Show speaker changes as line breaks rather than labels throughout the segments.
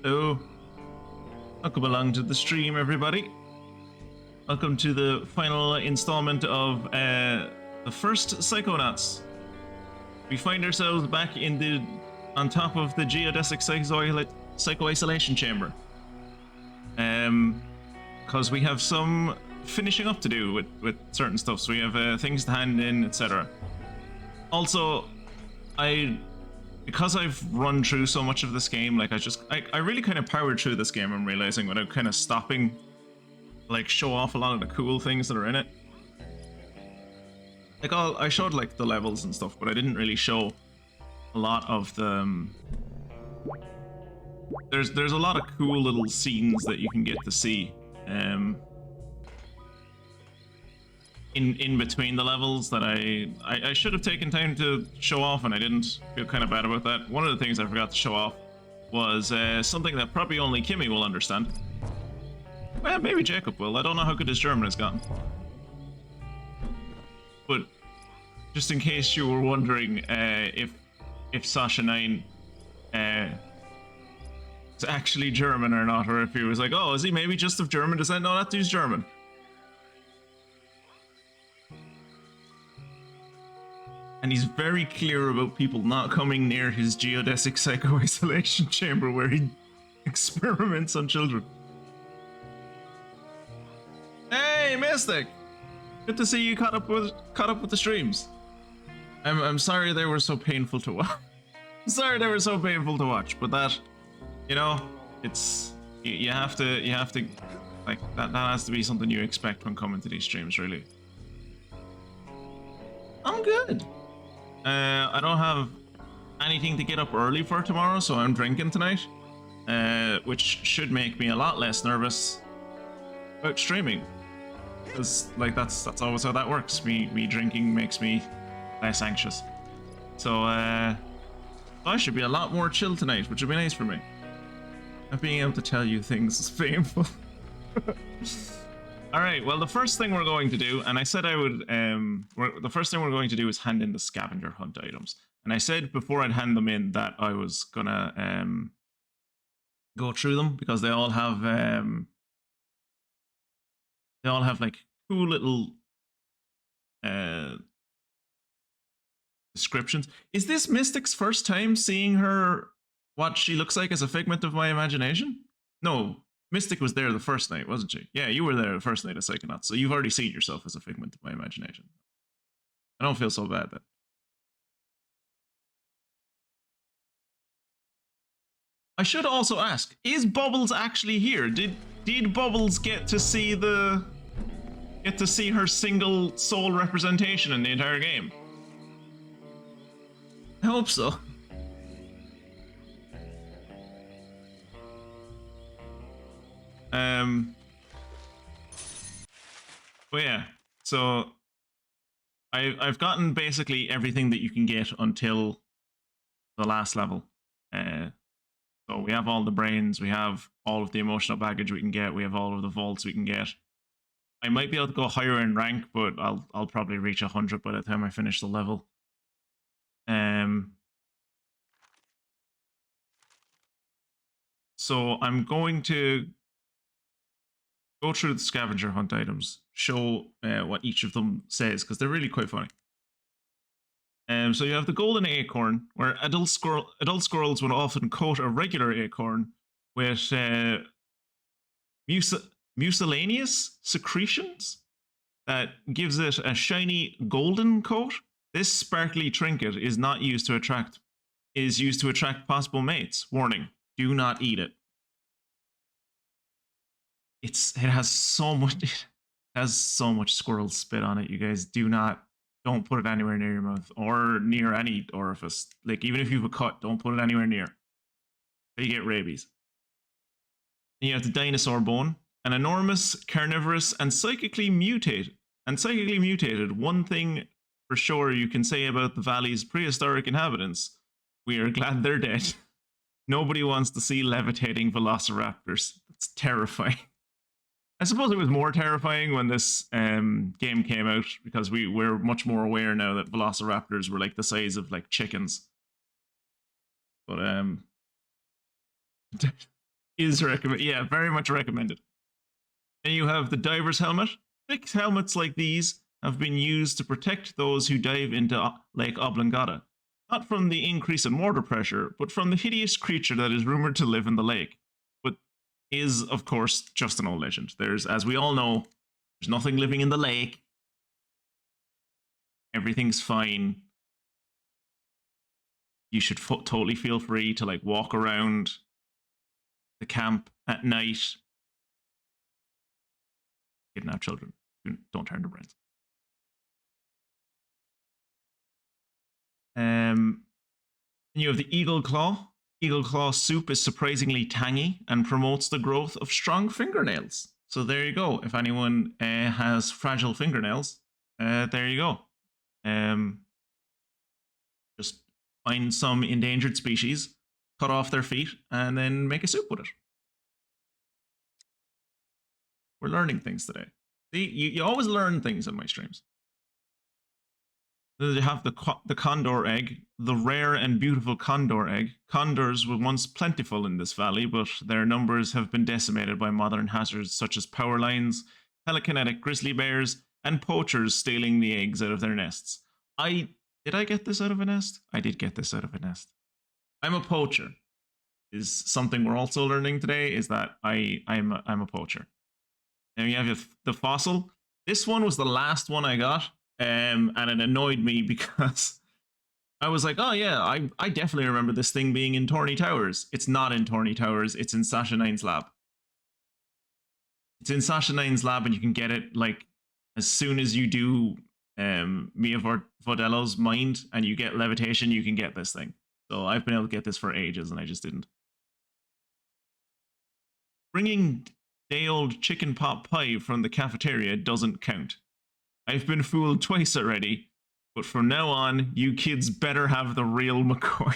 Hello. Welcome along to the stream, everybody. Welcome to the final installment of the first Psychonauts. We find ourselves back on top of the geodesic psycho-isolation chamber. Because we have some finishing up to do with certain stuff. So we have things to hand in, etc. Also, because I've run through so much of this game, like I really kind of powered through this game, I'm realizing, without kind of stopping, like, show off a lot of the cool things that are in it. Like, I showed, like, the levels and stuff, but I didn't really show a lot of the... There's a lot of cool little scenes that you can get to see in between the levels that I should have taken time to show off, and I didn't. Feel kind of bad about that. One of the things I forgot to show off was something that probably only Kimmy will understand. Well, maybe Jacob will. I don't know how good his German has gotten. But just in case you were wondering if Sasha 9 is actually German or not, or if he was like, oh, is he maybe just of German descent? No, that dude's German. And he's very clear about people not coming near his geodesic psycho-isolation chamber where he experiments on children. Hey, Mystic! Good to see you caught up with the streams. I'm sorry they were so painful to watch. Sorry they were so painful to watch, but that, you know, it's you have to like that has to be something you expect when coming to these streams, really. I'm good. I don't have anything to get up early for tomorrow, so I'm drinking tonight, which should make me a lot less nervous about streaming, because like that's always how that works. Me drinking makes me less anxious, so I should be a lot more chill tonight, which would be nice for me. Not being able to tell you things is painful. Alright, well, the first thing we're going to do, and I said I would, the first thing we're going to do is hand in the scavenger hunt items. And I said before I'd hand them in that I was gonna go through them, because they all have like cool little descriptions. Is this Mystic's first time seeing her, what she looks like as a figment of my imagination? No. Mystic was there the first night, wasn't she? Yeah, you were there the first night of Psychonauts, so you've already seen yourself as a figment of my imagination. I don't feel so bad then. I should also ask, is Bubbles actually here? Did Bubbles get to see her single soul representation in the entire game? I hope so. But yeah, so I've gotten basically everything that you can get until the last level. So we have all the brains, we have all of the emotional baggage we can get, we have all of the vaults we can get. I might be able to go higher in rank, but I'll probably reach 100 by the time I finish the level. So I'm going to go through the scavenger hunt items, show what each of them says, because they're really quite funny. So you have the golden acorn, where adult squirrels would often coat a regular acorn with mucilaneous secretions that gives it a shiny golden coat. This sparkly trinket is used to attract possible mates. Warning: do not eat it. It has so much squirrel spit on it. You guys don't put it anywhere near your mouth or near any orifice. Like, even if you have a cut, don't put it anywhere near. You get rabies. And you have the dinosaur bone, an enormous, carnivorous, and psychically mutated. One thing for sure you can say about the valley's prehistoric inhabitants: we are glad they're dead. Nobody wants to see levitating velociraptors. It's terrifying. I suppose it was more terrifying when this game came out, because we're much more aware now that velociraptors were like the size of like chickens. But Is recommended. Yeah, very much recommended. And you have the diver's helmet. Thick helmets like these have been used to protect those who dive into Lake Oblongata, not from the increase in water pressure, but from the hideous creature that is rumored to live in the lake, but is, of course, just an old legend. There's, as we all know, there's nothing living in the lake. Everything's fine. You should totally feel free to like walk around the camp at night. Kidnap children. Don't turn to brains. You have the Eagle Claw. Eagle Claw soup is surprisingly tangy and promotes the growth of strong fingernails. So there you go. If anyone has fragile fingernails, there you go. Just find some endangered species, cut off their feet, and then make a soup with it. We're learning things today. See, you always learn things in my streams. Then you have the condor egg, the rare and beautiful condor egg. Condors were once plentiful in this valley, but their numbers have been decimated by modern hazards such as power lines, telekinetic grizzly bears, and poachers stealing the eggs out of their nests. Did I get this out of a nest? I did get this out of a nest. I'm a poacher. Is something we're also learning today is that I'm a poacher. Now you have the fossil. This one was the last one I got, and it annoyed me because I was like, oh yeah, I definitely remember this thing being in Torny Towers. It's not in Torny Towers. It's in Sasha 9's lab. It's in Sasha 9's lab, and you can get it like as soon as you do Mia Vordello's mind and you get levitation, you can get this thing. So I've been able to get this for ages, and I just didn't. Bringing day-old chicken pot pie from the cafeteria doesn't count. I've been fooled twice already, but from now on, you kids better have the real McCoy.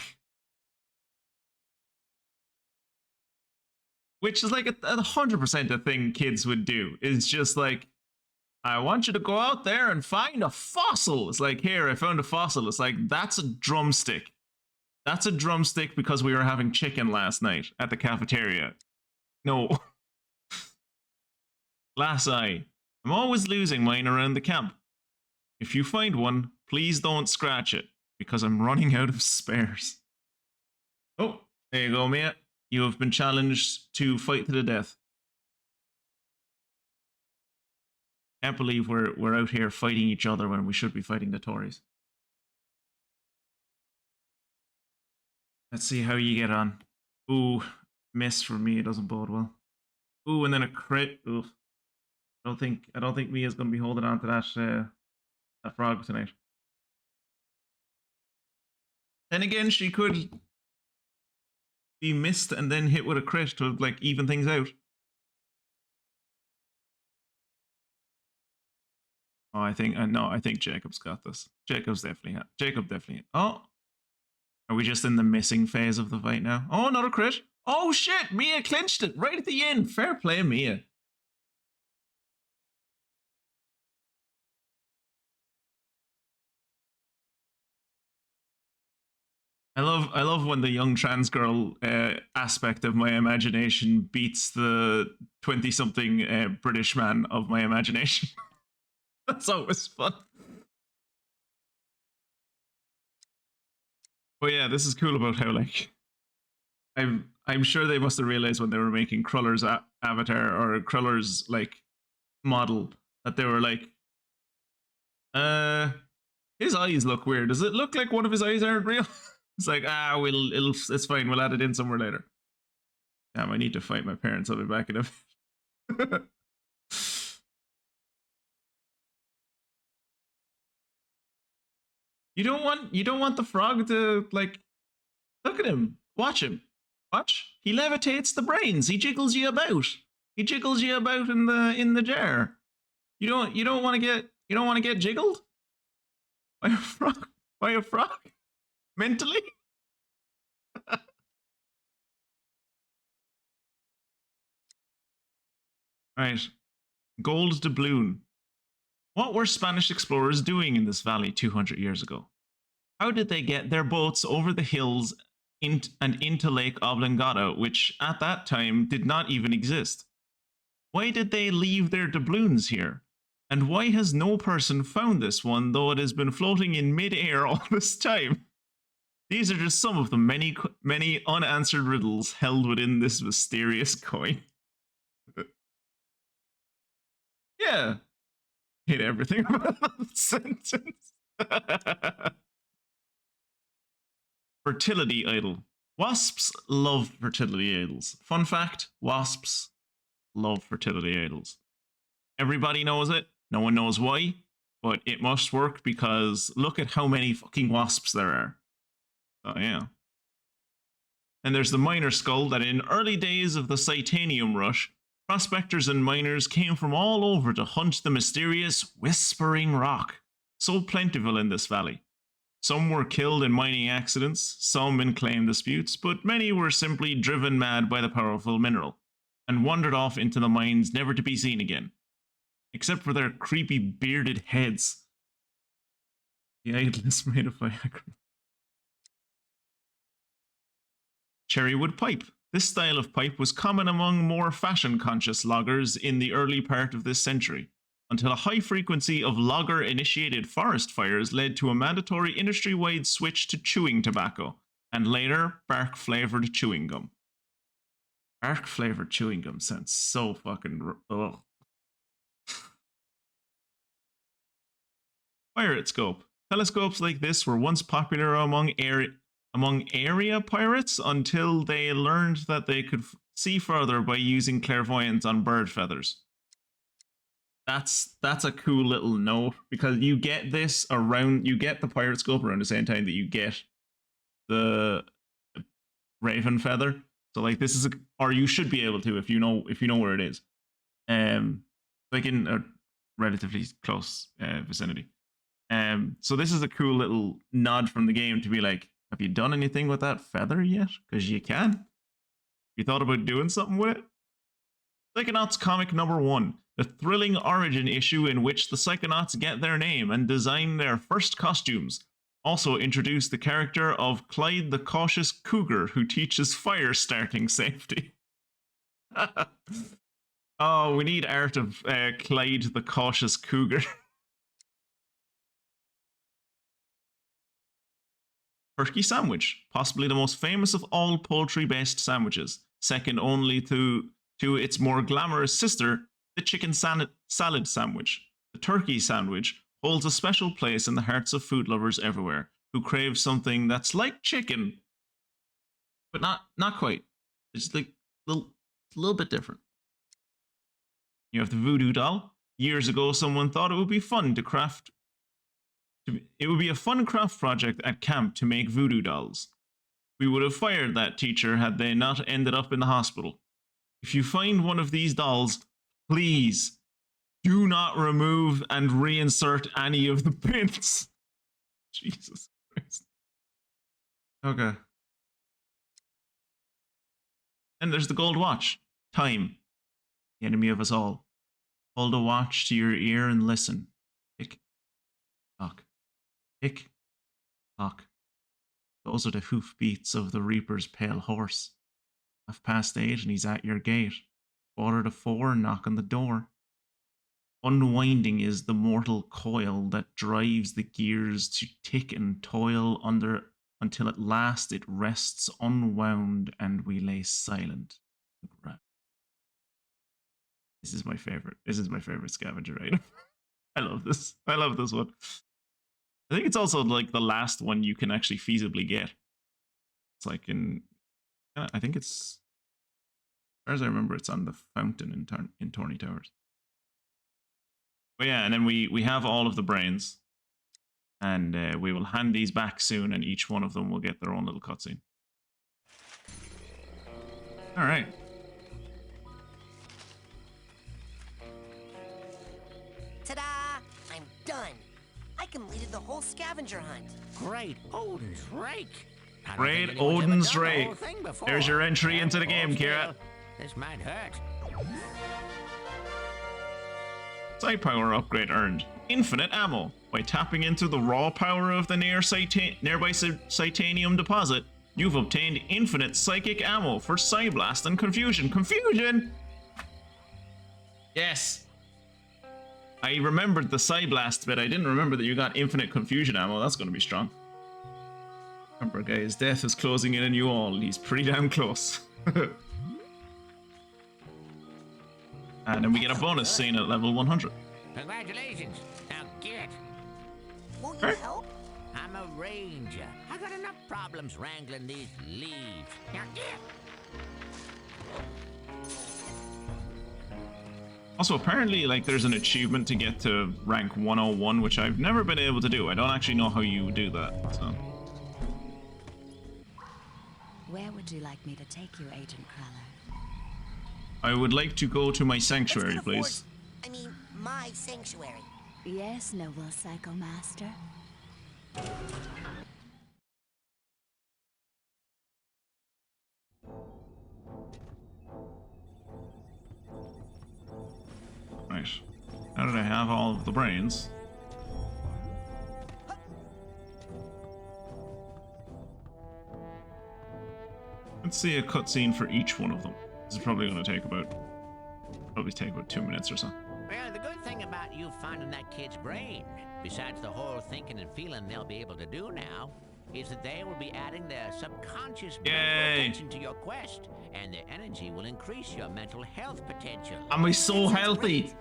Which is like 100% a thing kids would do. It's just like, I want you to go out there and find a fossil. It's like, here, I found a fossil. It's like, that's a drumstick. That's a drumstick because we were having chicken last night at the cafeteria. No. Glass eye. I'm always losing mine around the camp. If you find one, please don't scratch it, because I'm running out of spares. Oh, there you go, mate. You have been challenged to fight to the death. Can't believe we're out here fighting each other when we should be fighting the Tories. Let's see how you get on. Ooh, miss for me. It doesn't bode well. Ooh, and then a crit. Ooh. I don't think Mia's going to be holding on to that frog tonight. Then again, she could be missed and then hit with a crit to like even things out. Oh, I think Jacob's got this. Jacob definitely. Oh, are we just in the missing phase of the fight now? Oh, another crit. Oh shit, Mia clinched it right at the end. Fair play, Mia. I love when the young trans girl aspect of my imagination beats the 20-something British man of my imagination. That's always fun. But yeah, this is cool about how like I'm sure they must have realized when they were making Kruller's avatar or Kruller's like model that they were like, his eyes look weird. Does it look like one of his eyes aren't real? It's like, it's fine. We'll add it in somewhere later. Damn, I need to fight my parents. I'll be back in a bit. You don't want the frog to like look at him. Watch him. Watch. He levitates the brains. He jiggles you about. He jiggles you about in the jar. You don't want to get jiggled by a frog. By a frog. Mentally? Right. Gold doubloon. What were Spanish explorers doing in this valley 200 years ago? How did they get their boats over the hills into Lake Oblongata, which at that time did not even exist. Why did they leave their doubloons here? And why has no person found this one, though it has been floating in mid-air all this time? These are just some of the many unanswered riddles held within this mysterious coin. Yeah. Hate everything about that sentence. Fertility idol. Wasps love fertility idols. Fun fact, wasps love fertility idols. Everybody knows it. No one knows why, but it must work because look at how many fucking wasps there are. Oh, yeah. And there's the miner skull that in early days of the Psychonauts rush, prospectors and miners came from all over to hunt the mysterious Whispering Rock, so plentiful in this valley. Some were killed in mining accidents, some in claim disputes, but many were simply driven mad by the powerful mineral, and wandered off into the mines never to be seen again. Except for their creepy bearded heads. The idol is made of Viagra. Cherrywood pipe. This style of pipe was common among more fashion-conscious loggers in the early part of this century, until a high frequency of logger-initiated forest fires led to a mandatory industry-wide switch to chewing tobacco, and later, bark-flavored chewing gum. Bark-flavored chewing gum sounds so fucking... ugh. Pirate scope. Telescopes like this were once popular among area pirates until they learned that they could see further by using clairvoyance on bird feathers. That's a cool little note, because you get this around, you get the pirate scope around the same time that you get the raven feather. So like this is or you should be able to if you know where it is, like in a relatively close vicinity. So this is a cool little nod from the game to be like, have you done anything with that feather yet? Because you can. You thought about doing something with it? Psychonauts comic number 1, the thrilling origin issue in which the Psychonauts get their name and design their first costumes, also introduced the character of Clyde the Cautious Cougar, who teaches fire starting safety. Oh, we need art of Clyde the Cautious Cougar. Turkey sandwich, possibly the most famous of all poultry-based sandwiches, second only to its more glamorous sister, the chicken salad sandwich. The turkey sandwich holds a special place in the hearts of food lovers everywhere who crave something that's like chicken, but not quite. It's like a little bit different. You have the voodoo doll. Years ago, someone thought it would be fun to craft. It would be a fun craft project at camp to make voodoo dolls. We would have fired that teacher had they not ended up in the hospital. If you find one of these dolls, please do not remove and reinsert any of the pins. Jesus Christ. Okay. And there's the gold watch. Time. The enemy of us all. Hold a watch to your ear and listen. Tick. Tock. Tick. Tock. Those are the hoofbeats of the Reaper's pale horse. 8:30 and he's at your gate. 3:45, knock on the door. Unwinding is the mortal coil that drives the gears to tick and toil under until at last it rests unwound and we lay silent. This is my favorite. This is my favorite scavenger item. I love this. I love this one. I think it's also like the last one you can actually feasibly get. It's like in, I think it's, as far as I remember, it's on the fountain in Torny Towers. But yeah, and then we have all of the brains, and we will hand these back soon, and each one of them will get their own little cutscene. All right.
Ta-da! I'm done. I completed the whole scavenger hunt.
Great Odin's rake.
Great Odin's rake. There's your entry into the game, Kira.
This might hurt.
Side power upgrade earned. Infinite ammo. By tapping into the raw power of the nearby Psychonium deposit, You've obtained infinite psychic ammo for Psyblast and Confusion. Confusion! Yes. I remembered the Psyblast bit. I didn't remember that you got infinite Confusion ammo. That's going to be strong. Remember, guys, death is closing in on you all. He's pretty damn close. And then we get a bonus scene at level 100.
Congratulations. Now get.
Won't you help?
I'm a ranger. I got enough problems wrangling these leaves. Now get.
Also, apparently, like, there's an achievement to get to rank 101, which I've never been able to do. I don't actually know how you do that, so...
Where would you like me to take you, Agent Crawler?
I would like to go to my sanctuary,
Let's go to
please.
Ford's- I mean, my sanctuary.
Yes, noble Psycho Master.
Right. Now that I have all of the brains... Let's see a cutscene for each one of them. This is probably going to take about 2 minutes or so.
Well, the good thing about you finding that kid's brain, besides the whole thinking and feeling they'll be able to do now, is that they will be adding their subconscious mental attention to your quest, and their energy will increase your mental health potential.
Am I so
That sounds
healthy?
great.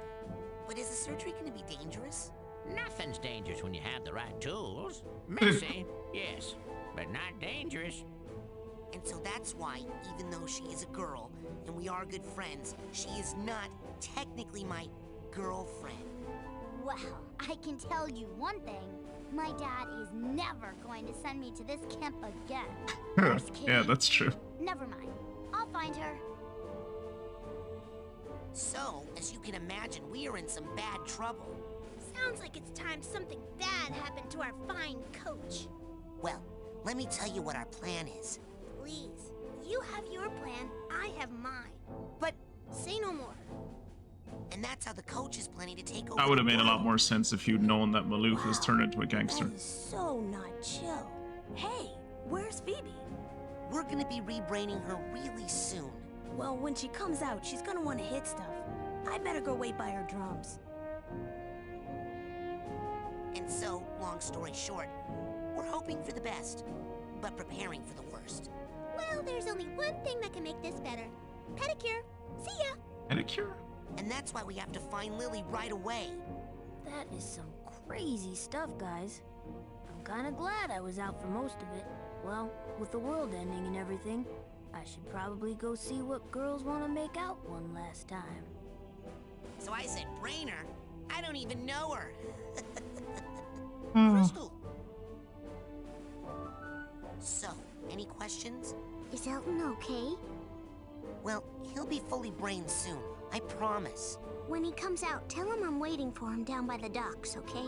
But is the surgery going to be dangerous?
Nothing's dangerous when you have the right tools. Messy, yes, but not dangerous.
And so that's why, even though she is a girl and we are good friends, she is not technically my girlfriend.
Well, I can tell you one thing. My dad is never going to send me to this camp again. Where's
Yeah,
Kitty?
that's true.
Never mind. I'll find her.
So, as you can imagine, we are in some bad trouble.
Sounds like it's time something bad happened to our fine coach.
Well, let me tell you what our plan is.
Please, you have your plan, I have mine.
But,
Say no more.
and that's how the coach is planning to take over.
That would have
the
made a lot
world.
more sense if you'd known that Maloof has turned into a gangster.
That is so not chill. Hey, where's Phoebe?
We're gonna be rebraining her really soon.
Well, when she comes out, she's gonna want to hit stuff. I better go wait by her drums.
And so, long story short, we're hoping for the best, but preparing for the worst.
Well, there's only one thing that can make this better. Pedicure. See ya.
Pedicure?
And that's why we have to find Lily right away.
That is some crazy stuff, guys. I'm kinda glad I was out for most of it. Well, with the world ending and everything, I should probably go see what girls want to make out one last time.
So I said, brainer? I don't even know her.
Hmm.
Crystal. So, any questions?
Is Elton okay?
Well, he'll be fully brained soon. I promise.
When he comes out, tell him I'm waiting for him down by the docks, okay?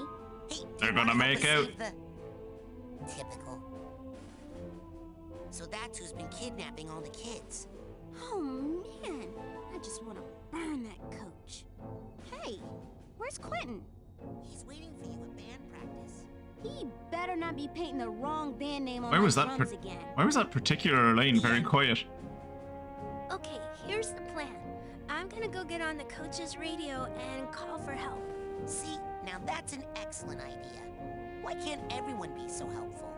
Hey, do
They're
you
gonna
wanna help
make
us
out.
save the... Typical. So that's who's been kidnapping all the kids.
Oh, man. I just want to burn that coach. Hey, where's Quentin?
He's waiting for you at band practice.
He better not be painting the wrong band name on
Why
my
was that
drums again.
Why was that particular lane very quiet?
Okay, here's the plan. I'm gonna go get on the coach's radio and call for help.
See, now that's an excellent idea. Why can't everyone be so helpful?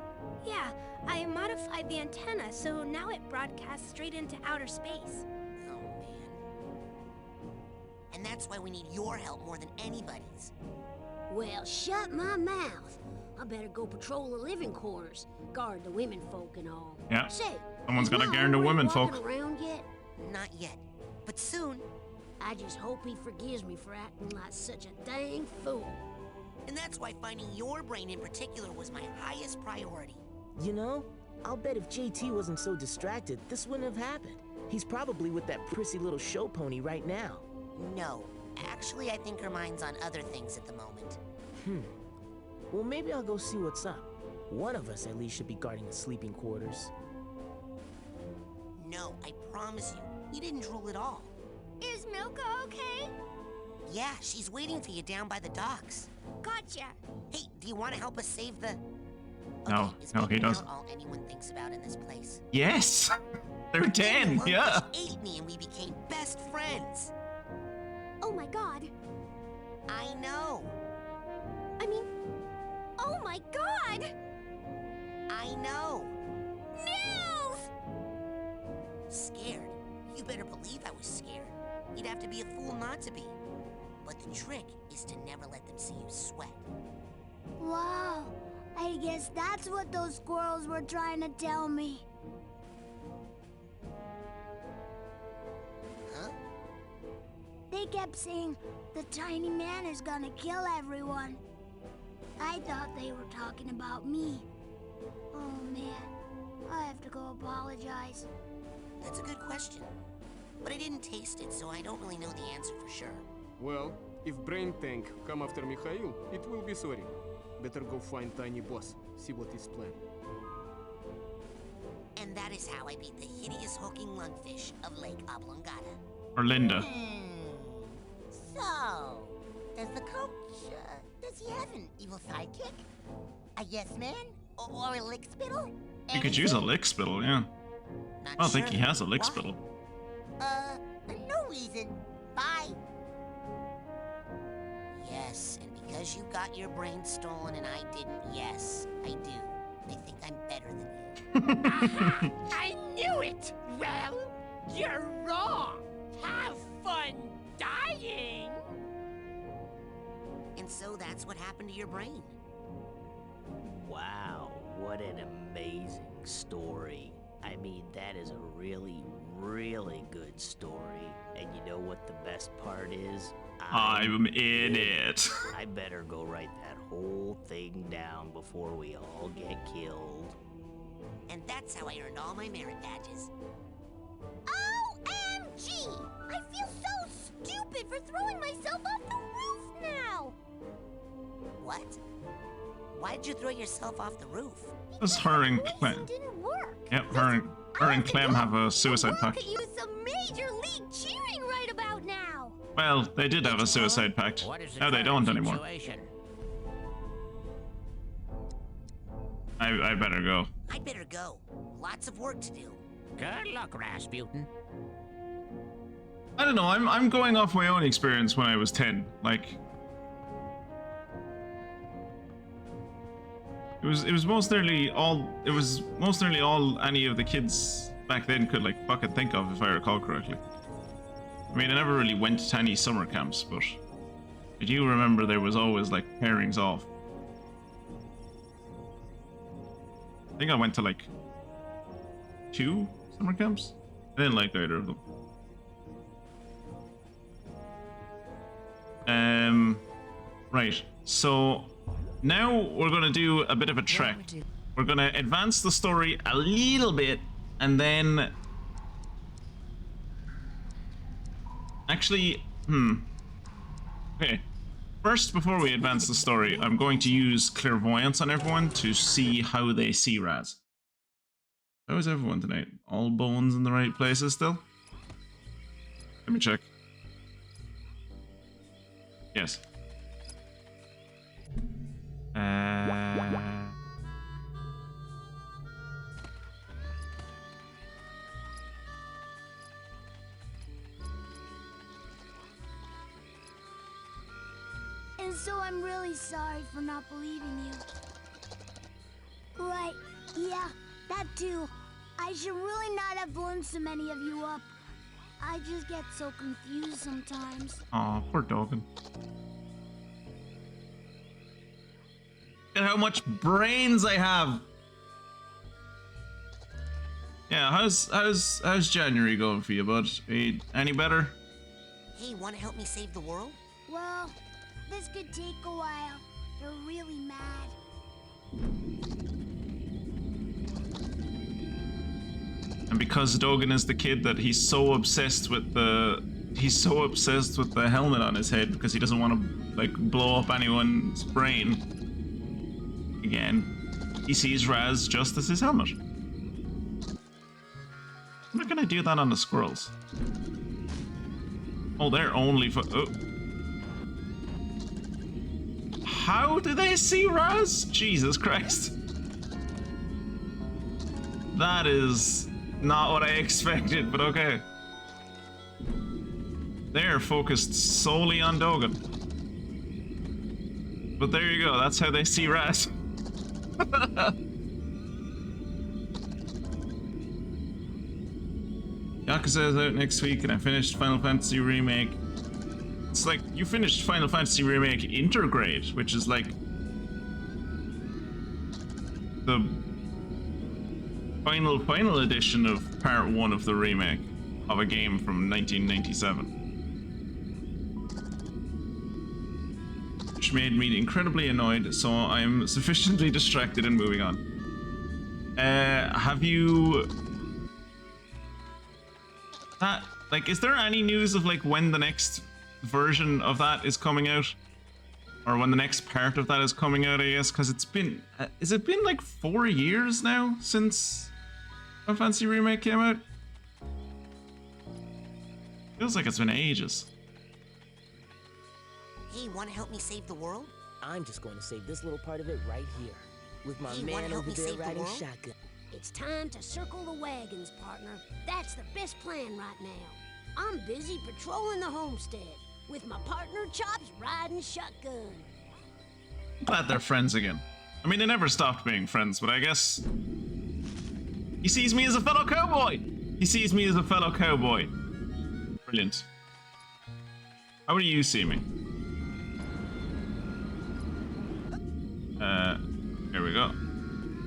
Yeah, I modified the antenna so now it broadcasts straight into outer space.
Oh, man. And that's why we need your help more than anybody's.
Well, shut my mouth. I better go patrol the living quarters, guard the women folk and all.
Yeah.
Say,
Someone's
is
gotta
my
guard the
homeboy
women
walking
folk.
around yet?
Not yet, but soon.
I just hope he forgives me for acting like such a dang fool.
And that's why finding your brain in particular was my highest priority.
You know, I'll bet if JT wasn't so distracted, this wouldn't have happened. He's probably with that prissy little show pony right now.
No, actually I think her mind's on other things at the moment.
Well, maybe I'll go see what's up. One of us at least should be guarding the sleeping quarters.
No, I promise you, you didn't drool at all.
Is Milka okay?
Yeah, she's waiting for you down by the docks.
Gotcha.
Hey, do you want to help us save the...
No,
is
no, he
being
doesn't.
all anyone thinks about in this place.
Yes! They're 10,
The
yeah!
lungfish ate me and we became best friends.
Oh my god.
I know.
I mean, oh my god!
I know.
Nils!
Scared? You better believe I was scared. You'd have to be a fool not to be. But the trick is to never let them see you sweat.
Wow. I guess that's what those squirrels were trying to tell me.
Huh?
They kept saying the tiny man is gonna kill everyone. I thought they were talking about me. Oh man, I have to go apologize.
That's a good question. But I didn't taste it, so I don't really know the answer for sure.
Well, if Brain Tank come after Mikhail, it will be sorry. Better go find Tiny Boss, see what is planned.
And that is how I beat the hideous hulking lungfish of Lake Oblongata.
Or Linda.
So, does the coach, does he have an evil sidekick? A yes man? Or a lick spittle?
You could use a lick spittle, yeah.
Not
I don't think
sure.
he has a lick
Why?
spittle.
No reason. Bye.
Yes, and because you got your brain stolen and I didn't, yes, I do. They think I'm better than you.
Aha! I knew it! Well, you're wrong. Have fun dying.
And so that's what happened to your brain.
Wow, what an amazing story. I mean, that is a really, really good story. And you know what the best part is?
I'm in it.
I better go write that whole thing down before we all get killed.
And that's how I earned all my merit badges.
OMG! I feel so stupid for throwing myself off the roof now!
What? Why did you throw yourself off the roof?
That's her and Clem.
Didn't work.
Yep, her and Clem have a suicide
World
pact.
could use some major league cheering right about now.
Well, they did have a suicide pact.
What is the
Now they don't
current
anymore.
situation?
I better go.
I'd better go. Lots of work to do.
Good luck, Rasputin.
I don't know, I'm going off my own experience when I was 10. Like, it was most nearly all any of the kids back then could like fucking think of, if I recall correctly. I mean, I never really went to any summer camps, but I do remember there was always like pairings off. I think I went to like 2 summer camps. I didn't like either of them. Right, so now we're gonna do a bit of a trek. We're gonna advance the story a little bit, and then actually, okay. First, before we advance the story, I'm going to use clairvoyance on everyone to see how they see Raz. How is everyone tonight? All bones in the right places still? Let me check. Yes.
And so I'm really sorry for not believing you. Right, yeah, that too. I should really not have blown so many of you up. I just get so confused sometimes.
Aw, poor Dogan. Look at how much brains I have. Yeah, how's January going for you, bud? Any better?
Hey, wanna help me save the world?
Well, this could take a while. They're really mad.
And because Dogan is the kid that he's so obsessed with the helmet on his head because he doesn't want to like blow up anyone's brain. Again, he sees Raz just as his helmet. I'm not gonna do that on the squirrels. Oh, they're only for. Oh. How do they see Raz? Jesus Christ. That is not what I expected, but okay. They're focused solely on Dogen. But there you go, that's how they see Rat. Yakuza is out next week and I finished Final Fantasy Remake. It's like, you finished Final Fantasy Remake Intergrade, which is like the final edition of part 1 of the remake of a game from 1997. Which made me incredibly annoyed, so I'm sufficiently distracted and moving on. Have you... like, is there any news of, like, when the next version of that is coming out? Or when the next part of that is coming out, I guess? Because it's been... has it been, like, 4 years now since Final Fantasy Remake came out? Feels like it's been ages.
Hey, wanna help me save the world?
I'm just going to save this little part of it right here. With my
Hey, wanna
man
help
over
me
there
save the
riding
world?
shotgun.
It's time to circle the wagons, partner. That's the best plan right now. I'm busy patrolling the homestead, with my partner Chops riding shotgun.
Glad they're friends again. I mean, they never stopped being friends, but I guess... he sees me as a fellow cowboy! He sees me as a fellow cowboy. Brilliant. How do you see me? Here we go.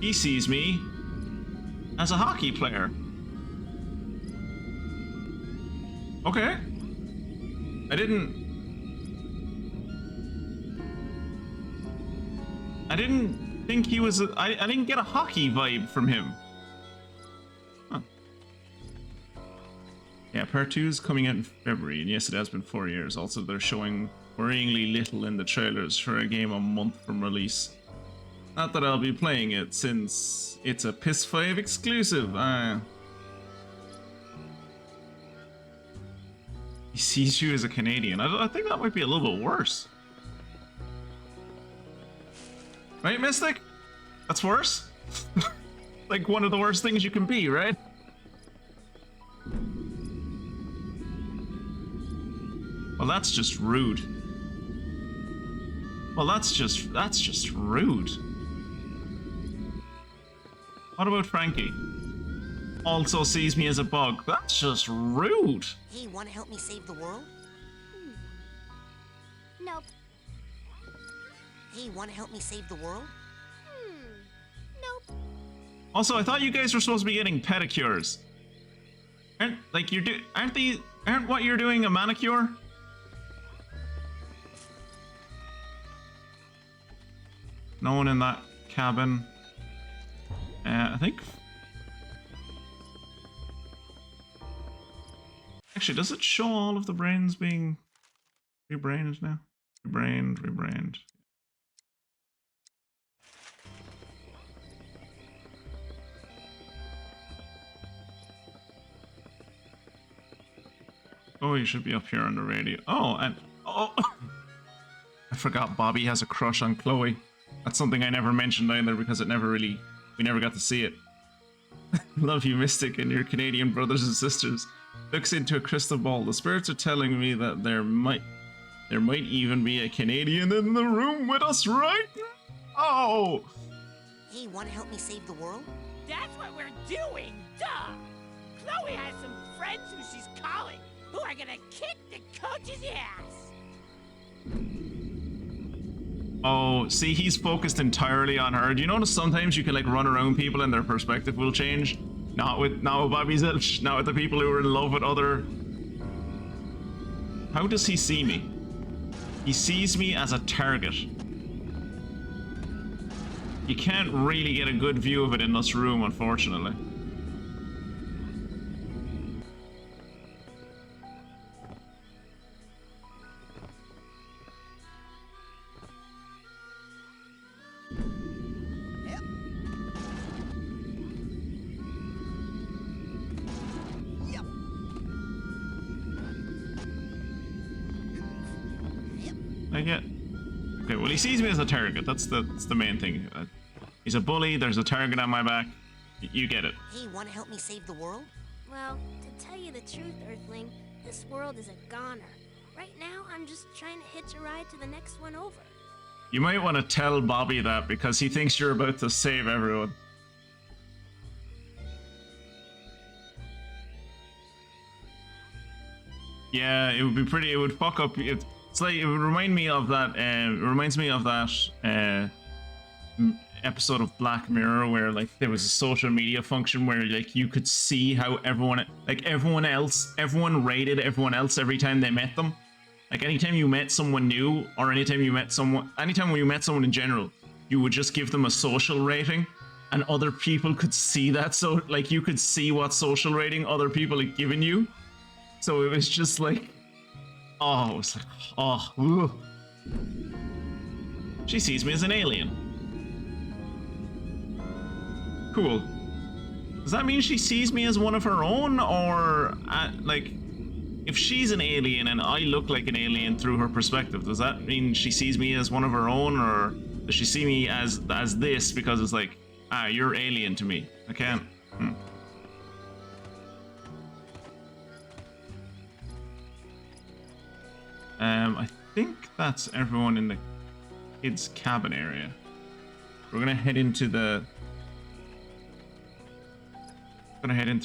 He sees me as a hockey player. Okay. I didn't think he was I didn't get a hockey vibe from him. Huh. Yeah, part 2 is coming out in February, and yes, it has been 4 years. Also, they're showing worryingly little in the trailers for a game a month from release. Not that I'll be playing it, since it's a PS5 exclusive. He sees you as a Canadian. I think that might be a little bit worse. Right, Mystic? That's worse? Like one of the worst things you can be, right? Well, that's just rude. Well, that's just rude. What about Frankie? Also sees me as a bug. That's just rude.
Hey, wanna help me save the world?
Nope.
Hey, wanna help me save the world?
Nope.
Also, I thought you guys were supposed to be getting pedicures. Aren't what you're doing a manicure? No one in that cabin. I think... actually, does it show all of the brains being rebrained now? Rebrained. Oh, you should be up here on the radio. Oh, and... oh! I forgot Bobby has a crush on Chloe. That's something I never mentioned either because it never really... we never got to see it. Love you, Mystic, and your Canadian brothers and sisters. Looks into a crystal ball. The spirits are telling me that there might even be a Canadian in the room with us right now. Oh!
Hey, wanna help me save the world?
That's what we're doing, duh! Chloe has some friends who she's calling, who are gonna kick the coach's ass!
Oh, see, he's focused entirely on her. Do you notice sometimes you can like run around people and their perspective will change? Not with Bobby Zilch, not with the people who are in love with other... How does he see me? He sees me as a target. You can't really get a good view of it in this room, unfortunately. Okay, well, he sees me as a target. That's the main thing. He's a bully. There's a target on my back. You get it.
Hey, wanna help me save the world?
Well, to tell you the truth, Earthling, this world is a goner. Right now, I'm just trying to hitch a ride to the next one over.
You might want to tell Bobby that because he thinks you're about to save everyone. Yeah, it would be pretty. It would fuck up. It's like it would remind me of that. It reminds me of that episode of Black Mirror where like there was a social media function where like you could see how everyone rated everyone else every time they met them. Like anytime you met someone new, or anytime you met someone in general, you would just give them a social rating, and other people could see that. So like you could see what social rating other people had given you. So it was just like, oh, it was like, oh, ugh. She sees me as an alien. Cool. Does that mean she sees me as one of her own, or like? If she's an alien and I look like an alien through her perspective, does that mean she sees me as one of her own, or does she see me as this because it's like, you're alien to me? I can't. I think that's everyone in the kids' cabin area. We're gonna head into the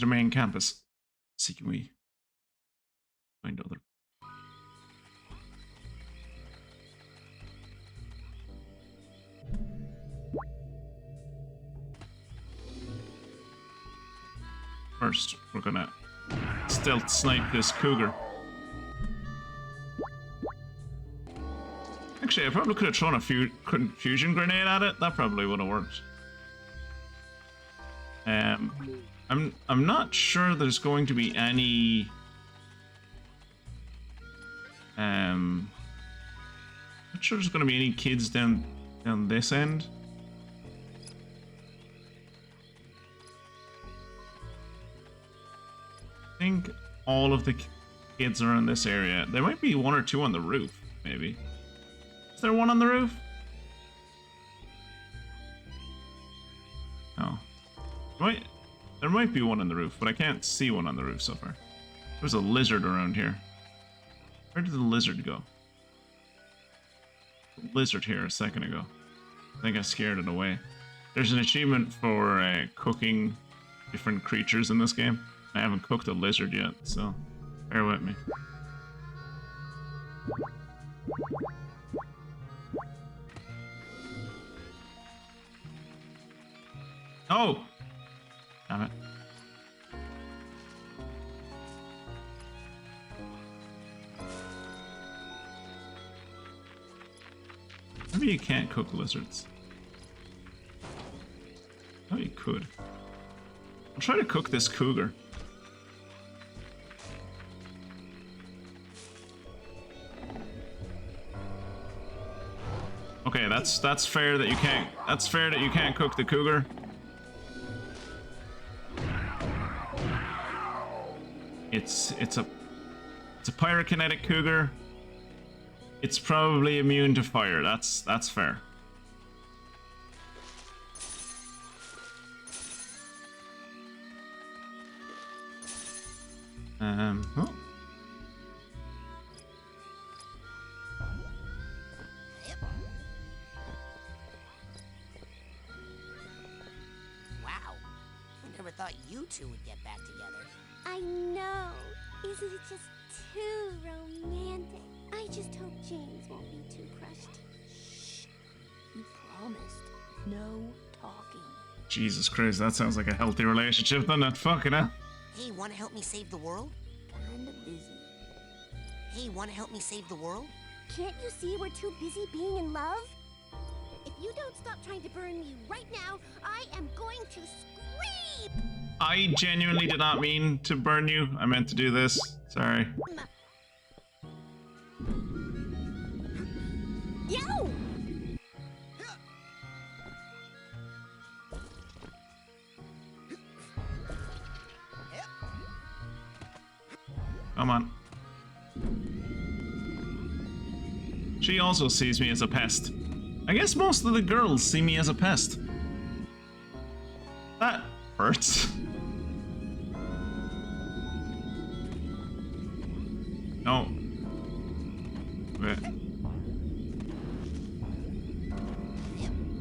main campus. See, can we find other? First, we're gonna stealth snipe this cougar. Actually, I probably could have thrown a fusion grenade at it. That probably would have worked. I'm not sure there's going to be any. Not sure there's going to be any kids down this end. I think all of the kids are in this area. There might be one or two on the roof, maybe. Is there one on the roof? Oh. There might be one on the roof, but I can't see one on the roof so far. There's a lizard around here. Where did the lizard go? The lizard here a second ago. I think I scared it away. There's an achievement for cooking different creatures in this game. I haven't cooked a lizard yet, so bear with me. Oh! Damn it. Maybe you can't cook lizards. Oh, you could. I'll try to cook this cougar. Okay, that's fair that you can't. That's fair that you can't cook the cougar. It's a pyrokinetic cougar. It's probably immune to fire. That's fair. Oh.
Wow. I never thought you two would get back together.
I know. Isn't it just too romantic? I just hope James won't be too crushed.
Shh. You promised. No talking.
Jesus Christ, that sounds like a healthy relationship, doesn't it? Fucking hell.
Hey, wanna help me save the world?
Kinda busy.
Hey, wanna help me save the world?
Can't you see we're too busy being in love? If you don't stop trying to burn me right now, I am going to scream!
I genuinely did not mean to burn you. I meant to do this. Sorry.
Yo!
Come on. She also sees me as a pest. I guess most of the girls see me as a pest. Hurts. No. Wait.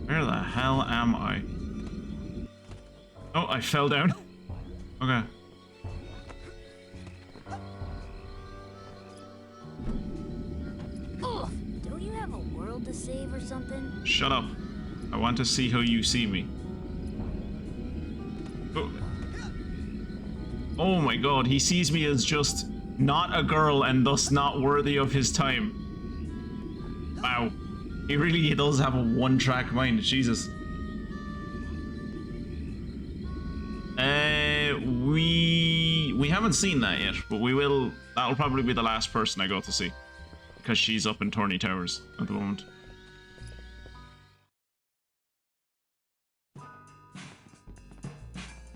Where the hell am I? Oh, I fell down. Okay.
Ugh, don't you have a world to save or something?
Shut up. I want to see how you see me. Oh. Oh my god, he sees me as just not a girl and thus not worthy of his time. Wow. He really does have a one-track mind, Jesus. We haven't seen that yet, but we will. That'll probably be the last person I go to see, because she's up in Torney Towers at the moment.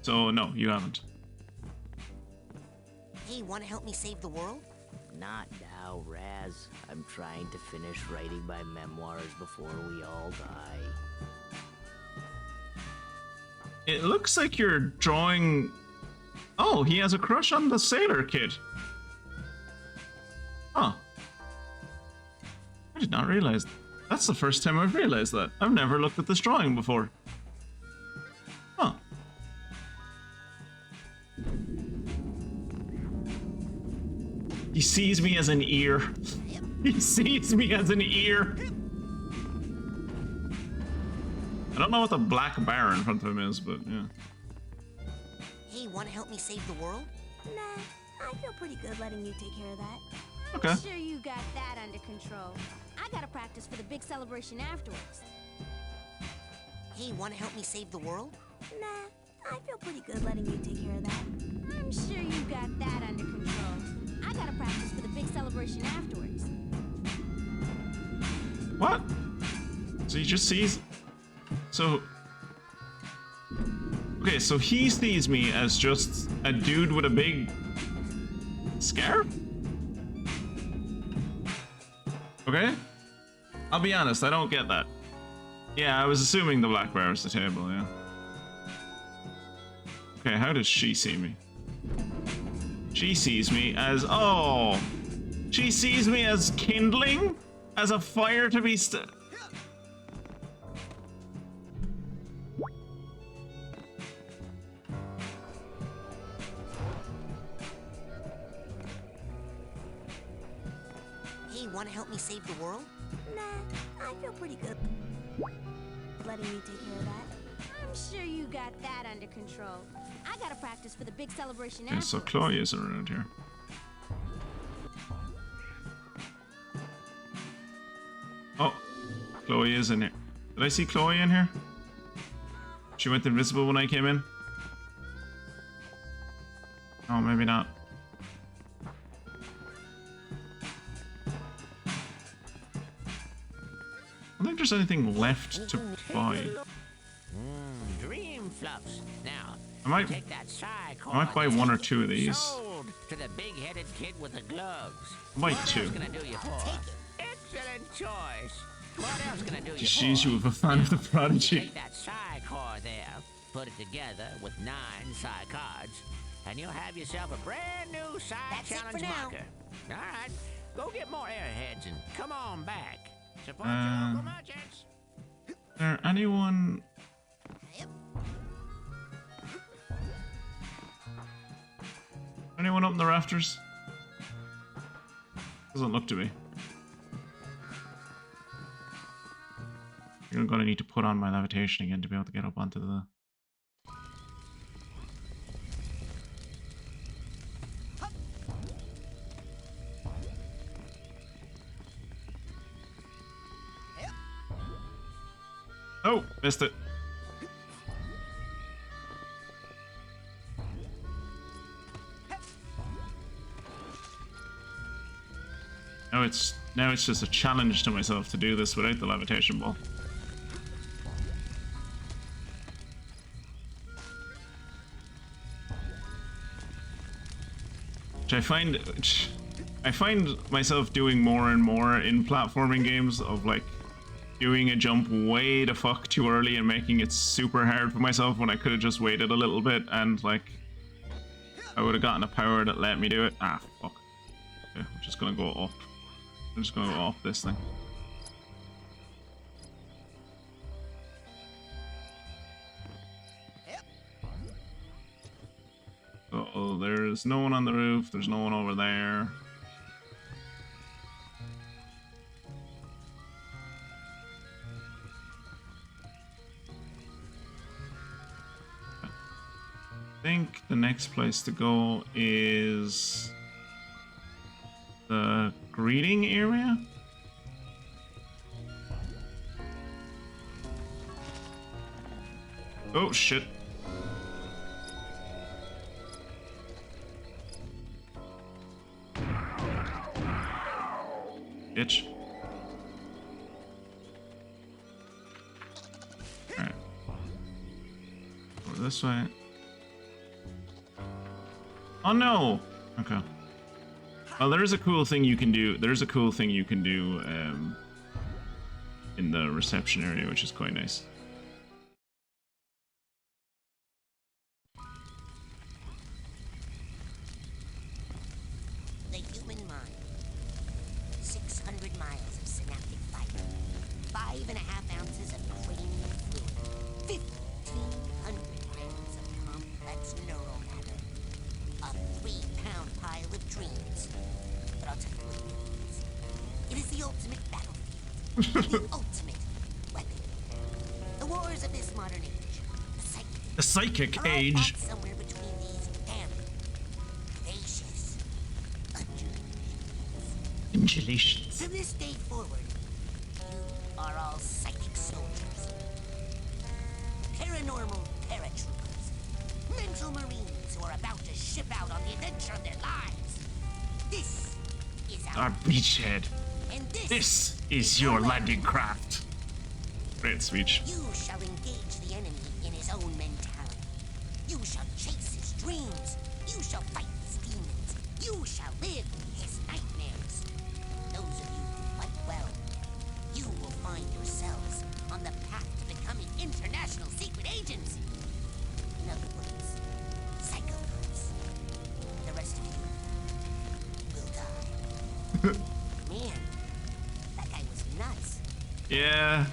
So no, you haven't.
Hey, wanna help me save the world?
Not now, Raz. I'm trying to finish writing my memoirs before we all die.
It looks like you're drawing... Oh, he has a crush on the sailor kid. Huh. I did not realize. That's the first time I've realized that. I've never looked at this drawing before. Huh. He sees me as an ear. He sees me as an ear. I don't know what the black bar in front of him is, but yeah.
Hey, wanna help me save the world?
Nah, I feel pretty good letting you take care of that.
Okay.
I'm sure you got that under control. I gotta practice for the big celebration afterwards.
Hey, wanna help me save the world?
Nah, I feel pretty good letting you take care of that. I'm sure you got that under control. I gotta practice for the big celebration afterwards.
What? So he just sees... So... Okay, so he sees me as just a dude with a big... scarf? Okay? I'll be honest, I don't get that. Yeah, I was assuming the black bar was the table, yeah. Okay, how does she see me? She sees me as... Oh! She sees me as kindling? As a fire to be
Hey, wanna help me save the world?
Nah, I feel pretty good letting you take care of that. I'm sure you got that under control. I gotta practice for the big celebration
Yeah, so
afterwards.
Chloe is around here. Oh, Chloe is in here. Did I see Chloe in here? She went invisible when I came in? Oh, maybe not. I don't think there's anything left to buy.
Dream fluffs. Now,
I might
take that Psychonauts.
I might buy one or two of these.
Sold to the big-headed kid with the gloves.
I might
What
two.
else can I do you for? Excellent choice. What else can I do you
Jeez,
for?
you have a fan of the Prodigy.
Take that Psy-core there, put it together with 9 Psy cards, and you'll have yourself a brand new Psy
That's it for
challenge
now.
marker. All right, go get more airheads and come on back. Support your local merchants.
Is there anyone... Anyone up in the rafters? Doesn't look to be. I'm gonna need to put on my levitation again to be able to get up onto the... Oh, missed it. Now it's just a challenge to myself to do this without the levitation ball. Which I find myself doing more and more in platforming games of like doing a jump way the fuck too early and making it super hard for myself when I could have just waited a little bit and like I would have gotten a power that let me do it. Ah, fuck. Okay, I'm just gonna go up. I'm just gonna go off this thing. Uh-oh, there's no one on the roof. There's no one over there. I think the next place to go is the greeting area. Oh shit. Bitch. Alright. Go this way. Oh no! Okay. Well, there's a cool thing you can do. There's a cool thing you can do in the reception area, which is quite nice.
The human mind. 600 miles of synaptic fiber. 5.5 ounces of cranial fluid. 1,500 grams of complex neural matter. A 3-pound pile of dreams. But I'll tell you what it is. It is the ultimate battlefield. The ultimate weapon. The wars of this modern age.
The psychic age.
Somewhere between these damn gracious
undulations.
From this day forward, you are all psychic soldiers. Paranormal paratroopers. Mental marines who are about to ship out on the adventure of their lives. This is
Our beachhead.
And
This is your landing craft. Great speech.
You shall engage the enemy in his own mentality. You shall chase his dreams. You shall fight his demons. You shall live his nightmares. Those of you who fight well, you will find yourselves on the path to becoming international secret agents. In other words, Psychonauts. The rest of you will die. Man, that guy was nuts.
Yeah,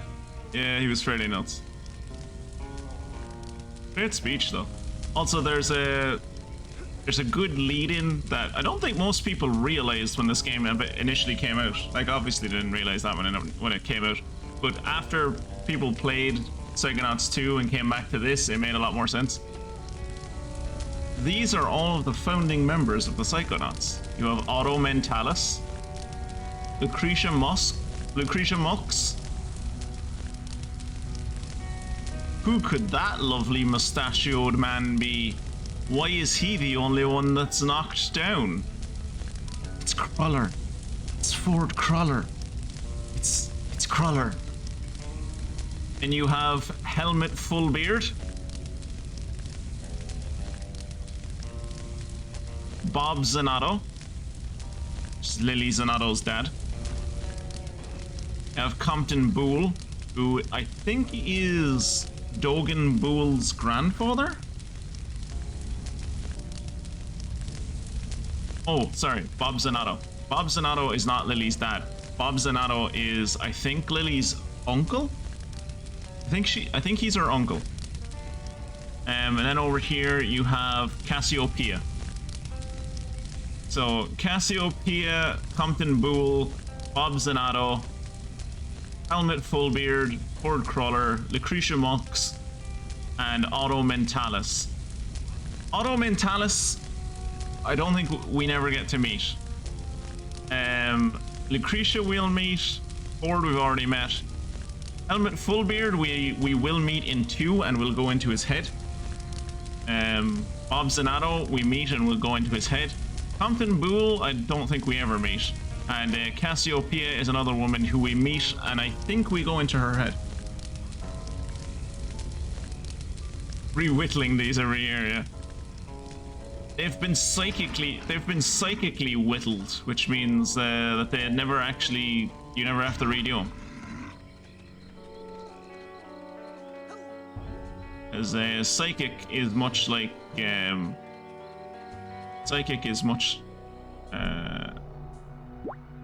he was fairly nuts. Great speech though. Also, there's a good lead-in that I don't think most people realized when this game initially came out. Like, obviously they didn't realize that when it came out, but after people played Psychonauts 2 and came back to this, it made a lot more sense. These are all of the founding members of the Psychonauts. You have Otto Mentalis, Lucretia Mux. Who could that lovely mustachioed man be? Why is he the only one that's knocked down? It's Cruller. It's Ford Cruller. It's Cruller. And you have Helmet Fullbeard, Bob Zanotto, which is Lily Zanotto's dad. You have Compton Boole, who I think is Dogan Boole's grandfather? Oh, sorry, Bob Zanotto. Bob Zanotto is not Lily's dad. Bob Zanotto is, I think, Lily's uncle? I think he's her uncle. And then over here you have Cassiopeia. So Cassiopeia, Compton Boole, Bob Zanotto, Helmet Fullbeard, Ford Cruller, Lucretia Mux, and Otto Mentalis. Otto Mentalis, I don't think we never get to meet. Lucretia we'll meet. Ford we've already met. Helmet Fullbeard we will meet in 2 and we'll go into his head. Bob Zanotto we meet and we'll go into his head. Compton Boole I don't think we ever meet. And Cassiopeia is another woman who we meet and I think we go into her head. Re-whittling these every year, yeah. They've been psychically whittled, which means that they never actually, you never have to redo them. As psychic is much like psychic is much the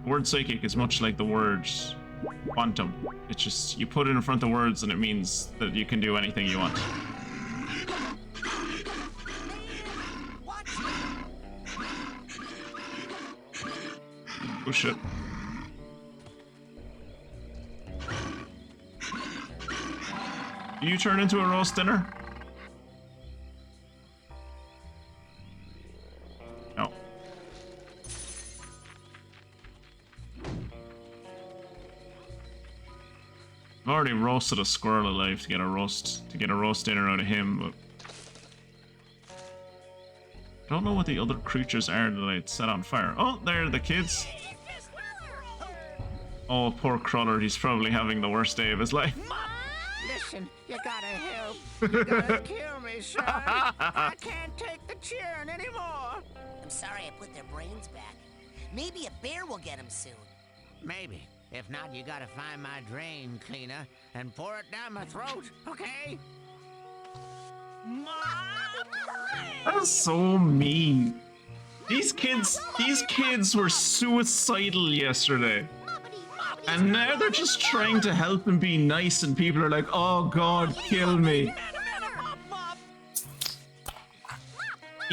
word psychic is much like the word quantum. It's just you put it in front of words and it means that you can do anything you want. Oh shit. Do you turn into a roast dinner? No. I've already roasted a squirrel alive to get a roast dinner out of him, but I don't know what the other creatures are that I'd set on fire. Oh, there are the kids. Oh, poor Cruller, he's probably having the worst day of his life.
Listen, you gotta help. You gotta kill me, son. I can't take the cheering anymore.
I'm sorry I put their brains back. Maybe a bear will get them soon.
Maybe. If not, you gotta find my drain cleaner and pour it down my throat, okay?
That's so mean. These kids were suicidal yesterday. And now they're just trying to help and be nice, and people are like, oh god, kill me.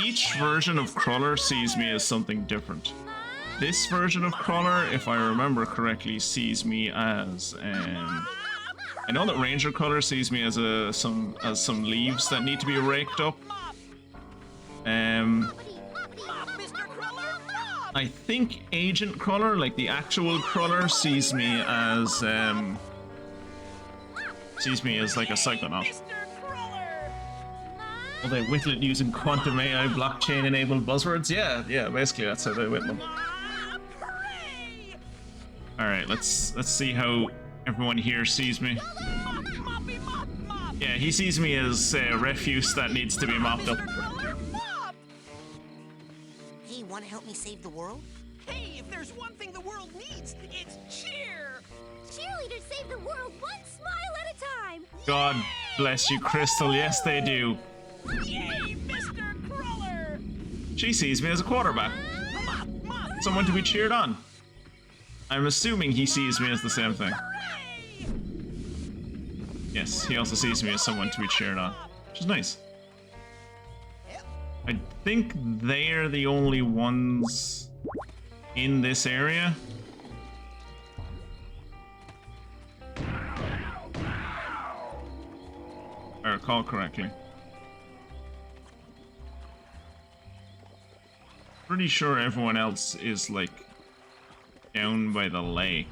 Each version of Cruller sees me as something different. This version of Cruller, if I remember correctly, sees me as I know that Ranger Cruller sees me as some leaves that need to be raked up. I think Agent Cruller, like the actual Cruller, sees me as like a Psychonaut. Well, they whittled it using quantum AI blockchain enabled buzzwords. Yeah, basically that's how they whittle them. All right, let's see how everyone here sees me. Yeah, he sees me as refuse that needs to be mopped up.
Hey, wanna help me save the world?
Hey, if there's one thing the world needs, it's cheer!
Cheerleaders save the world one smile at a time!
God bless you, Crystal. Yes, they do.
Yay, Mr. Cruller!
She sees me as a quarterback. Someone to be cheered on. I'm assuming he sees me as the same thing. Yes, he also sees me as someone to be cheered on, which is nice. I think they're the only ones in this area. If I recall correctly. Pretty sure everyone else is like down by the lake.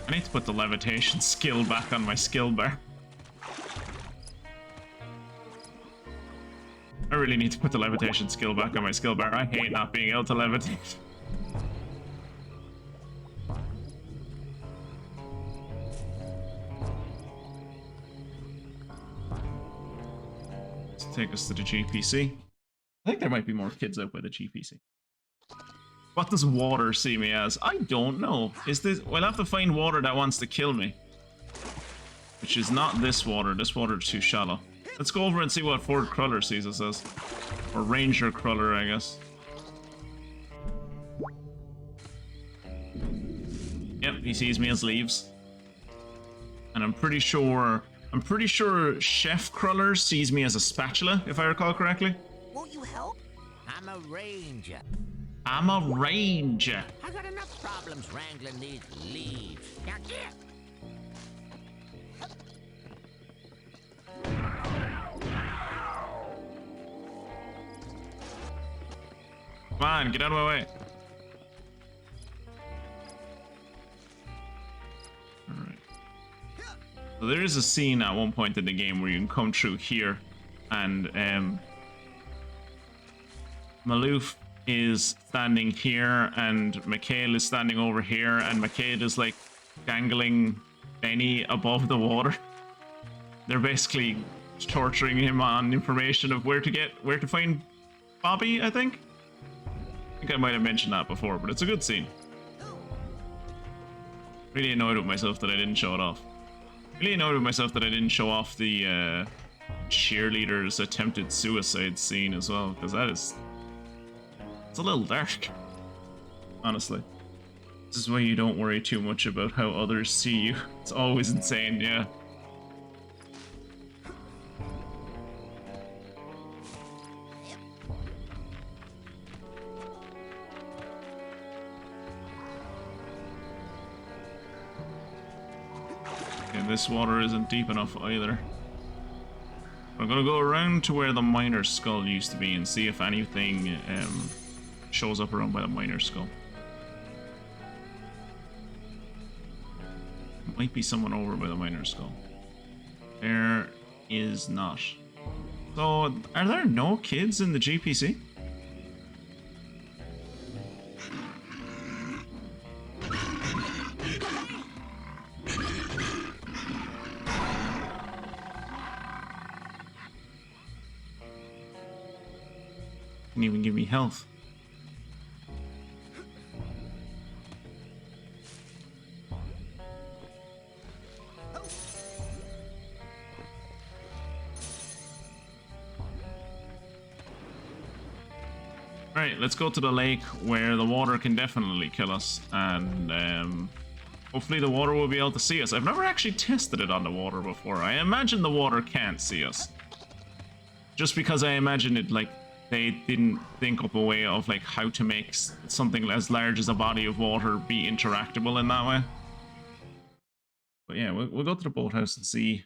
I need to put the levitation skill back on my skill bar. I really need to put the levitation skill back on my skill bar. I hate not being able to levitate. Let's take us to the GPC. I think there might be more kids out by the GPC. What does water see me as? I don't know. Is this... We'll have to find water that wants to kill me. Which is not this water. This water is too shallow. Let's go over and see what Ford Cruller sees us as. Or Ranger Cruller, I guess. Yep, he sees me as leaves. And I'm pretty sure Chef Cruller sees me as a spatula, if I recall correctly.
Won't you help?
I'm a ranger.
I'm a ranger.
I got enough problems wrangling these leaves. Now get.
Come on, get out of my way. Alright. So there is a scene at one point in the game where you can come through here and Maloof is standing here and McHale is standing over here and McHale is like dangling Benny above the water. They're basically torturing him on information of where to find Bobby, I think I might have mentioned that before, but it's a good scene. Really annoyed with myself that I didn't show it off. Really annoyed with myself that I didn't show off the cheerleader's attempted suicide scene as well, because it's a little dark, honestly. This is why you don't worry too much about how others see you. It's always insane, yeah. Okay, this water isn't deep enough either. I'm gonna go around to where the miner's skull used to be and see if anything shows up around by the miner's skull. Might be someone over by the miner's skull. There is not. So, are there no kids in the GPC? Didn't even give me health. Right, let's go to the lake where the water can definitely kill us, and hopefully the water will be able to see us. I've never actually tested it on the water before. I imagine the water can't see us. Just because I imagine it, like, they didn't think up a way of, like, how to make something as large as a body of water be interactable in that way. But yeah, we'll go to the boathouse and see.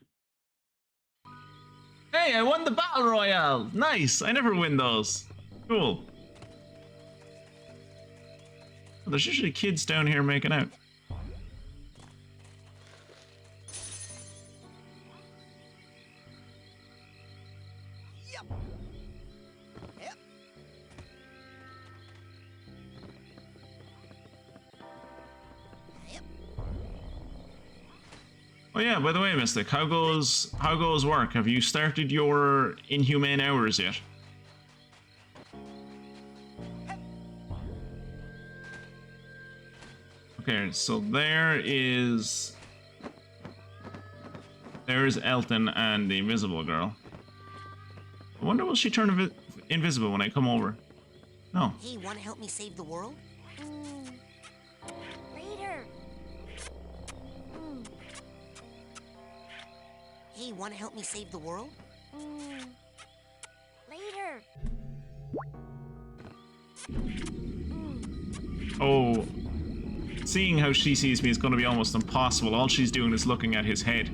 Hey, I won the Battle Royale! Nice! I never win those. Cool. Well, there's usually kids down here making out. Oh yeah, by the way, Mystic, how goes work? Have you started your inhumane hours yet? Okay, so there's Elton and the invisible girl. I wonder will she turn invisible when I come over? No.
Hey, wanna help me save the world?
Later.
Hey, wanna help me save the world?
Later.
Oh, seeing how she sees me is going to be almost impossible. All she's doing is looking at his head.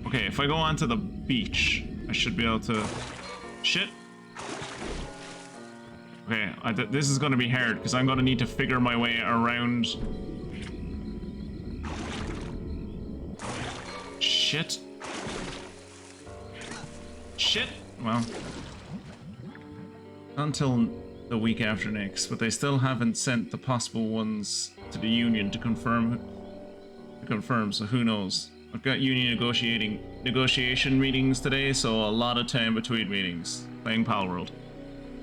Okay, if I go onto the beach, I should be able to... Shit. Okay, this is going to be hard, because I'm going to need to figure my way around... Shit. Shit. Well, until the week after next, but they still haven't sent the possible ones to the union to confirm, so who knows. I've got union negotiation meetings today, so a lot of time between meetings playing Palworld.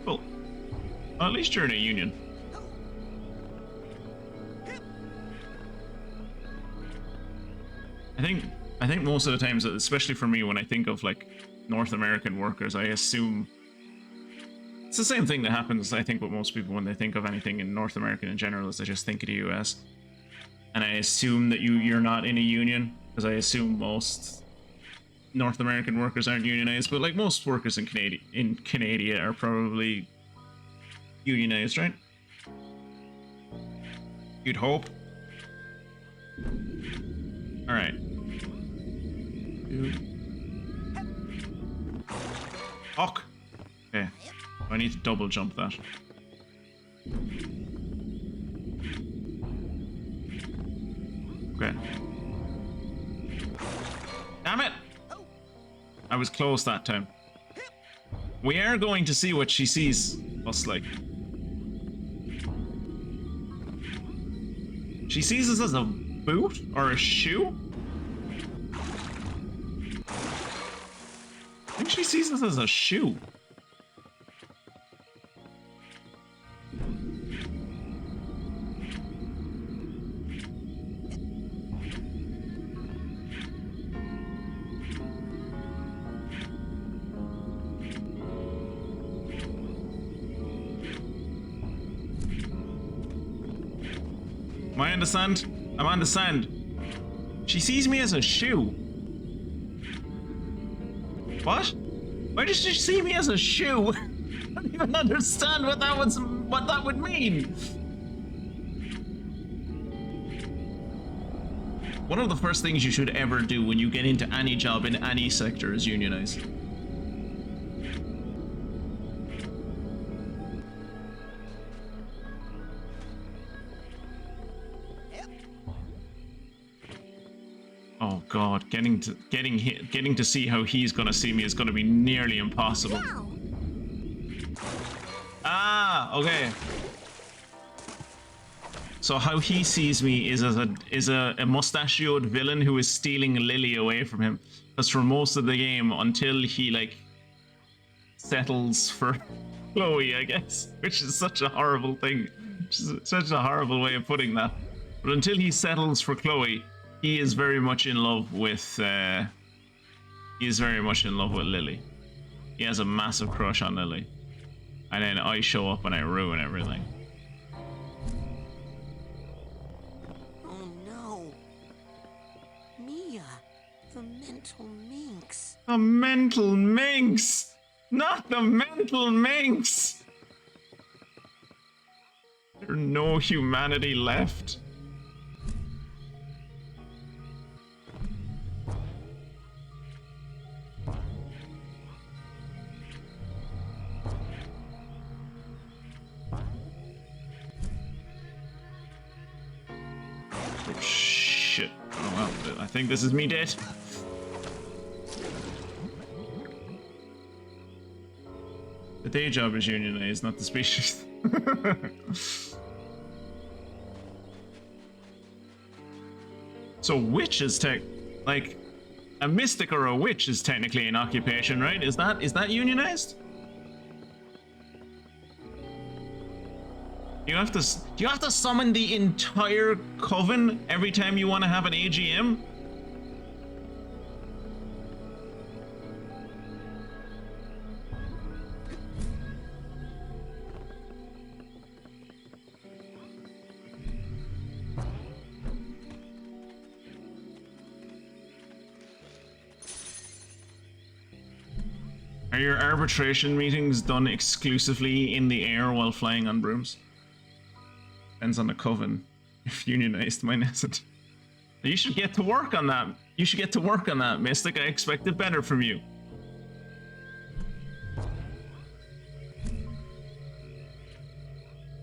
Cool. Well, at least you're in a union. I think most of the times, especially for me, when I think of like North American workers, I assume it's the same thing that happens, I think, with most people when they think of anything in North America in general, is they just think of the US. And I assume that you're not in a union, because I assume most North American workers aren't unionized, but like most workers in Canada are probably unionized, right? You'd hope. Alright. Fuck. Okay. I need to double jump that. Okay. Damn it! I was close that time. We are going to see what she sees us like. She sees us as a boot or a shoe? I think she sees us as a shoe. Am I on the sand? I'm on the sand. She sees me as a shoe. What? Why does she see me as a shoe? I don't even understand what that would mean. One of the first things you should ever do when you get into any job in any sector is unionize. Oh god, getting to see how he's gonna see me is gonna be nearly impossible. Ah, okay. So how he sees me is as a mustachioed villain who is stealing Lily away from him. Because for most of the game, until he like settles for Chloe, I guess, which is such a horrible thing, such a horrible way of putting that. But until he settles for Chloe, he is very much in love with Lily. He has a massive crush on Lily. And then I show up and I ruin everything.
Oh no. Mia, the mental minx.
The mental minx! Not the mental minx! There's no humanity left. Oh shit. Oh well, I think this is me dead. The day job is unionized, not the species. So witch is like a mystic or a witch is technically an occupation, right? Is that unionized? Do you have to summon the entire coven every time you want to have an AGM? Are your arbitration meetings done exclusively in the air while flying on brooms? Depends on the coven. If unionized, mine isn't. You should get to work on that. You should get to work on that, Mystic. I expected better from you.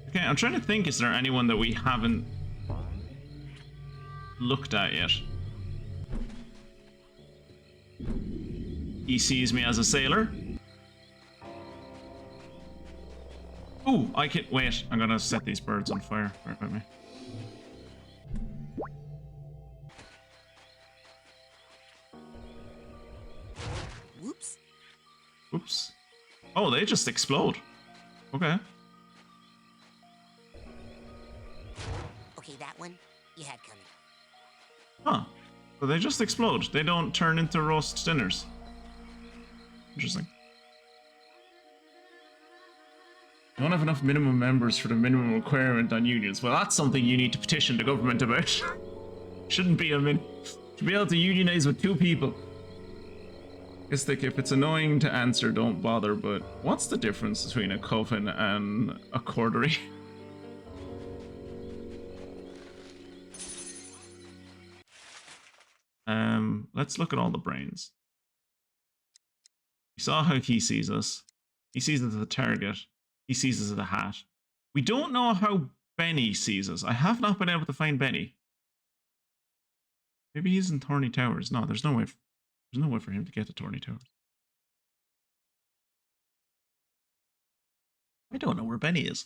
Okay, I'm trying to think, is there anyone that we haven't looked at yet? He sees me as a sailor. Ooh, I can wait. I'm gonna set these birds on fire. Right by me.
Whoops.
Oops. Oh, they just explode. Okay.
Okay, that one you had coming.
Huh. So they just explode. They don't turn into roast dinners. Interesting. Don't have enough minimum members for the minimum requirement on unions. Well, that's something you need to petition the government about. Shouldn't be to be able to unionize with 2 people. Guess like if it's annoying to answer, don't bother, but what's the difference between a coven and a cordery? Let's look at all the brains. We saw how he sees us. He sees us as a target. He sees us as a hat. We don't know how Benny sees us. I have not been able to find Benny. Maybe he's in Thorny Towers. No, there's no way for him to get to Thorny Towers. I don't know where Benny is.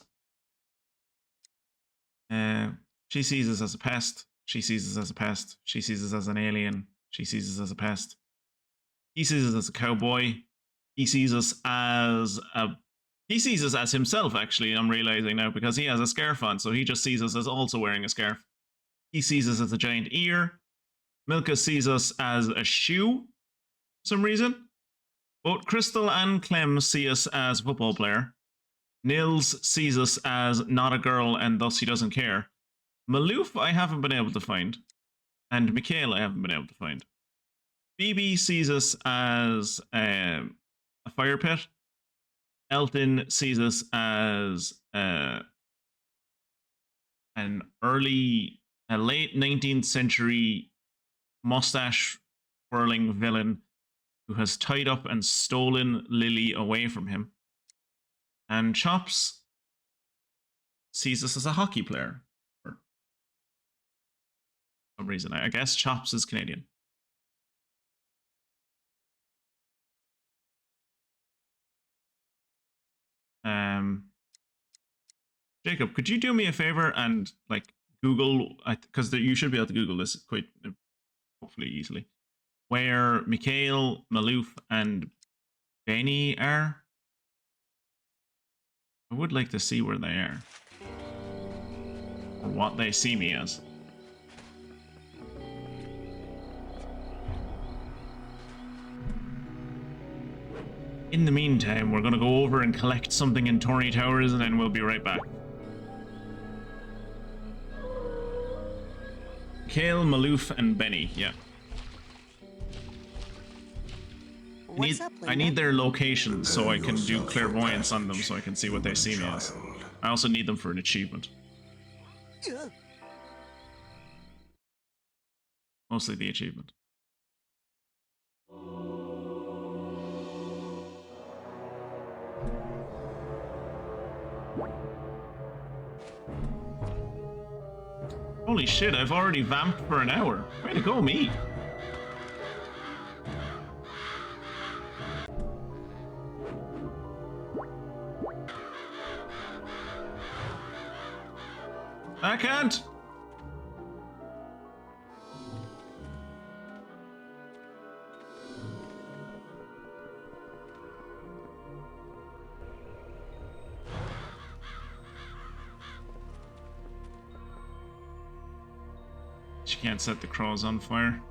She sees us as a pest. She sees us as a pest. She sees us as an alien. She sees us as a pest. He sees us as a cowboy. He sees us as a... He sees us as himself, actually, I'm realizing now, because he has a scarf on, so he just sees us as also wearing a scarf. He sees us as a giant ear. Milka sees us as a shoe, for some reason. Both Crystal and Clem see us as a football player. Nils sees us as not a girl, and thus he doesn't care. Maloof I haven't been able to find. And Mikhail I haven't been able to find. Phoebe sees us as a fire pit. Elton sees us as a late 19th century mustache twirling villain who has tied up and stolen Lily away from him. And Chops sees us as a hockey player for some reason. I guess Chops is Canadian. Jacob, could you do me a favor and like Google, because you should be able to Google this quite hopefully easily, where Mikhail, Maloof, and Benny are? I would like to see where they are. Or what they see me as. In the meantime, we're going to go over and collect something in Torny Towers, and then we'll be right back. Mikhail, Maloof, and Benny, yeah. I need their locations so I can do clairvoyance on them so I can see what they see me as. I also need them for an achievement. Mostly the achievement. Holy shit, I've already vamped for an hour. Way to go, me. I can't. She can't set the crows on fire.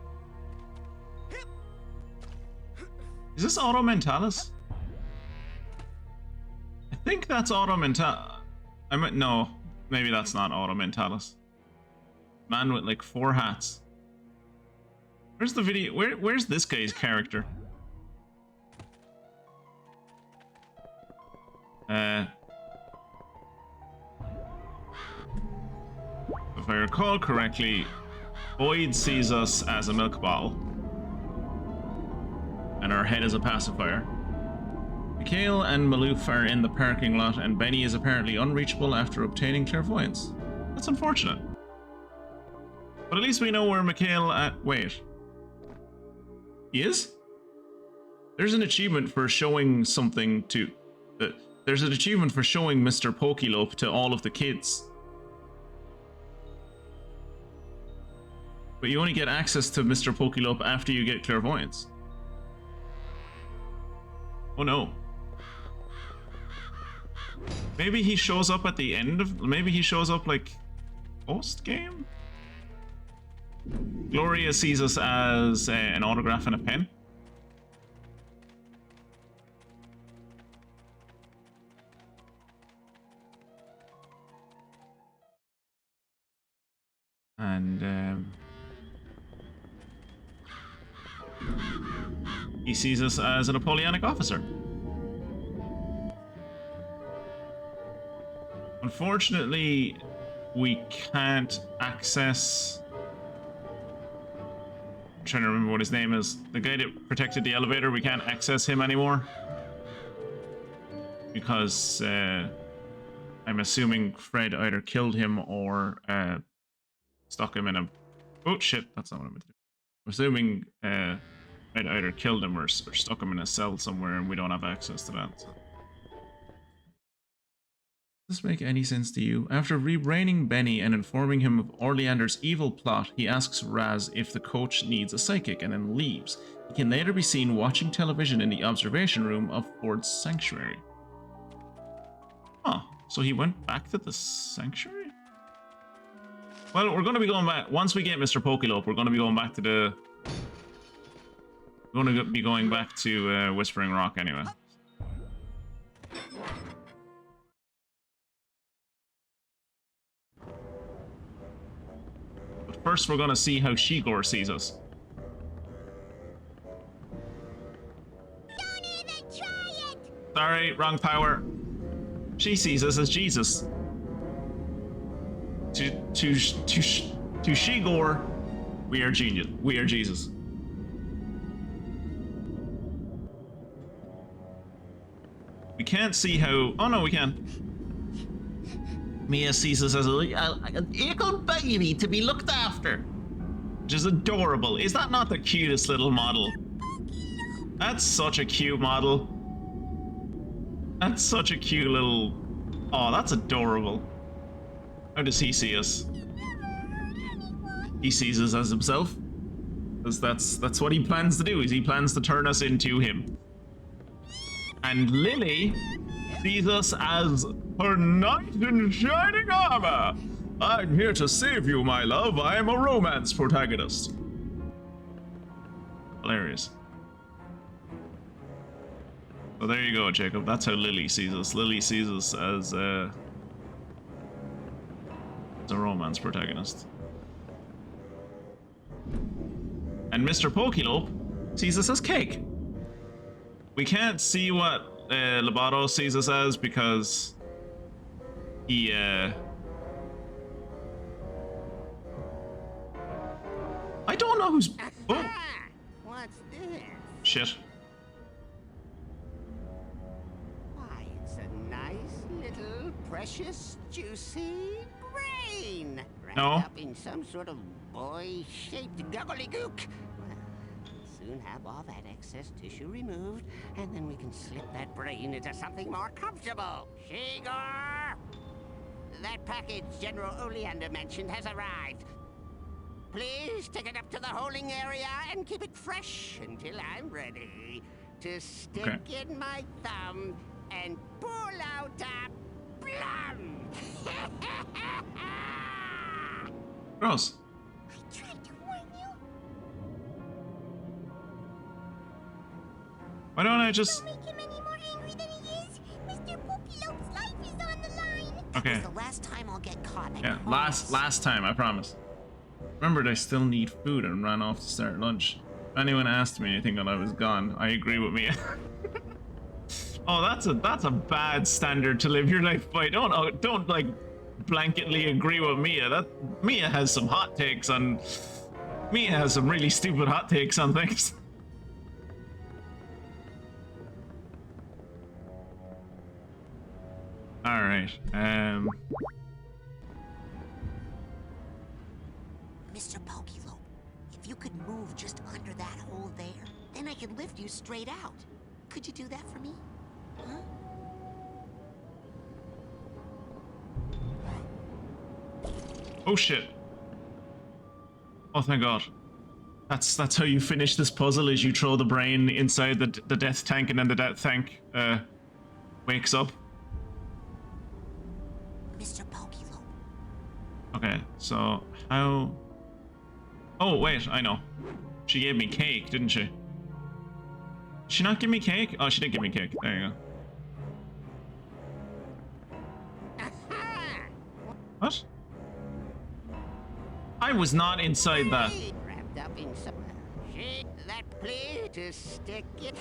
Is this Auto Mentalis? I think that's Auto Mentalis. No, maybe that's not Auto Mentalis. Man with like 4 hats. Where's the video? Where's this guy's character? If I recall correctly, VoD sees us as a milk bottle, and our head is a pacifier. Mikhail and Maloof are in the parking lot, and Benny is apparently unreachable after obtaining clairvoyance. That's unfortunate. But at least we know where Mikhail at. Wait. He is? There's an achievement for showing something to... there's an achievement for showing Mr. Pokelope to all of the kids. But you only get access to Mr. Pokelope after you get clairvoyance. Oh no. Maybe he shows up at the end of... Maybe he shows up like post-game? Gloria sees us as an autograph and a pen. And he sees us as a Napoleonic officer. Unfortunately, we can't access... I'm trying to remember what his name is. The guy that protected the elevator, we can't access him anymore. Because I'm assuming Fred either killed him or stuck him in a... Oh shit, that's not what I meant to do. I'm assuming I'd either killed him or stuck him in a cell somewhere, and we don't have access to that. So. Does this make any sense to you? After rebraining Benny and informing him of Oleander's evil plot, he asks Raz if the coach needs a psychic and then leaves. He can later be seen watching television in the observation room of Ford's sanctuary. Oh, so he went back to the sanctuary? Well, we're going to be going back. Once we get Mr. Pokelope, we're going to be going back to the... We're going to be going back to Whispering Rock anyway. But first, we're going to see how Shigor sees us.
Don't even try it!
Sorry, wrong power. She sees us as Jesus. To Shigor, we are genius. We are Jesus. We can't see how. Oh no, we can. Mia sees us as a little baby to be looked after, which is adorable. Is that not the cutest little model? That's such a cute model. That's such a cute little... Oh, that's adorable. How does he see us? He sees us as himself. Because that's what he plans to do, is he plans to turn us into him. And Lily sees us as her knight in shining armor. I'm here to save you, my love. I am a romance protagonist. Hilarious. So there you go, Jacob. That's how Lily sees us. Lily sees us as a romance protagonist. And Mr. Pokelope sees us as Cake. We can't see what Lobato sees us as because he I don't know who's... Oh!
What's this?
Shit.
Why, it's a nice little precious juicy brain. Wrapped up in some sort of boy-shaped gobbledygook. Soon have all that excess tissue removed, and then we can slip that brain into something more comfortable. Shigor! That package General Oleander mentioned has arrived. Please take it up to the holding area and keep it fresh until I'm ready to stick in my thumb and pull out a plum.
Gross.
I tried to warn you.
Why don't I just...
Don't make him any more angry than he is. Mr. Pokelope's life is on the line.
Okay.
That was the last time I'll get caught.
Yeah, last time, I promise. Remembered I still need food and ran off to start lunch. If anyone asked me anything while I was gone, I agree with Mia. Oh, that's a bad standard to live your life by. Don't like blanketly agree with Mia. Mia has some hot takes on... Mia has some really stupid hot takes on things. Alright,
Mr. Pokelope, if you could move just under that hole there, then I could lift you straight out. Could you do that for me? Huh?
Oh shit. Oh thank god. That's how you finish this puzzle, is you throw the brain inside the death tank and then the death tank wakes up.
Mr. Pokelope.
Okay, so how... Oh wait, I know. She gave me cake, didn't she? Did she not give me cake? Oh, she did give me cake. There you go. What? I was not inside that.
Wrapped up in some that plate to stick it.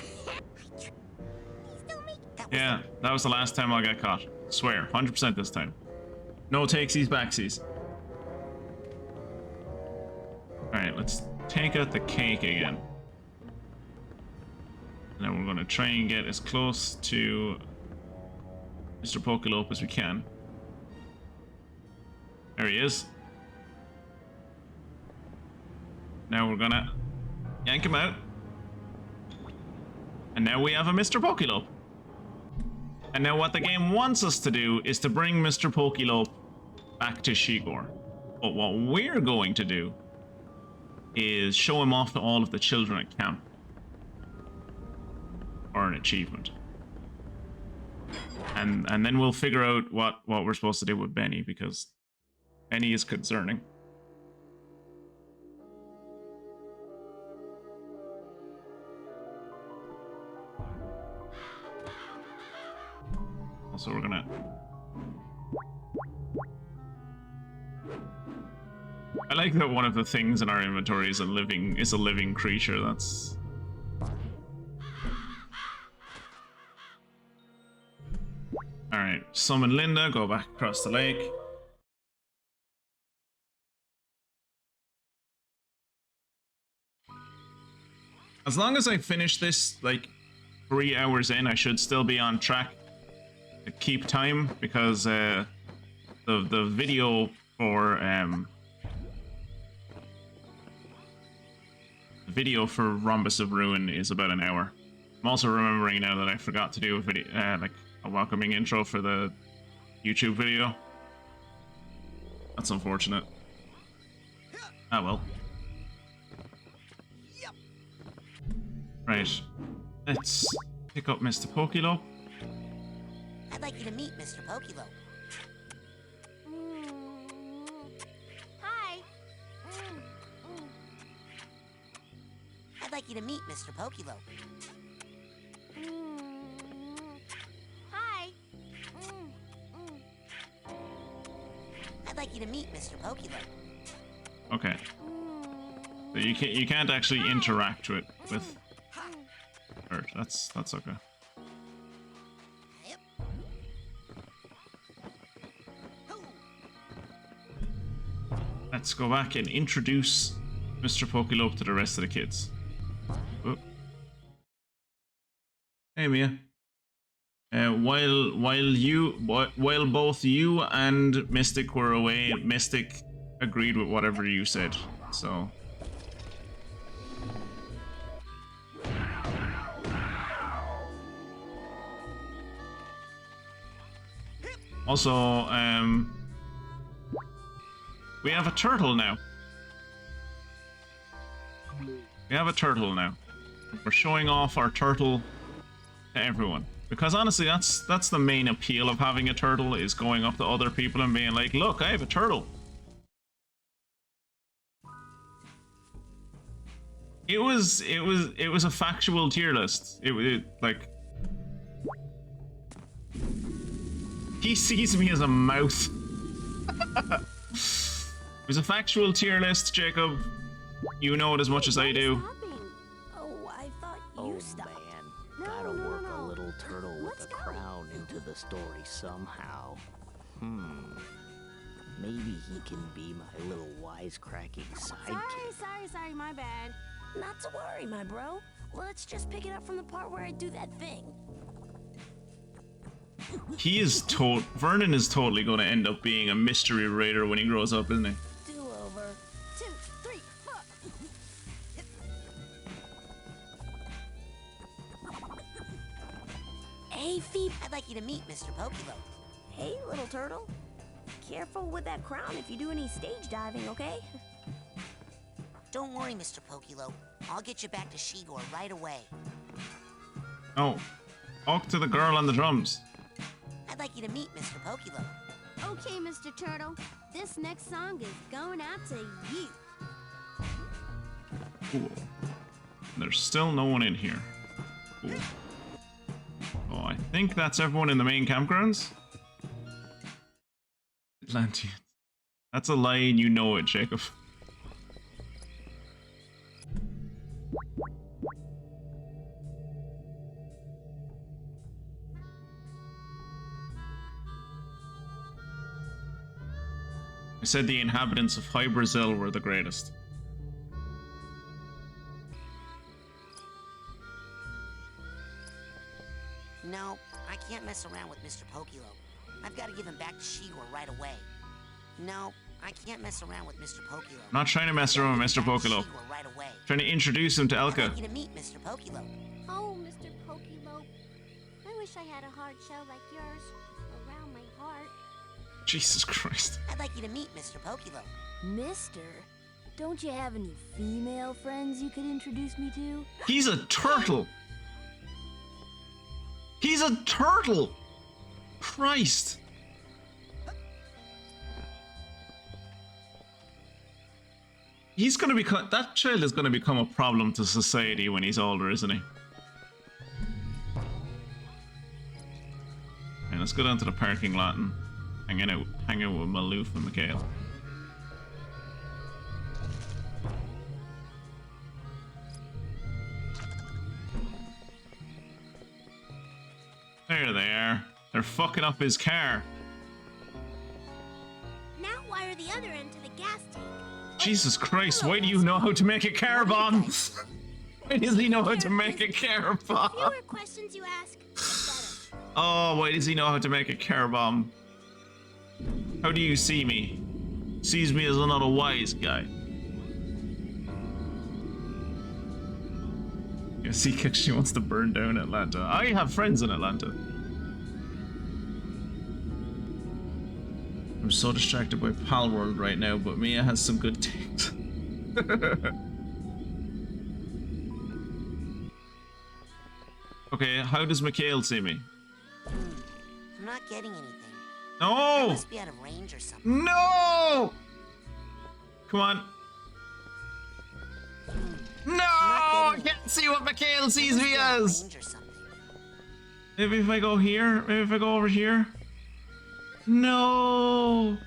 Yeah, that was the last time I'll get caught. Swear, 100% this time. No takesies, backsies. Alright, let's take out the cake again. And then we're going to try and get as close to Mr. Pokelope as we can. There he is. Now we're gonna yank him out. And now we have a Mr. Pokelope. And now what the game wants us to do is to bring Mr. Pokelope back to Shigor. But what we're going to do is show him off to all of the children at camp. Or an achievement. And then we'll figure out what we're supposed to do with Benny, because Benny is concerning. Also, we're gonna... I like that one of the things in our inventory is a living creature. That's... Alright, summon Linda, go back across the lake. As long as I finish this, like, 3 hours in, I should still be on track to keep time, because the video for Rhombus of Ruin is about an hour. I'm also remembering now that I forgot to do a video, like a welcoming intro for the YouTube video. That's unfortunate. Ah well. Right. Let's pick up Mr. Pokelope.
I'd like you to meet Mr. Pokelope.
Hi.
I'd like you to meet Mr. Pokelope.
Hi.
I'd like you to meet Mr. Pokelope.
Okay. So you can't actually interact with her. That's okay. Let's go back and introduce Mr. Pokelope to the rest of the kids. Oh. Hey Mia. While both you and Mystic were away, Mystic agreed with whatever you said. So also, we have a turtle now. We're showing off our turtle to everyone. Because honestly, that's the main appeal of having a turtle, is going up to other people and being like, look, I have a turtle. It was a factual tier list. It like, he sees me as a mouth. It was a factual tier list, Jacob. You know it as much as I do.
Oh, I thought you stopped.
Man, gotta work a little turtle with a crown into the story somehow. Maybe he can be my little wisecracking sidekick.
Sorry, my bad.
Not to worry, my bro. Let's just pick it up from the part where I do that thing.
He is Vernon is totally going to end up being a mystery raider when he grows up, isn't he?
Do over.
2, 3, 4.
Hey, Phoebe.
I'd like you to meet Mr. Pokelope.
Hey, little turtle. Careful with that crown if you do any stage diving, okay?
Don't worry, Mr. Pokelope. I'll get you back to Shigor right away.
Oh, talk to the girl on the drums.
I'd like you to meet Mr. Pokelope.
Okay, Mr. Turtle. This next song is going out to you.
Cool. There's still no one in here. Cool. Oh, I think that's everyone in the main campgrounds. Atlantean. That's a lie and you know it, Jacob. I said the inhabitants of High Brazil were the greatest.
No, I can't mess around with Mr. Pokelope. I've got to give him back to Shigor right away. No, I can't mess around with Mr. Pokelope.
I'm not trying to mess around with Mr. Pokelope.
Right away.
Trying to introduce him to Elka.
I'd like you to meet Mr. Pokelope.
Oh, Mr. Pokelope. I wish wish I had a hard shell like yours around my heart.
Jesus Christ.
I'd like you to meet Mr. Pokelope.
Mister, don't you have any female friends you could introduce me to?
He's a turtle. He's a turtle. Christ. He's gonna become, that child is gonna become a problem to society when he's older, isn't he? And let's go down to the parking lot and hang out with Maloof and Mikhail. There they are. They're fucking up his car.
Now wire the other end to the gas tank.
Jesus Christ, why do you know how to make a car bomb? Why does he know how to make a car bomb?
The fewer questions you ask, the better.
Oh, why does he know how to make a car bomb? How do you see me? Sees me as another wise guy. Yes, he actually wants to burn down Atlanta. I have friends in Atlanta. I'm so distracted by Pal World right now, but Mia has some good things. Okay, how does Mikhail see me?
I'm not getting anything.
No!
I must be out of range or something.
No! Come on. No! I can't see what Mikhail sees me as! Maybe if I go here? Maybe if I go over here? No!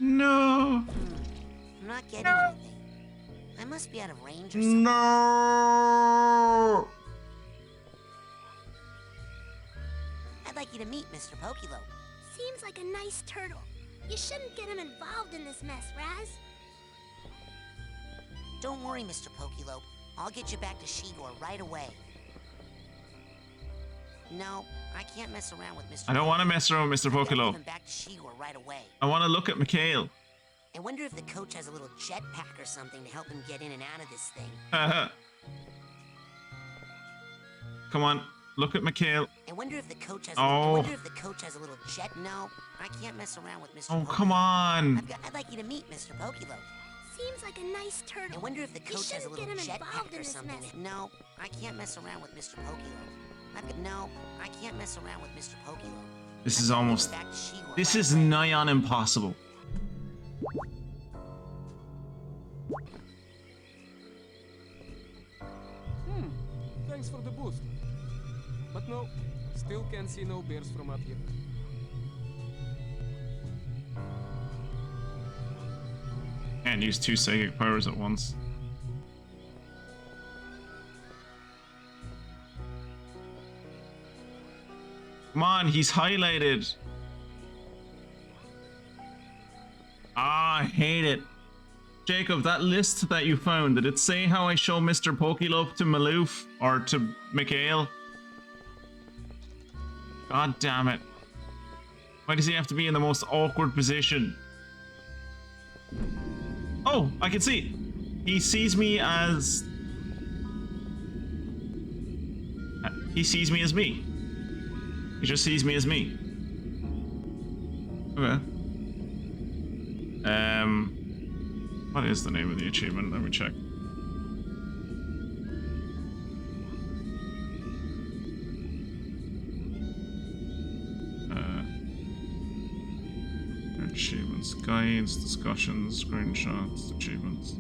No!
I'm not getting anything. I must be out of range or something.
No!
I'd like you to meet Mr. Pokelope.
Seems like a nice turtle. You shouldn't get him involved in this mess, Raz.
Don't worry, Mr. Pokelope. I'll get you back to Shigor right away. No, I can't mess around with Mr.
I don't want to mess around with Mr. Pokelope.
Back to Shigor right away.
I want to look at Mikhail.
I wonder if the coach has a little jetpack or something to help him get in and out of this thing.
Come on, look at Mikhail.
I wonder if the coach has.
Oh.
I wonder if the coach has a little jet. No, I can't mess around with Mr.
Oh,
Pokelope.
come on.
I'd like you to meet Mr. Pokelope.
Seems like a nice turtle.
I wonder if the coach has a little
get him involved
jetpack
in
or
this
something.
mess.
No, I can't mess around with Mr. Pokelope. No, I can't mess around with Mr. Pokelope.
This is almost. This is nigh on impossible.
Thanks for the boost. But no, still can't see no bears from up here.
Can't use two psychic powers at once. Come on, he's highlighted. Ah, I hate it. Jacob, that list that you found, did it say how I show Mr. Pokelope to Maloof or to Mikhail? God damn it. Why does he have to be in the most awkward position? Oh, I can see. He sees me as... He sees me as me. He just sees me as me. Okay. What is the name of the achievement? Let me check. Achievements, guides, discussions, screenshots, achievements.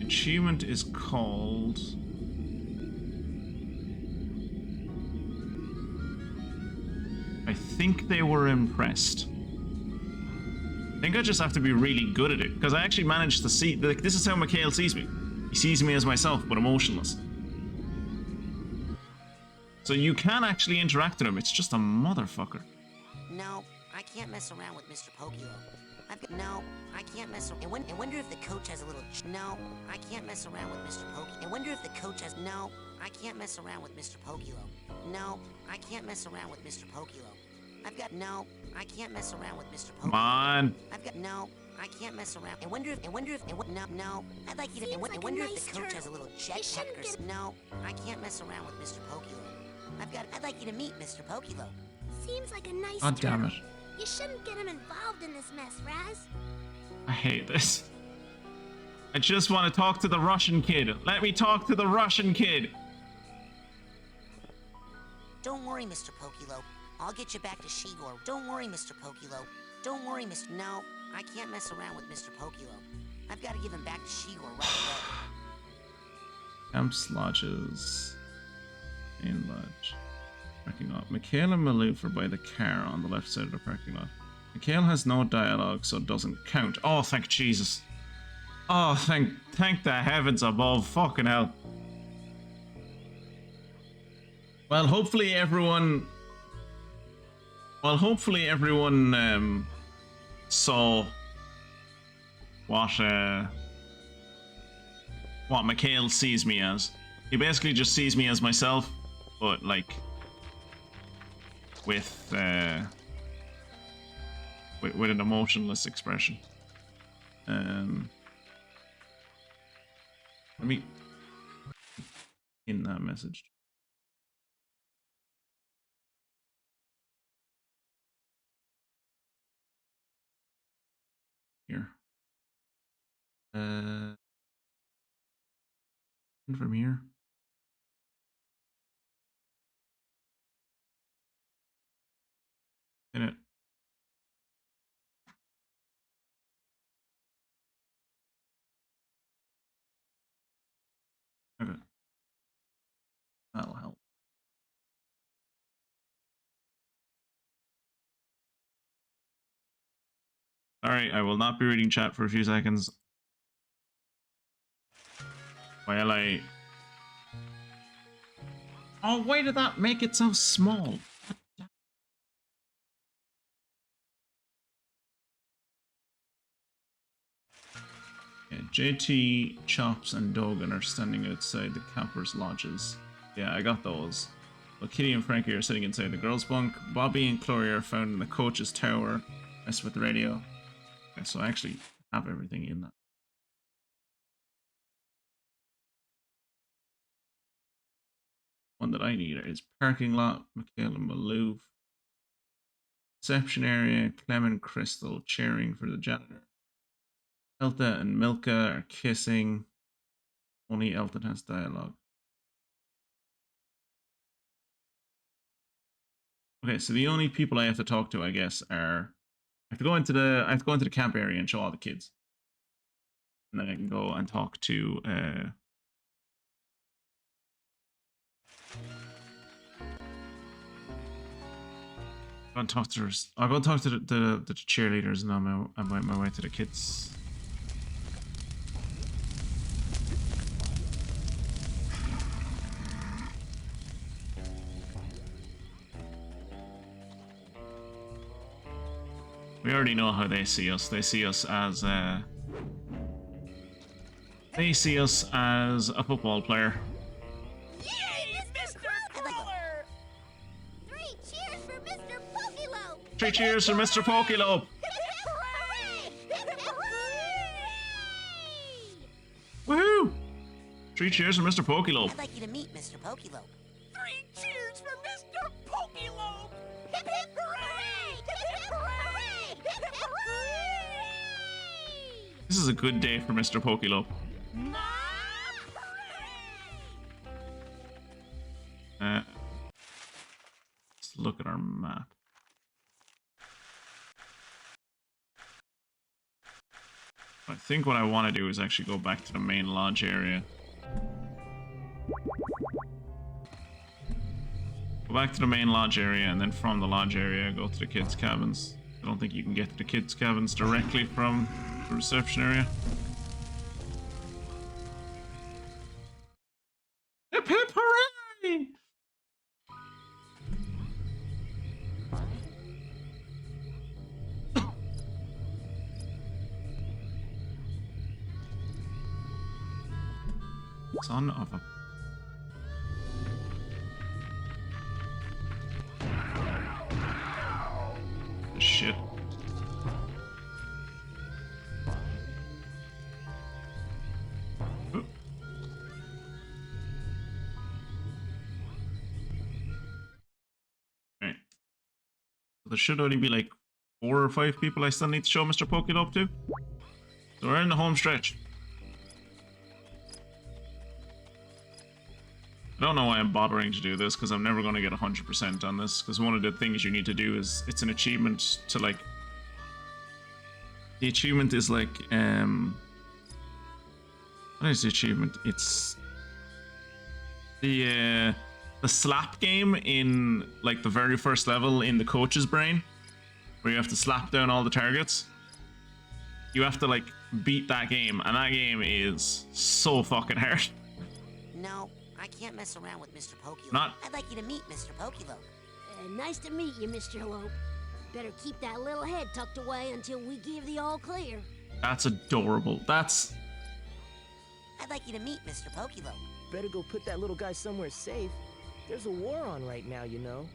Achievement is called... I think they were impressed. I think I just have to be really good at it, because I actually managed to see, like, this is how Mikhail sees me. He sees me as myself, but emotionless. So you can actually interact with him, it's just a motherfucker.
No, I can't mess around with Mr. Pokelope. No, I can't mess around. I wonder if the coach has a little... No, I can't mess around with Mr. Pokelope. I wonder if the coach has... No, I can't mess around with Mr. Pokelope. No, I can't mess around with Mr. Pokelope. No, I can't mess around with Mr. Pokelope.
Come on.
No, I can't mess around. I wonder if, no. I'd like you to, I wonder if the coach has a little jetpack or something. No, I can't mess around with Mr. Pokelope. I'd like you to meet Mr. Pokelope.
Seems like a nice
God damn it.
You shouldn't get him involved in this mess, Raz.
I hate this. I just want to talk to the Russian kid. Let me talk to the Russian kid.
Don't worry, Mr. Pokelope. I'll get you back to Shigor. Don't worry, Mr. Pokelope. Don't worry, Mr. No, I can't mess around with Mr. Pokelope. I've got to give him back to Shigor right away.
Camps, lodges. Main lodge. Parking lot. Mikhail and Maloof are by the car on the left side of the parking lot. Mikhail has no dialogue, so it doesn't count. Oh, thank Jesus. Oh, thank the heavens above. Fucking hell. Well, hopefully everyone saw what Mikhail sees me as. He basically just sees me as myself, but like with an emotionless expression. Let me in that message. Here. From here. In it. Okay. That'll help. Alright, I will not be reading chat for a few seconds. While I... Oh, why did that make it so small? Yeah, JT, Chops, and Dogan are standing outside the campers' lodges. Yeah, I got those. Well, Kitty and Frankie are sitting inside the girls' bunk. Bobby and Chloe are found in the coach's tower. Mess with the radio. Okay, so I actually have everything in that. One that I need is parking lot, Mikhail and Maloof. Reception area, Clem and Crystal cheering for the janitor. Elta and Milka are kissing. Only Elton has dialogue. Okay, so the only people I have to talk to, I guess, are I have to go into the camp area and show all the kids. And then I can go and talk to I'll go and talk to the cheerleaders, and I'm on my way to the kids. We already know how they see us. They see us as a football player.
Yay, Mr. Crawler! 3 cheers for Mr. Pokelope!
3 cheers for Mr. Pokelope! Woohoo! 3 cheers for Mr. Pokelope.
I'd like you to meet Mr. Pokelope.
3 cheers for Mr. Pokelope! Hip hip hooray! Hip hip hooray! Hip hip hooray!
This is a good day for Mr. Pokelope. Let's look at our map. I think what I want to do is actually go back to the main lodge area. Go back to the main lodge area, and then from the lodge area, go to the kids' cabins. I don't think you can get to the kids' cabins directly from the reception area. Hip hip hooray! Son of a... Shit. So there should only be like 4 or 5 people I still need to show Mr. Pokelope to. So we're in the home stretch. I don't know why I'm bothering to do this, because I'm never going to get 100% on this, because one of the things you need to do is, it's an achievement to like... The achievement is like, what is the achievement? It's the slap game in like the very first level in the coach's brain, where you have to slap down all the targets. You have to like beat that game, and that game is so fucking hard.
No, I can't mess around with Mr. Pokelope.
Not.
I'd like you to meet Mr. Pokelope.
Nice to meet you, Mr. Lope. Better keep that little head tucked away until we give the all clear.
That's adorable. That's...
I'd like you to meet Mr. Pokelope.
Better go put that little guy somewhere safe. There's a war on right now, you know.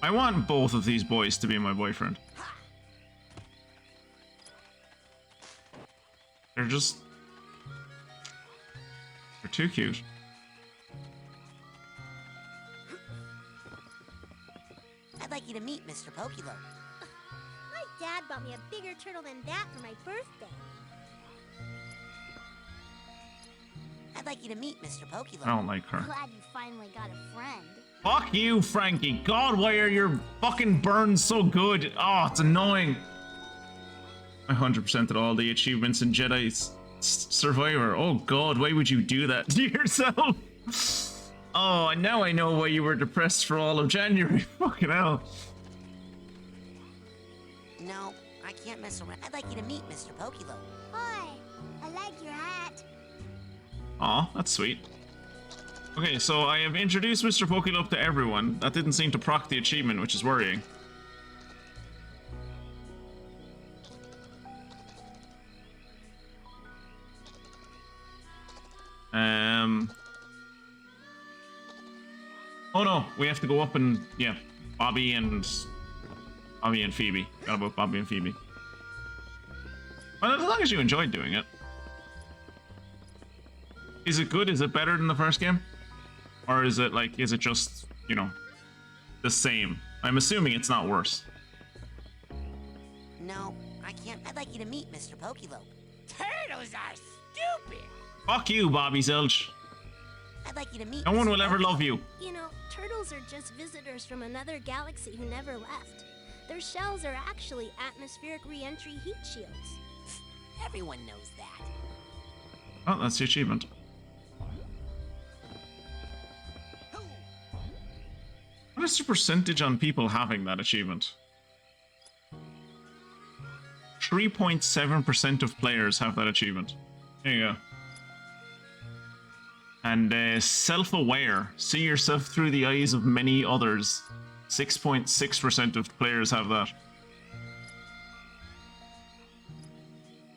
I want both of these boys to be my boyfriend. They're just... They're too cute.
I'd like you to meet Mr. Pokelope.
My dad bought me a bigger turtle than that for my birthday.
I'd like you to meet Mr. Pokelope.
I don't like her.
Glad you finally got a friend.
Fuck you, Frankie. God, why are your fucking burns so good? Oh, it's annoying. I 100%ed all the achievements in Jedi Survivor. Oh god, why would you do that to yourself? Oh, and now I know why you were depressed for all of January. Fucking hell.
No, I can't mess around. I'd like you to meet Mr. Pokelope.
Hi, I like your hat.
Aw, that's sweet. Okay, so I have introduced Mr. Pokelope to everyone. That didn't seem to proc the achievement, which is worrying. Oh no, we have to go up and, yeah, Bobby and Phoebe. Got about Bobby and Phoebe. Well, as long as you enjoyed doing it. Is it good? Is it better than the first game? Or is it like, is it just, you know, the same? I'm assuming it's not worse.
No, I can't. I'd like you to meet Mr. Pokelope.
Turtles are stupid!
Fuck you, Bobby Zilch.
I'd like you to meet
No one
Mr.
will ever
Pokelope.
love you.
You know, turtles are just visitors from another galaxy who never left. Their shells are actually atmospheric re-entry heat shields.
Everyone knows that.
Oh, that's the achievement. What is the percentage on people having that achievement? 3.7% of players have that achievement. There you go. And self-aware, see yourself through the eyes of many others. 6.6% of players have that.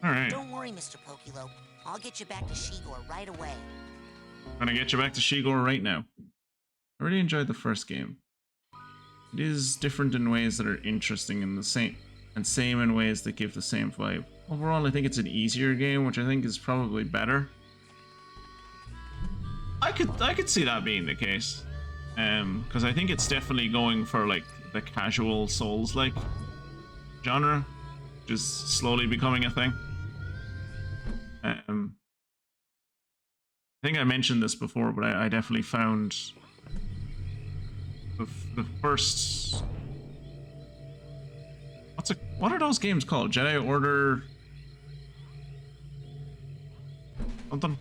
Alright.
Don't worry, Mr. Pokelope. I'll get you back to Shigor right away.
I'm gonna get you back to Shigor right now. I really enjoyed the first game. It is different in ways that are interesting and same in ways that give the same vibe. Overall, I think it's an easier game, which I think is probably better. I could see that being the case, because I think it's definitely going for like the casual Souls-like genre, which is slowly becoming a thing. I think I mentioned this before, but I definitely found the first... What are those games called? Jedi Order... something?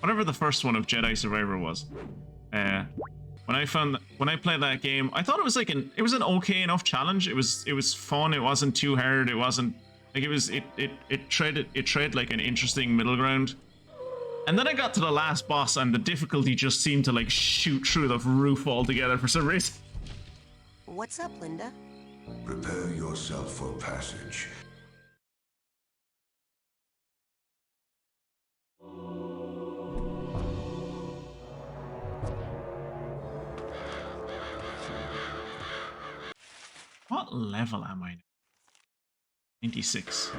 Whatever the first one of Jedi Survivor was. When I played that game, I thought it was like it was an okay enough challenge. It was fun. It wasn't too hard. It wasn't like it tread like an interesting middle ground. And then I got to the last boss, and the difficulty just seemed to like shoot through the roof altogether for some reason.
What's up, Linda?
Prepare yourself for passage.
What level am I? 96.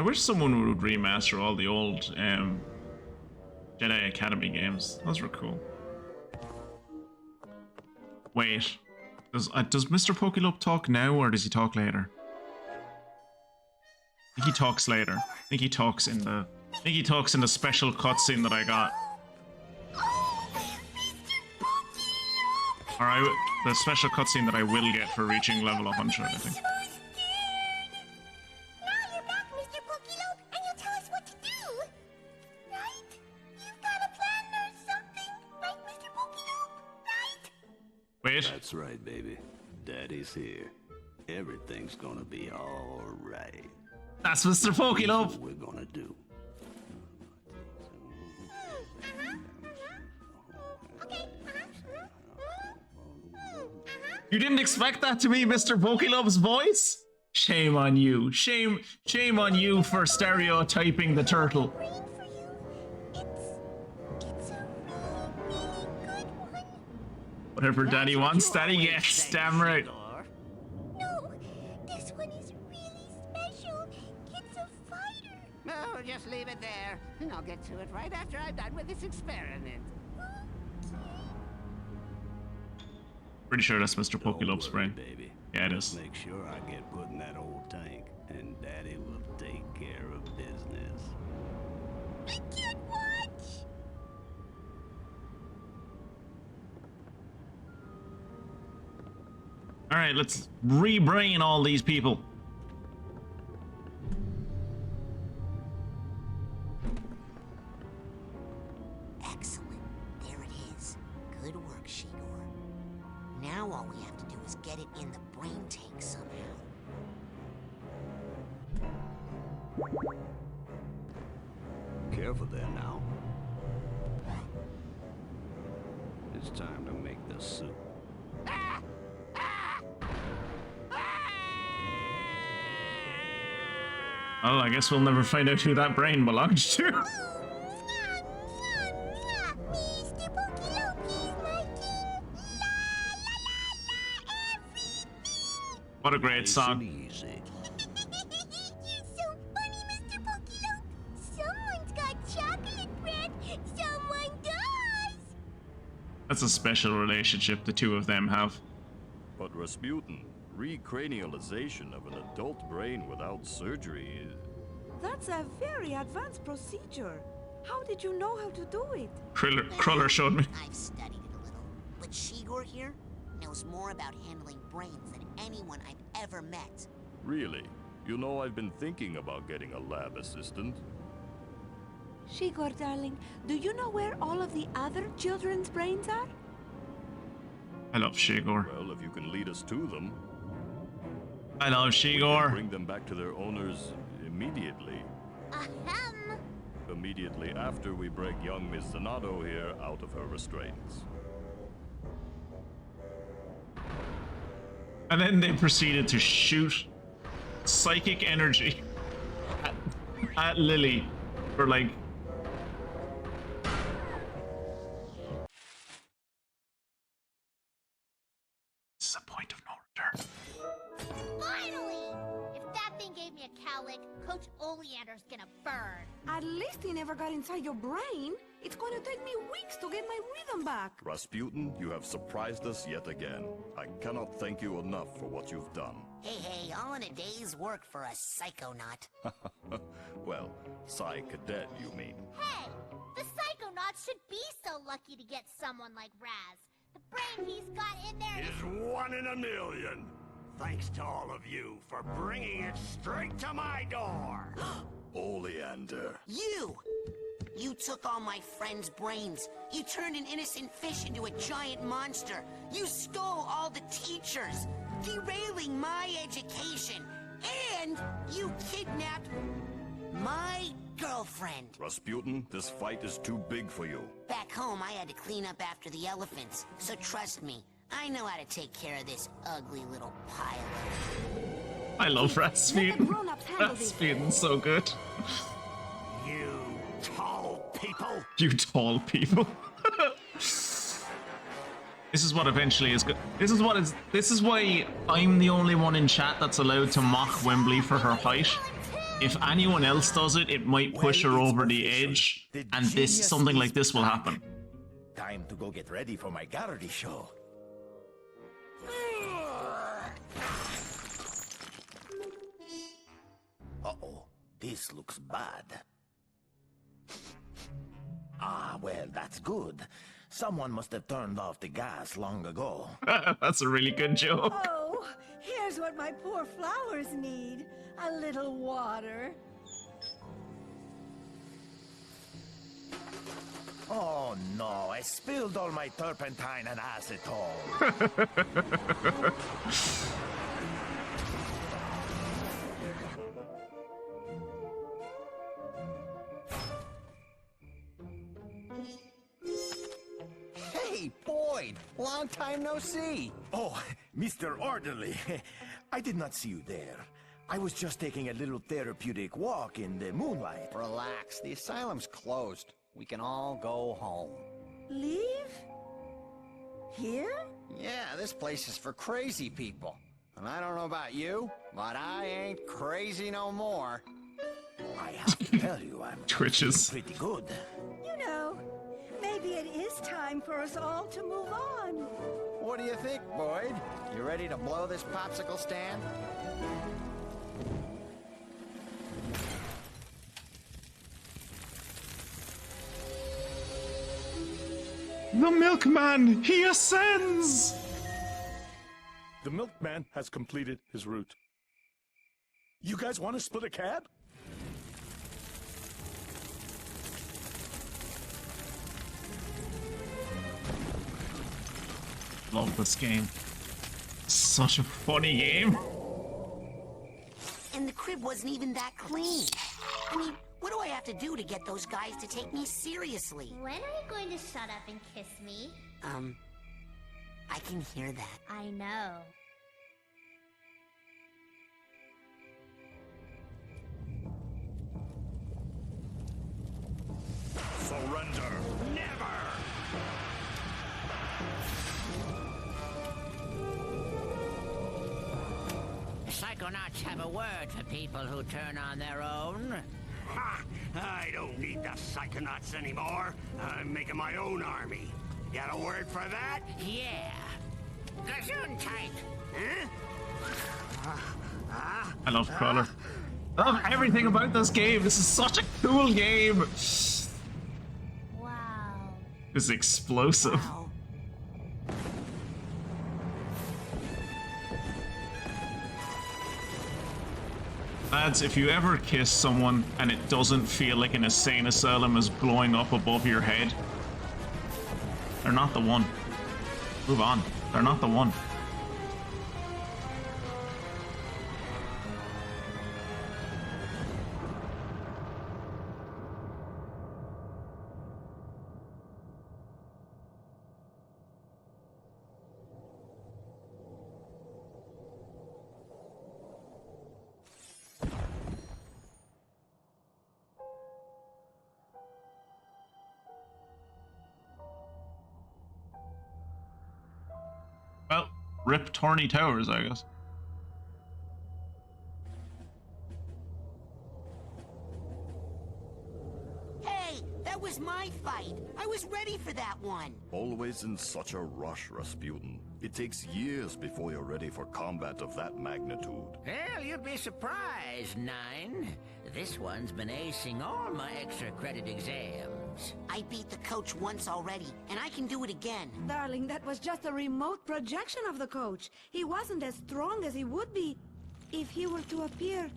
I wish someone would remaster all the old Jedi Academy games. Those were cool. Wait, does Mr. Pokelope talk now or does he talk later? I think he talks later. I think he talks in the special cutscene that I got. Or the special cutscene that I will get for reaching level 100, I think. Wait.
That's right, baby. Daddy's here. Everything's gonna be all right.
That's Mr. Pokelope.
What we're gonna do.
You didn't expect that to be Mr. Pokelope's voice? Shame on you. Shame on you for stereotyping the turtle. Whatever Daddy wants, Daddy gets. Damn right.
No, this one is really special. It's a fighter.
No, just leave it there, and I'll get to it right after I'm done with this experiment.
Pretty
sure that's Mr. Pokelope's brain.
Baby.
Yeah, it is.
Make sure I get put in that old tank, and Daddy will take care of business.
I can't watch.
All right, let's re-brain all these people.
Excellent. There it is. Good work, Shigor. Now all we have to do is get it in the brain tank somehow.
Careful there now. It's time to make the soup.
Well, I guess we'll never find out who that brain belongs to.
Mr. Pokelope is my king. La la la la everything.
What a great song.
Easy.
You're so funny, Mr. Pokelope. Someone's got chocolate bread. Someone does.
That's a special relationship the two of them have.
But Rasputin, recranialization of an adult brain without surgery is...
That's a very advanced procedure. How did you know how to do it?
Cruller showed me.
I've studied it a little, but Shigor here knows more about handling brains than anyone I've ever met.
Really? You know, I've been thinking about getting a lab assistant.
Shigor, darling, do you know where all of the other children's brains are?
I love Shigor.
Well, if you can lead us to them.
I love Shigor.
Bring them back to their owners immediately.
Ahem.
Immediately after we break young Miss Zanado here out of her restraints.
And then they proceeded to shoot psychic energy at Lily for like... This is a point of no return.
Finally! If that thing gave me a cowlick, Coach Oleander's gonna burn.
At least he never got inside your brain. It's going to take me weeks to get my rhythm back.
Rasputin, you have surprised us yet again. I cannot thank you enough for what you've done.
Hey, all in a day's work for a psychonaut.
Well, Psy Cadet, you mean.
Hey! The Psychonauts should be so lucky to get someone like Raz. The brain he's got in there
Is 1 in a million. Thanks to all of you for bringing it straight to my door.
Oleander.
You took all my friends' brains. You turned an innocent fish into a giant monster. You stole all the teachers, derailing my education. And you kidnapped my girlfriend.
Rasputin, this fight is too big for you.
Back home, I had to clean up after the elephants. So trust me, I know how to take care of this ugly little pile.
I love Rasputin. Rasputin's so good.
You tall people.
You tall people. This is what eventually is good. This is why I'm the only one in chat that's allowed to mock Wembley for her height. if anyone else does it, it might push her over the edge, and something like this will happen.
Time to go get ready for my gallery show. Uh-oh, this looks bad. Ah, well, that's good. Someone must have turned off the gas long ago.
That's a really good joke.
Oh, here's what my poor flowers need. A little water.
Oh no, I spilled all my turpentine and acetone.
Hey, Boyd! Long time no see!
Oh, Mr. Orderly, I did not see you there. I was just taking a little therapeutic walk in the moonlight.
Relax, the asylum's closed. We can all go home.
Leave? Here?
Yeah, this place is for crazy people. And I don't know about you, but I ain't crazy no more.
I have to tell you, I'm
Twitches.
pretty good.
You know, maybe it is time for us all to move on.
What do you think, Boyd? You ready to blow this popsicle stand?
The milkman, he ascends!
The milkman has completed his route. You guys want to split a cab?
Love this game. Such a funny game.
And the crib wasn't even that clean. I mean, what do I have to do to get those guys to take me seriously?
When are you going to shut up and kiss me?
I can hear that.
I know.
Surrender. Never!
Psychonauts have a word for people who turn on their own.
Ha! I don't need the Psychonauts anymore. I'm making my own army. Got a word for that?
Yeah. Gesundheit.
Huh?
I love Crawler. I love everything about this game. This is such a cool game.
Wow.
It's explosive.
Wow.
Lads, if you ever kiss someone and it doesn't feel like an insane asylum is blowing up above your head, they're not the one. Move on. They're not the one. Well, rip Torny Towers, I guess.
Hey, that was my fight. I was ready for that one.
Always in such a rush, Rasputin. It takes years before you're ready for combat of that magnitude.
Well, you'd be surprised, Nine. This one's been acing all my extra credit exams.
I beat the coach once already, and I can do it again.
Darling, that was just a remote projection of the coach. He wasn't as strong as he would be if he were to appear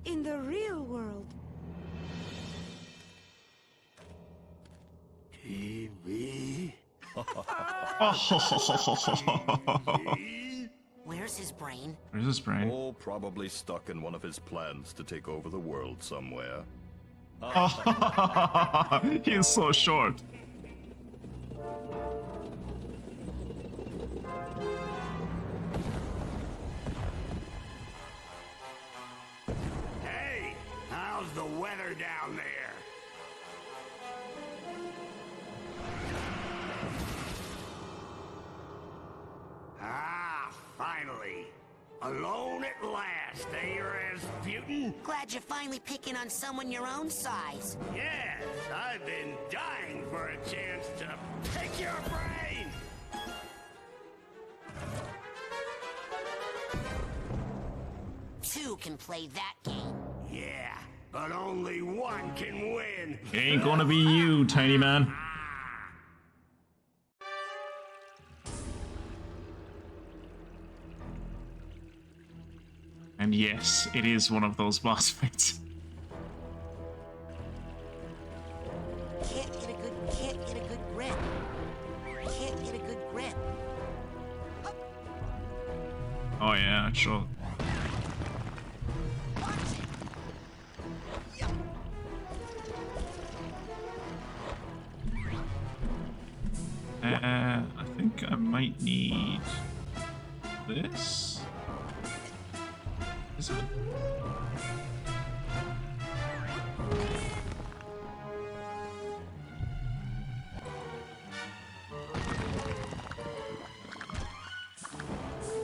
in the real world.
TV?
Where's his brain?
Where's his brain?
Oh, probably stuck in one of his plans to take over the world somewhere.
He is so short.
Hey, how's the weather down there? Ah, finally. Alone at last, eh, Rasputin?
Glad you're finally picking on someone your own size.
Yes, I've been dying for a chance to pick your brain!
Two can play that game.
Yeah, but only one can win.
Ain't gonna be you, tiny man. And yes, it is one of those boss fights.
Can't get a good grip. Can't get a good grip.
Oh yeah, sure. I think I might need this. Is it?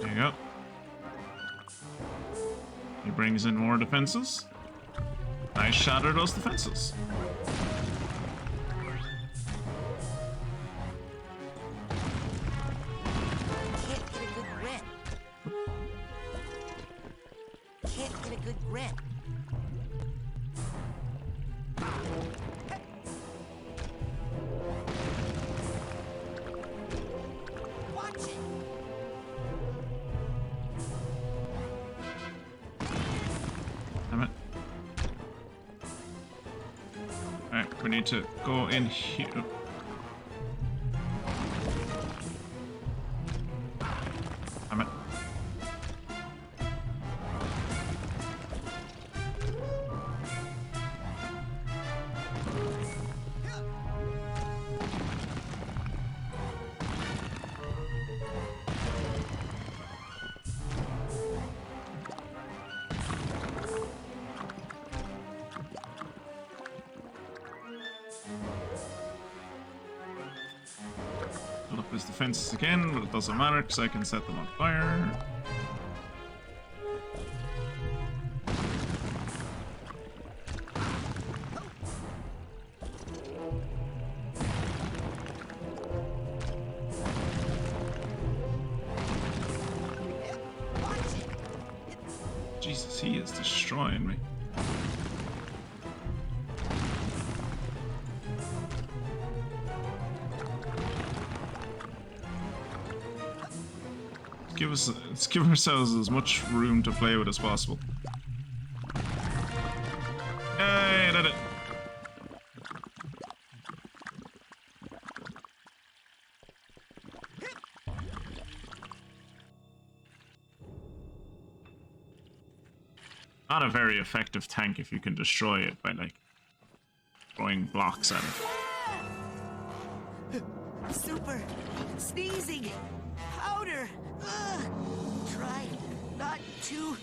There you go. He brings in more defenses. I shatter those defenses. We need to go in here. Damn it. Up his defenses again, but it doesn't matter because I can set them on fire. Jesus, he is destroying me. Let's give ourselves as much room to play with as possible. Hey, did it. Not a very effective tank if you can destroy it by like throwing blocks at it.
Super sneezing powder.
Try not to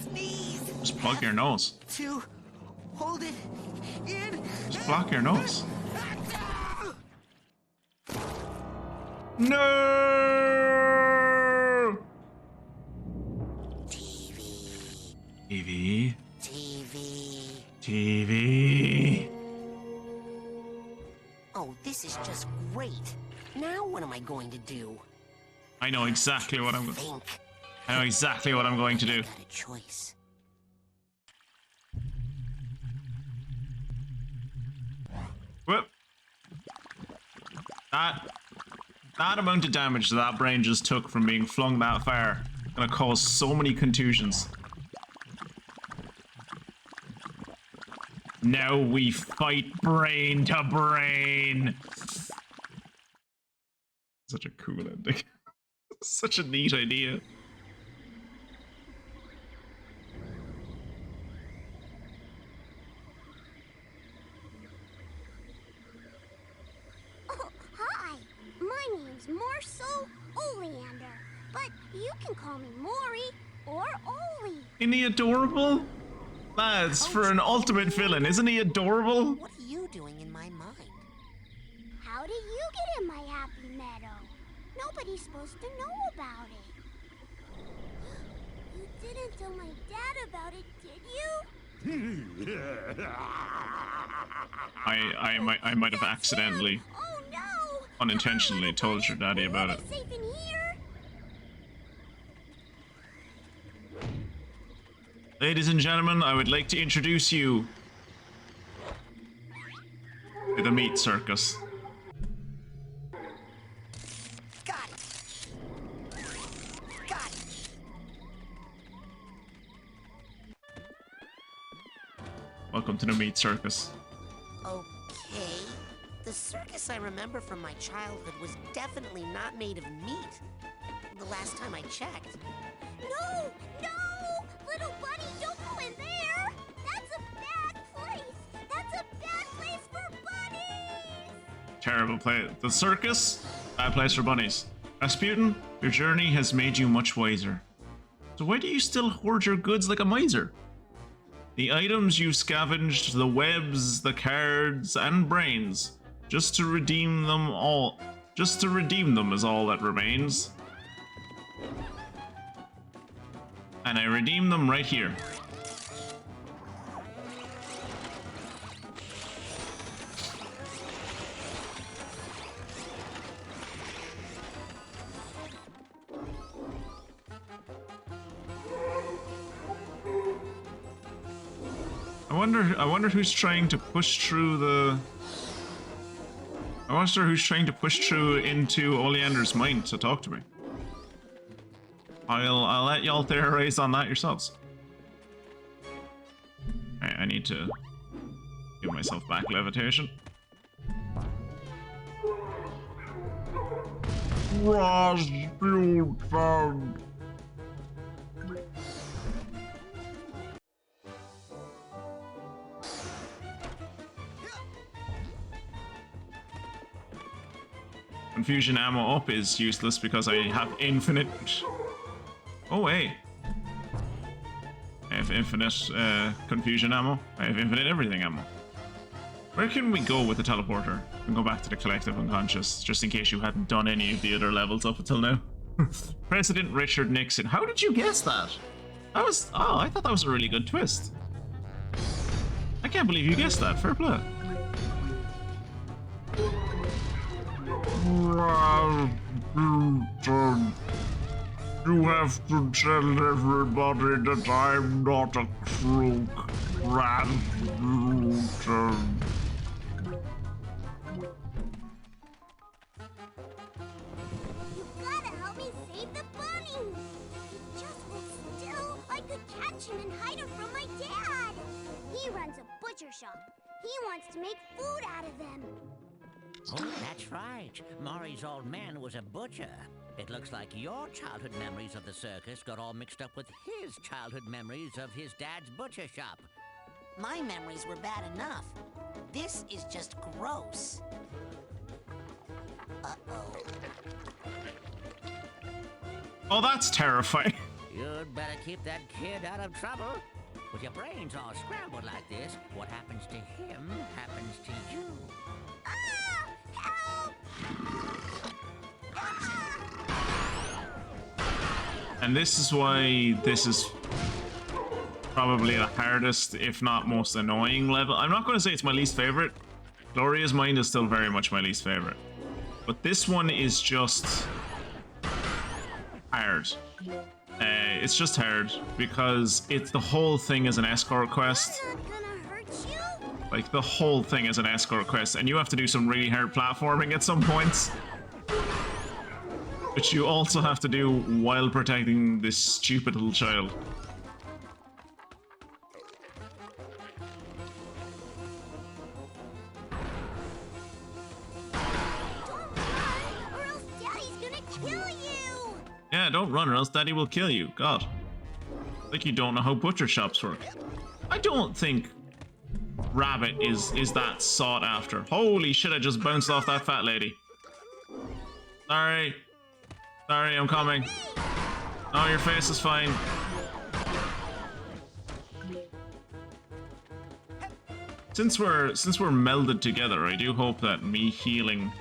sneeze.
Just plug your nose.
To hold it in.
Just block your nose. No! TV. TV.
Oh, this is just great. Now what am I going to do?
I know exactly what I'm going to do. I know exactly what I'm going to do.
Got a choice.
Whoop. That amount of damage that brain just took from being flung that far is gonna cause so many contusions. Now we fight brain to brain. Such a cool ending. Such a neat idea.
Oh, hi. My name's Marcel Oleander, but you can call me Maury or Oli.
Isn't he adorable? Lads, for an ultimate villain, isn't he adorable?
What are you doing in my mind?
How did you get in my happy meadow? Nobody's supposed to know about it.
You
didn't tell my dad about it, did you?
I might have accidentally, unintentionally told your daddy about it.
Safe in here?
Ladies and gentlemen, I would like to introduce you to the meat circus.
Got it. Got it.
Welcome to the meat circus.
Okay. The circus I remember from my childhood was definitely not made of meat. The last time I checked.
No! No! Little buddy, don't go in there! That's a bad place! That's a bad place for bunnies!
Terrible place. The circus? Bad place for bunnies. Rasputin, your journey has made you much wiser. So why do you still hoard your goods like a miser? The items you scavenged, the webs, the cards, and brains, just to redeem them is all that remains. And I redeem them right here. I wonder who's trying to push through the... I wonder who's trying to push through into Oleander's mind to talk to me. I'll let y'all theorize on that yourselves. I need to give myself back levitation. Rasputin. Confusion ammo up is useless because I have infinite... Oh, hey. I have infinite confusion ammo. I have infinite everything ammo. Where can we go with the teleporter? And go back to the collective unconscious, just in case you hadn't done any of the other levels up until now. President Richard Nixon. How did you guess that? That was... Oh, I thought that was a really good twist. I can't believe you guessed that. Fair play. You have to tell everybody that I'm not a crook, Rasputin.
You gotta help me save the bunny! He just hold still. I could catch him and hide him from my dad. He runs a butcher shop. He wants to make food out of them.
Oh, that's right. Maury's old man was a butcher. It looks like your childhood memories of the circus got all mixed up with his childhood memories of his dad's butcher shop.
My memories were bad enough. This is just gross. Uh-oh.
Oh, that's terrifying.
You'd better keep that kid out of trouble. With your brains all scrambled like this, what happens to him happens to you.
And this is why this is probably the hardest, if not most annoying level. I'm not going to say it's my least favorite. Gloria's Mind is still very much my least favorite. But this one is just hard. It's just hard because it's the whole thing is an escort quest. Like the whole thing is an escort quest, and you have to do some really hard platforming at some points. Which you also have to do while protecting this stupid little child. Yeah, don't run or else Daddy will kill you. God. Like you don't know how butcher shops work. I don't think Rabbit is that sought after. Holy shit, I just bounced off that fat lady. Sorry. Sorry, I'm coming. Oh, your face is fine. Since we're melded together, I do hope that me healing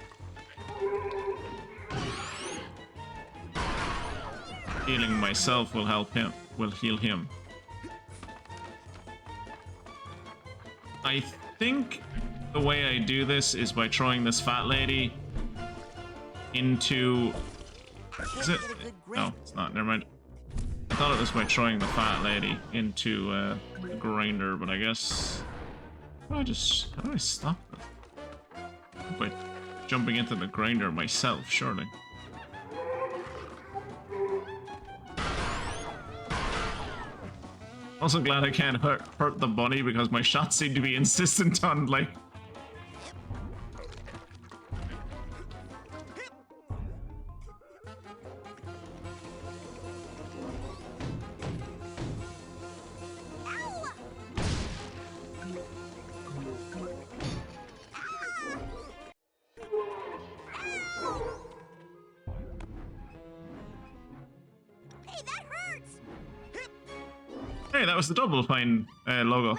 myself will help him. will heal him. I think the way I do this is by throwing this fat lady into... Is it? No, it's not. Never mind. I thought it was by throwing the fat lady into the grinder, but I guess... How do I stop this? By jumping into the grinder myself, surely. Also glad I can't hurt the bunny because my shots seem to be insistent on, like... Hey, that was the Double Fine logo.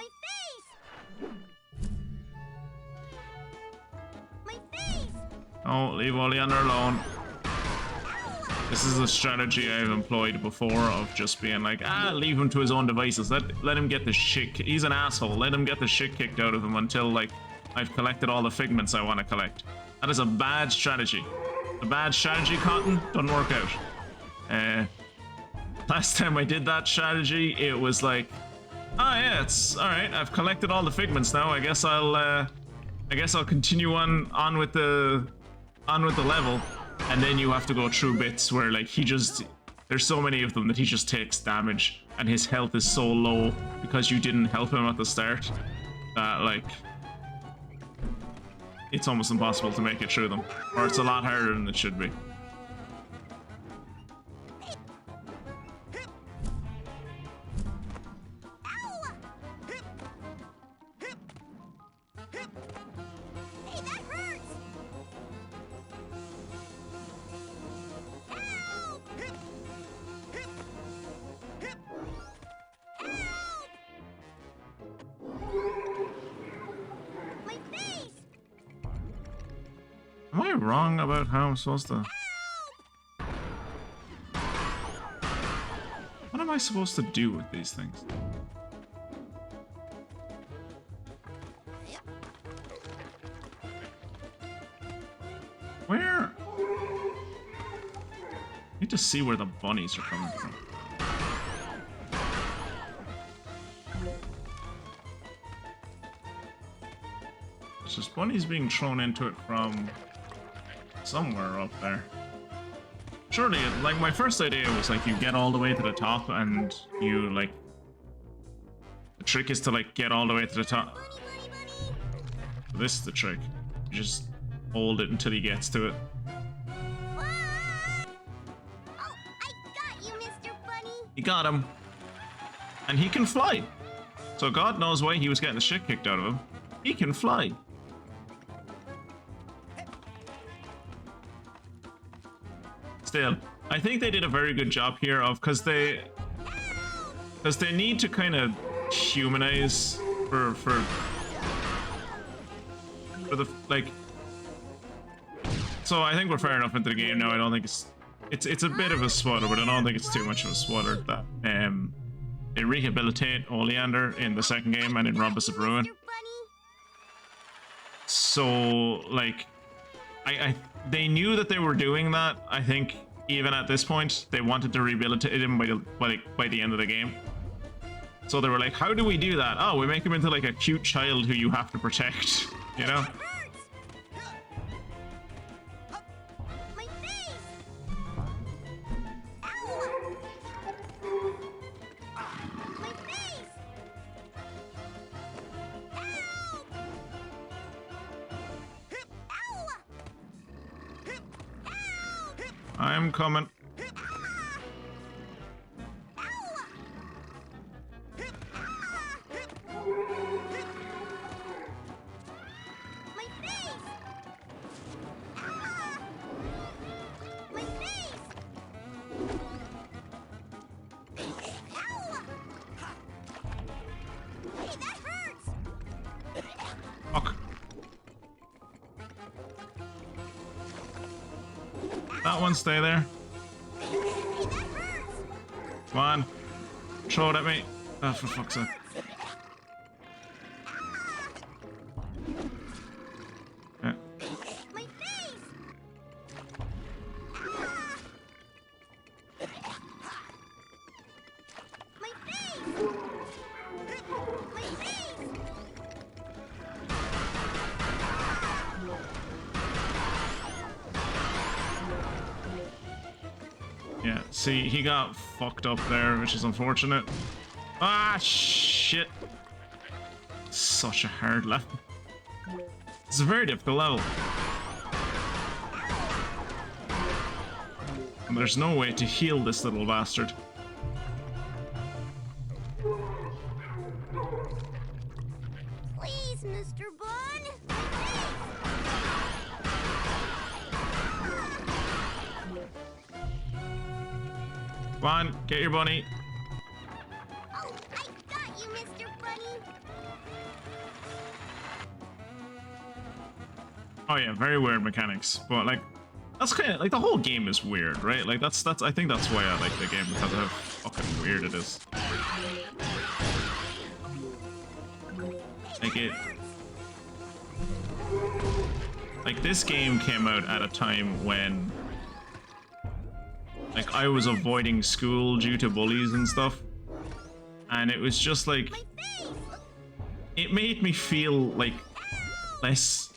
Oh, leave Oleander alone. This is a strategy I've employed before of just being like, leave him to his own devices. Let him get the shit. He's an asshole. Let him get the shit kicked out of him until, like, I've collected all the figments I want to collect. That is a bad strategy. A bad strategy, Cotton, doesn't work out. Last time I did that strategy, it was like, oh yeah, it's all right. I've collected all the figments now. I guess I'll continue on with the level, and then you have to go through bits where like there's so many of them that he just takes damage, and his health is so low because you didn't help him at the start that like it's almost impossible to make it through them, or it's a lot harder than it should be. Am I wrong about how I'm supposed to... What am I supposed to do with these things? Where? I need to see where the bunnies are coming from. It's just bunnies being thrown into it from somewhere up there. Surely, like, my first idea was like you get all the way to the top and you like... The trick is to like get all the way to the top. This is the trick. You just hold it until he gets to it. He got him. And he can fly. So God knows why he was getting the shit kicked out of him. He can fly. Still, I think they did a very good job here of because they need to kind of humanize for the like. So I think we're fair enough into the game now. I don't think it's a bit of a spoiler, but I don't think it's too much of a spoiler that they rehabilitate Oleander in the second game and in Rhombus of Ruin. So like, they knew that they were doing that. I think even at this point they wanted to rehabilitate him by the end of the game. So they were like, how do we do that? Oh, we make him into like a cute child who you have to protect, you know? I'm coming. Fuck. That one, stay there. Come on. Throw it at me. Oh, for fuck's sake. Yeah.
My face! My face! My face!
Yeah, see, he got fucked up there, which is unfortunate. Ah, shit. Such a hard level. It's a very difficult level. And there's no way to heal this little bastard.
Please, Mr. Bun!
Come on, get your bunny.
Oh, I got you, Mr. Bunny!
Oh yeah, very weird mechanics, but like, that's kind of like the whole game is weird, right? Like that's I think that's why I like the game, because of how fucking weird it is. Like this game came out at a time when like I was avoiding school due to bullies and stuff, and it was just like it made me feel like less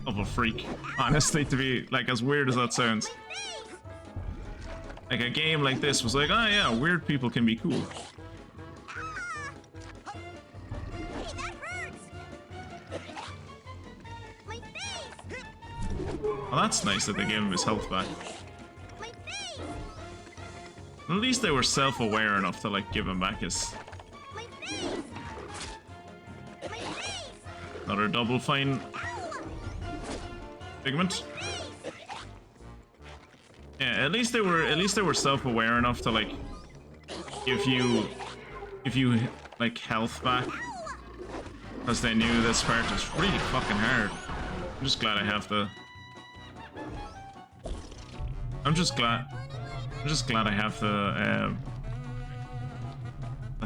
of a freak, honestly, to be like, as weird as that sounds. Like a game like this was like, oh yeah, weird people can be cool. Well, that's nice that they gave him his health back. At least they were self-aware enough to like give him back his... Another double fine pigment. Yeah, at least they were self-aware enough to like give you like health back, because they knew this part was really fucking hard. I'm just glad I have the I'm just glad I have the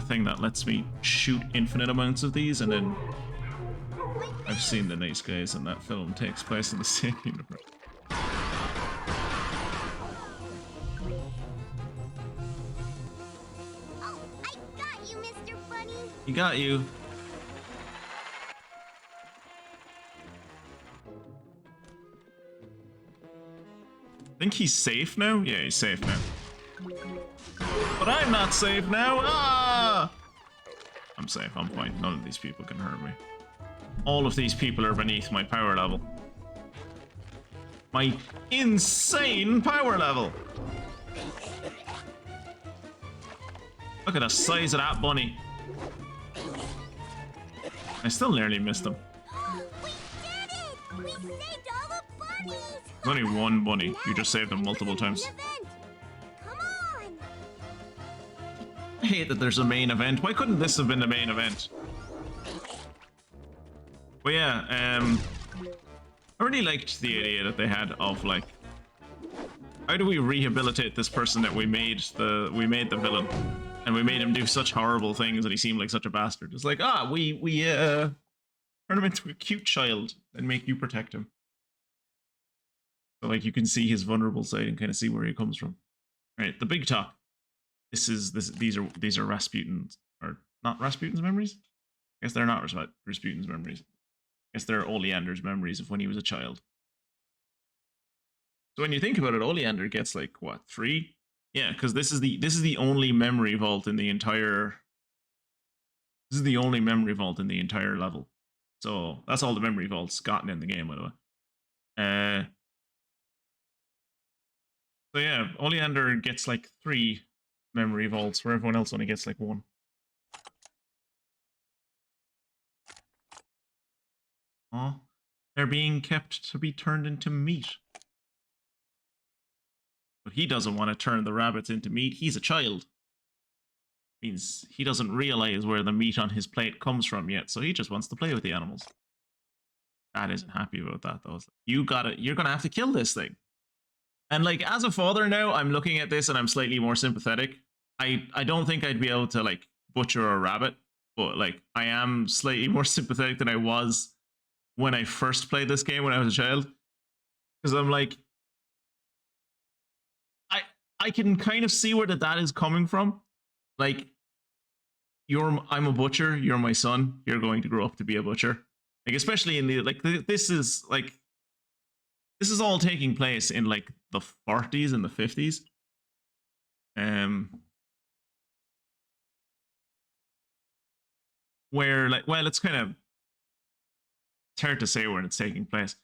thing that lets me shoot infinite amounts of these, and then I've seen the nice guys in that film takes place in the same universe.
Oh, I got you, Mr. Bunny!
He got you. Think he's safe now? Yeah, he's safe now. But I'm not safe now! Ah! I'm safe, I'm fine. None of these people can hurt me. All of these people are beneath my power level. My insane power level! Look at the size of that bunny. I still nearly missed him.
We did it! We saved all the bunnies!
There's only one bunny. You just saved them multiple times.
Come on!
I hate that there's a main event. Why couldn't this have been the main event? But yeah, I really liked the idea that they had of like, how do we rehabilitate this person that we made the villain, and we made him do such horrible things and he seemed like such a bastard. It's like, we turn him into a cute child and make you protect him. So like you can see his vulnerable side and kind of see where he comes from. All right, the big talk. These are Rasputin's, or not Rasputin's memories? I guess they're not Rasputin's memories. I guess they're Oleander's memories of when he was a child. So when you think about it, Oleander gets like what, 3? Yeah, because this is the only memory vault in the entire. This is the only memory vault in the entire level. So that's all the memory vaults gotten in the game, by the way. So yeah, Oleander gets like 3 memory vaults, where everyone else only gets like 1. Oh, they're being kept to be turned into meat. But he doesn't want to turn the rabbits into meat. He's a child. Means he doesn't realize where the meat on his plate comes from yet, so he just wants to play with the animals. Dad isn't happy about that though. You're gonna have to kill this thing. And like, as a father now, I'm looking at this and I'm slightly more sympathetic, I don't think I'd be able to like butcher a rabbit, but like I am slightly more sympathetic than I was when I first played this game when I was a child, because I'm like, I can kind of see where that is coming from. Like, I'm a butcher, you're my son, you're going to grow up to be a butcher. Like, especially in the like this is all taking place in like the 40s and the 50s. Where like, well, it's hard to say when it's taking place.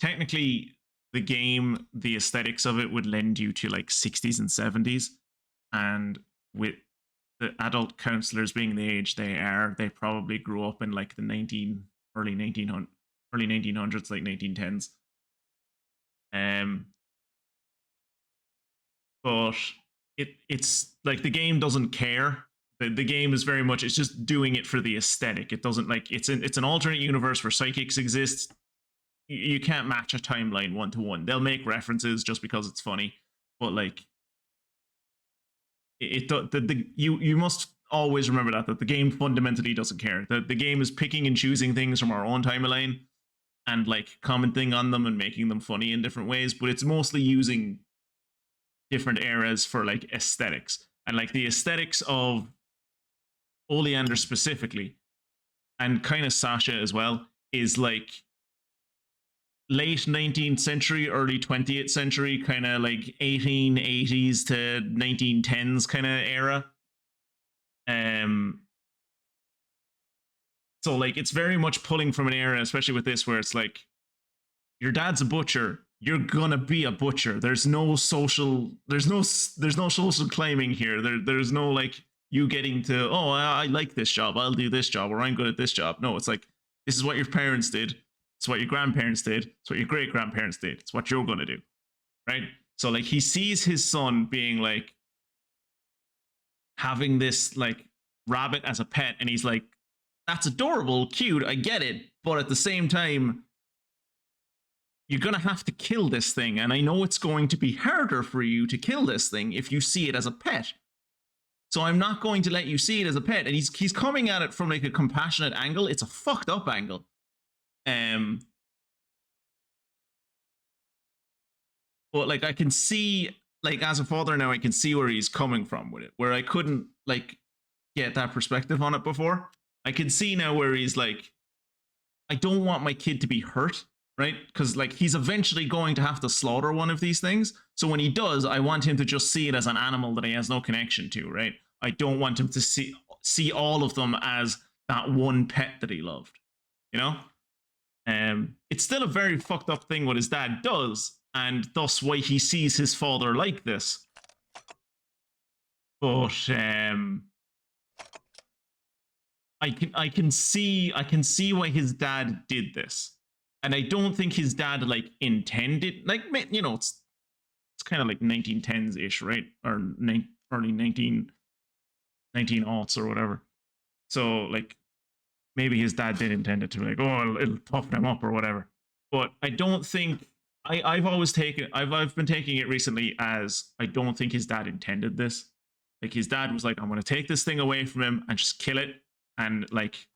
Technically, the game, the aesthetics of it would lend you to like 60s and 70s, and with the adult counselors being the age they are, they probably grew up in like the early 1900s, like 1910s. But it's like the game doesn't care. The game is very much, it's just doing it for the aesthetic. It doesn't like, it's an alternate universe where psychics exist. You can't match a timeline 1-to-1. They'll make references just because it's funny, but like you must always remember that the game fundamentally doesn't care. The game is picking and choosing things from our own timeline and like commenting on them and making them funny in different ways, but it's mostly using different eras for like aesthetics. And like the aesthetics of Oleander specifically, and kind of Sasha as well, is like late 19th century, early 20th century, kind of like 1880s to 1910s kind of era. So like it's very much pulling from an era, especially with this, where it's like, your dad's a butcher, you're gonna be a butcher. There's no social claiming here. There's no like you getting to, oh, I like this job, I'll do this job, or I'm good at this job. No, it's like, this is what your parents did, it's what your grandparents did, it's what your great grandparents did, it's what you're gonna do, right? So like he sees his son being like having this like rabbit as a pet, and he's like, that's adorable, cute, I get it, but at the same time, you're gonna have to kill this thing, and I know it's going to be harder for you to kill this thing if you see it as a pet. So I'm not going to let you see it as a pet. And he's coming at it from like a compassionate angle. It's a fucked up angle. But like I can see, like as a father now, I can see where he's coming from with it, where I couldn't like get that perspective on it before. I can see now where he's like, I don't want my kid to be hurt, right? Because like he's eventually going to have to slaughter one of these things. So when he does, I want him to just see it as an animal that he has no connection to, right? I don't want him to see all of them as that one pet that he loved, you know? It's still a very fucked up thing what his dad does, and thus why he sees his father like this. But I can see why his dad did this, and I don't think his dad like intended, like, you know, it's kind of like 1910s ish, right? Or early 19aughts or whatever. So like maybe his dad did intend it to be like, oh, it'll toughen him up or whatever. But I don't think I've been taking it recently as I don't think his dad intended this. Like his dad was like, I'm gonna take this thing away from him and just kill it, and like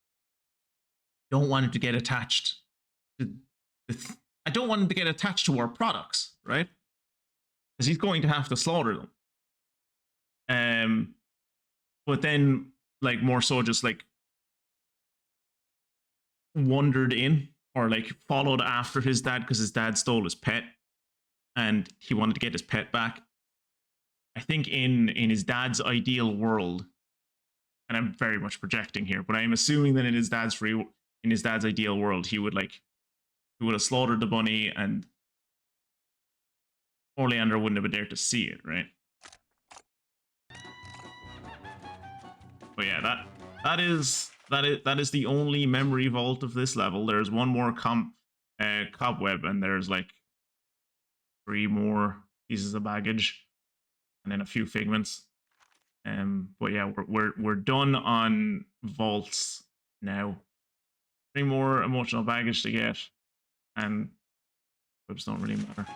don't want him to get attached to I don't want him to get attached to our products, right? Because he's going to have to slaughter them. But then like more so just like wandered in, or like followed after his dad because his dad stole his pet and he wanted to get his pet back. I think in his dad's ideal world, and I'm very much projecting here, but I'm assuming that in his dad's ideal world, he would have slaughtered the bunny, and Oleander wouldn't have been there to see it, right? But yeah, that is the only memory vault of this level. There's one more cobweb, and there's like 3 more pieces of baggage, and then a few figments. But yeah, we're done on vaults now. 3 more emotional baggage to get, and webs don't really matter.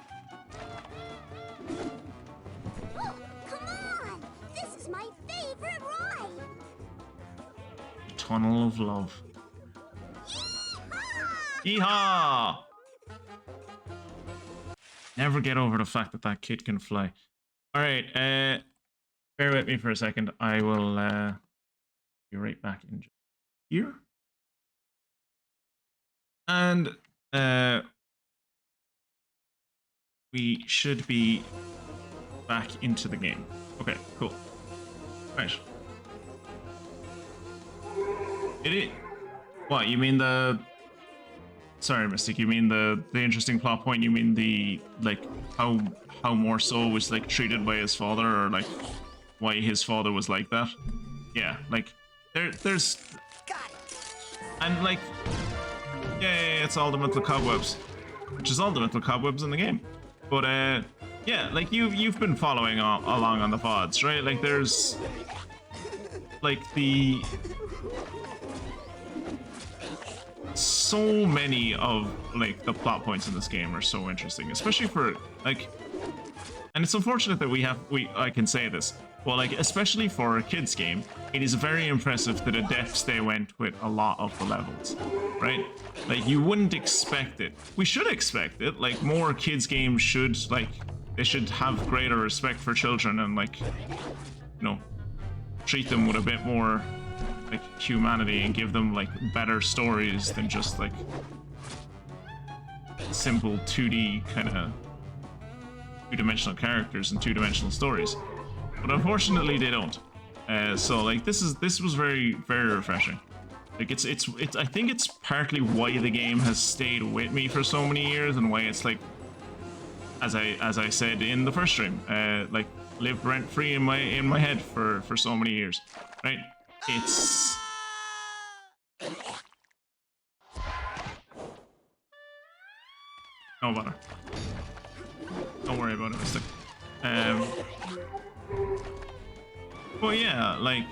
Oh, come on! This is my favorite!
tunnel of love. Yeehaw! Never get over the fact that that kid can fly. All right, bear with me for a second. I will be right back in here. And we should be back into the game. Okay, cool. Right. What, you mean the... Sorry, Mystic, you mean the interesting plot point? You mean the, like, how Morso was, like, treated by his father, or, like, why his father was like that? Yeah, like, there's... And, like... Yeah, it's all the mental cobwebs. Which is all the mental cobwebs in the game. But, yeah, like, you've been following along on the VoDs, right? Like, there's... Like, the... So many of, like, the plot points in this game are so interesting, especially for, like... And it's unfortunate that I can say this, well, like, especially for a kids game, it is very impressive to the depths they went with a lot of the levels, right? Like, you wouldn't expect it. We should expect it. Like, more kids games should, like, they should have greater respect for children and, like, you know, treat them with a bit more, like, humanity and give them, like, better stories than just, like, simple 2D kind of two-dimensional characters and two-dimensional stories. But unfortunately, they don't. So, like, this was very, very refreshing. Like, it's I think it's partly why the game has stayed with me for so many years, and why it's, like, as I said in the first stream, like, lived rent-free in my head for so many years, right? It's... No bother. Don't worry about it, Mystic. Well, yeah, like,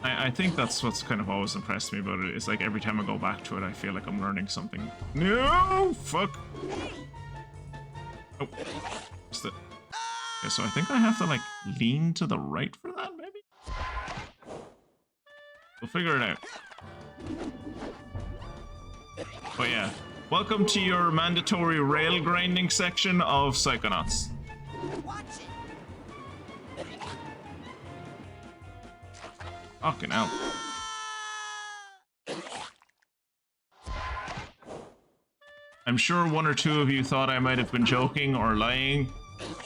I think that's what's kind of always impressed me about it. It's like every time I go back to it, I feel like I'm learning something. No! Fuck! Oh. Missed it. Okay, so I think I have to, like, lean to the right for that, maybe? We'll figure it out. But yeah, welcome to your mandatory rail grinding section of Psychonauts. Fucking hell. I'm sure one or two of you thought I might have been joking or lying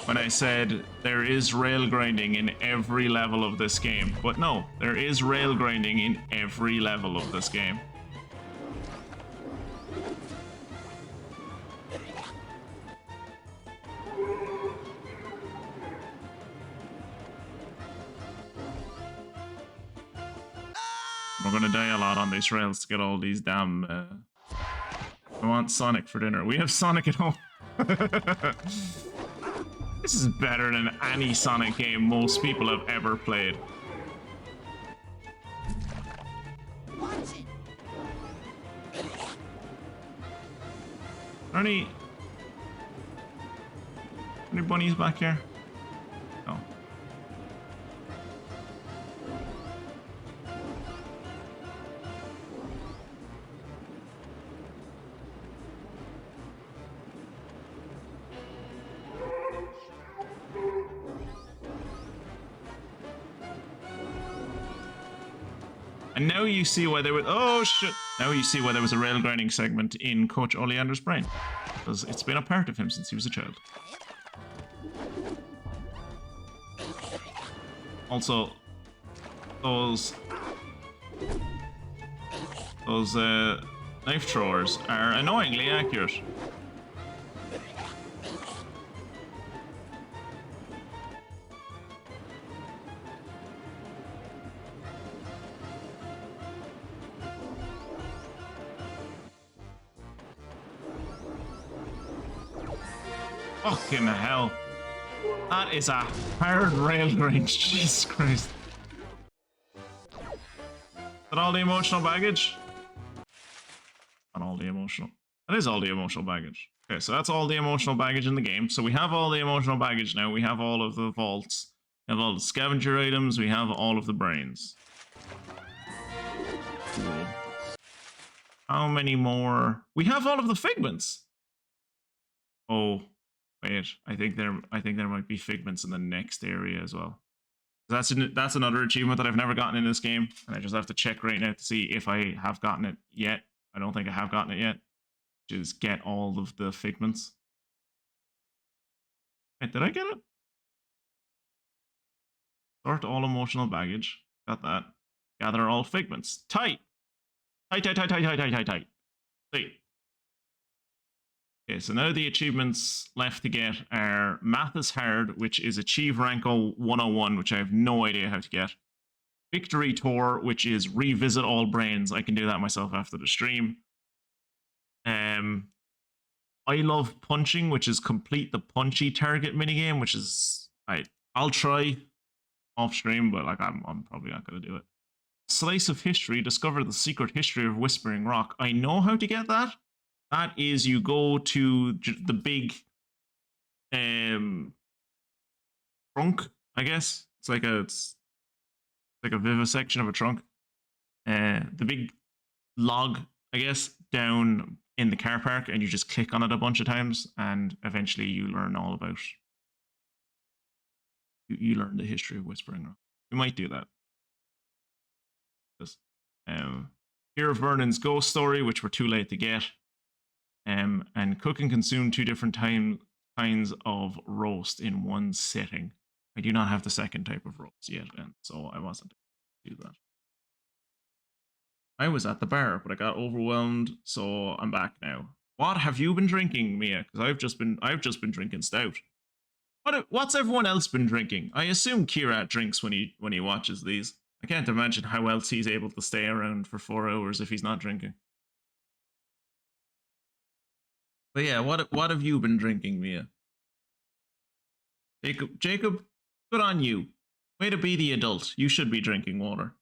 when I said there is rail grinding in every level of this game. But no, there is rail grinding in every level of this game. We're gonna die a lot on these rails to get all these damn... I want Sonic for dinner. We have Sonic at home. This is better than any Sonic game most people have ever played. Are any bunnies back here? No. And now you see why there was... Oh, shit! Now you see why there was a rail grinding segment in Coach Oleander's brain. Because it's been a part of him since he was a child. Also, those knife throwers are annoyingly accurate. Fucking hell. That is a hard rail grind, Jesus Christ. Is that all the emotional baggage? Not all the emotional. That is all the emotional baggage. Okay, so that's all the emotional baggage in the game. So we have all the emotional baggage now. We have all of the vaults. We have all the scavenger items. We have all of the brains. Cool. How many more? We have all of the figments. Oh, wait. I think there might be figments in the next area as well. That's another achievement that I've never gotten in this game, and I just have to check right now to see if I have gotten it yet. I don't think I have gotten it yet. Which is get all of the figments. Wait, did I get it? Sort all emotional baggage. Got that. Gather all figments. Tight. Tight. Tight. Okay, so now the achievements left to get are Math is Hard, which is Achieve Rank 101, which I have no idea how to get. Victory Tour, which is Revisit All Brains. I can do that myself after the stream. I Love Punching, which is Complete the Punchy Target minigame, which is... I'll try off stream, but like I'm probably not going to do it. Slice of History, Discover the Secret History of Whispering Rock. I know how to get that. That is, you go to the big trunk, I guess. It's like a vivisection of a trunk. The big log, I guess, down in the car park, and you just click on it a bunch of times, and eventually you learn all about... You learn the history of Whispering Rock. We might do that. Fear of Vernon's Ghost Story, which we're too late to get. And cook and consume 2 different kinds of roast in one sitting. I do not have the second type of roast yet, and so I wasn't able to do that. I was at the bar, but I got overwhelmed, so I'm back now. What have you been drinking, Mia? Because I've just been drinking stout. What's everyone else been drinking? I assume Kira drinks when he watches these. I can't imagine how else he's able to stay around for 4 hours if he's not drinking. But yeah, what have you been drinking, Mia? Jacob, good on you. Way to be the adult. You should be drinking water.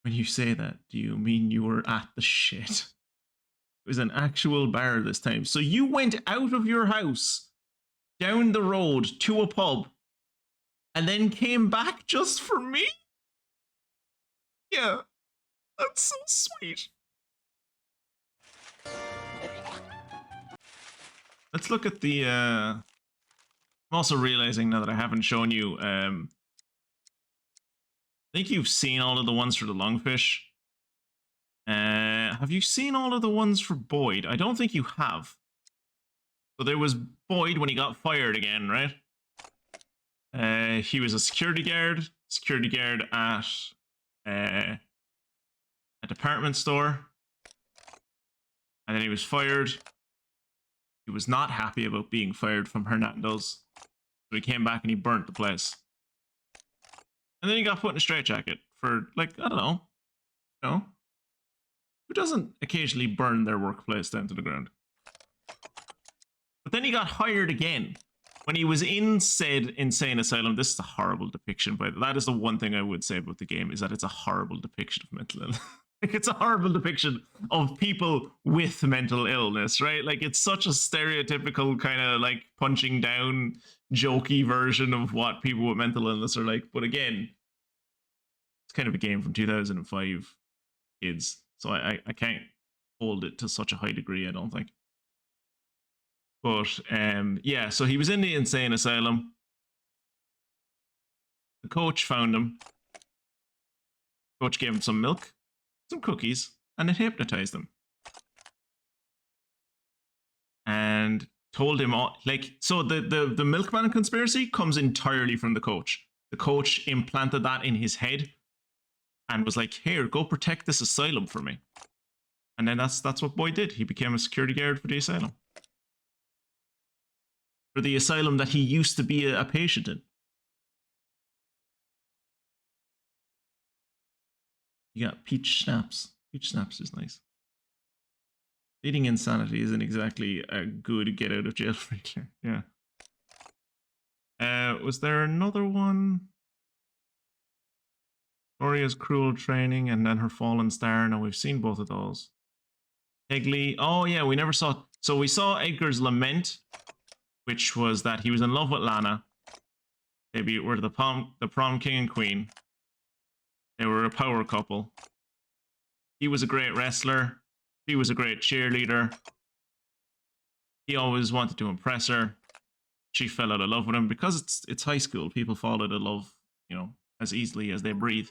When you say that, do you mean you were at the shit? It was an actual bar this time. So you went out of your house, down the road to a pub, and then came back just for me? Yeah, that's so sweet. Let's look at the... I'm also realizing now that I haven't shown you... I think you've seen all of the ones for the lungfish. Have you seen all of the ones for Boyd? I don't think you have. So there was Boyd when he got fired again, right? He was a security guard at a department store. And then he was fired. He was not happy about being fired from Hernando's. So he came back and he burnt the place. And then he got put in a straitjacket for, like, I don't know. You know? Who doesn't occasionally burn their workplace down to the ground? But then he got hired again. When he was in said insane asylum, this is a horrible depiction, but that is the one thing I would say about the game, is that it's a horrible depiction of mental illness. It's a horrible depiction of people with mental illness, right? Like, it's such a stereotypical kind of like punching down, jokey version of what people with mental illness are like. But again, it's kind of a game from 2005 kids, so I can't hold it to such a high degree, I don't think. But yeah, so he was in the insane asylum. The coach found him. Coach gave him some milk, some cookies, and it hypnotized him. And told him all, like, so the milkman conspiracy comes entirely from the coach. The coach implanted that in his head and was like, here, go protect this asylum for me. And then that's what Boyd did. He became a security guard for the asylum. For the asylum that he used to be a patient in. You got peach schnapps. Peach schnapps is nice. Eating insanity isn't exactly a good get out of jail free clear. Yeah. Was there another one? Gloria's cruel training and then her fallen star. No, we've seen both of those. Egley. Oh yeah, we never saw. So we saw Edgar's lament, which was that he was in love with Lana. They were the prom king and queen. They were a power couple. He was a great wrestler. She was a great cheerleader. He always wanted to impress her. She fell out of love with him because it's high school. People fall out of love, you know, as easily as they breathe.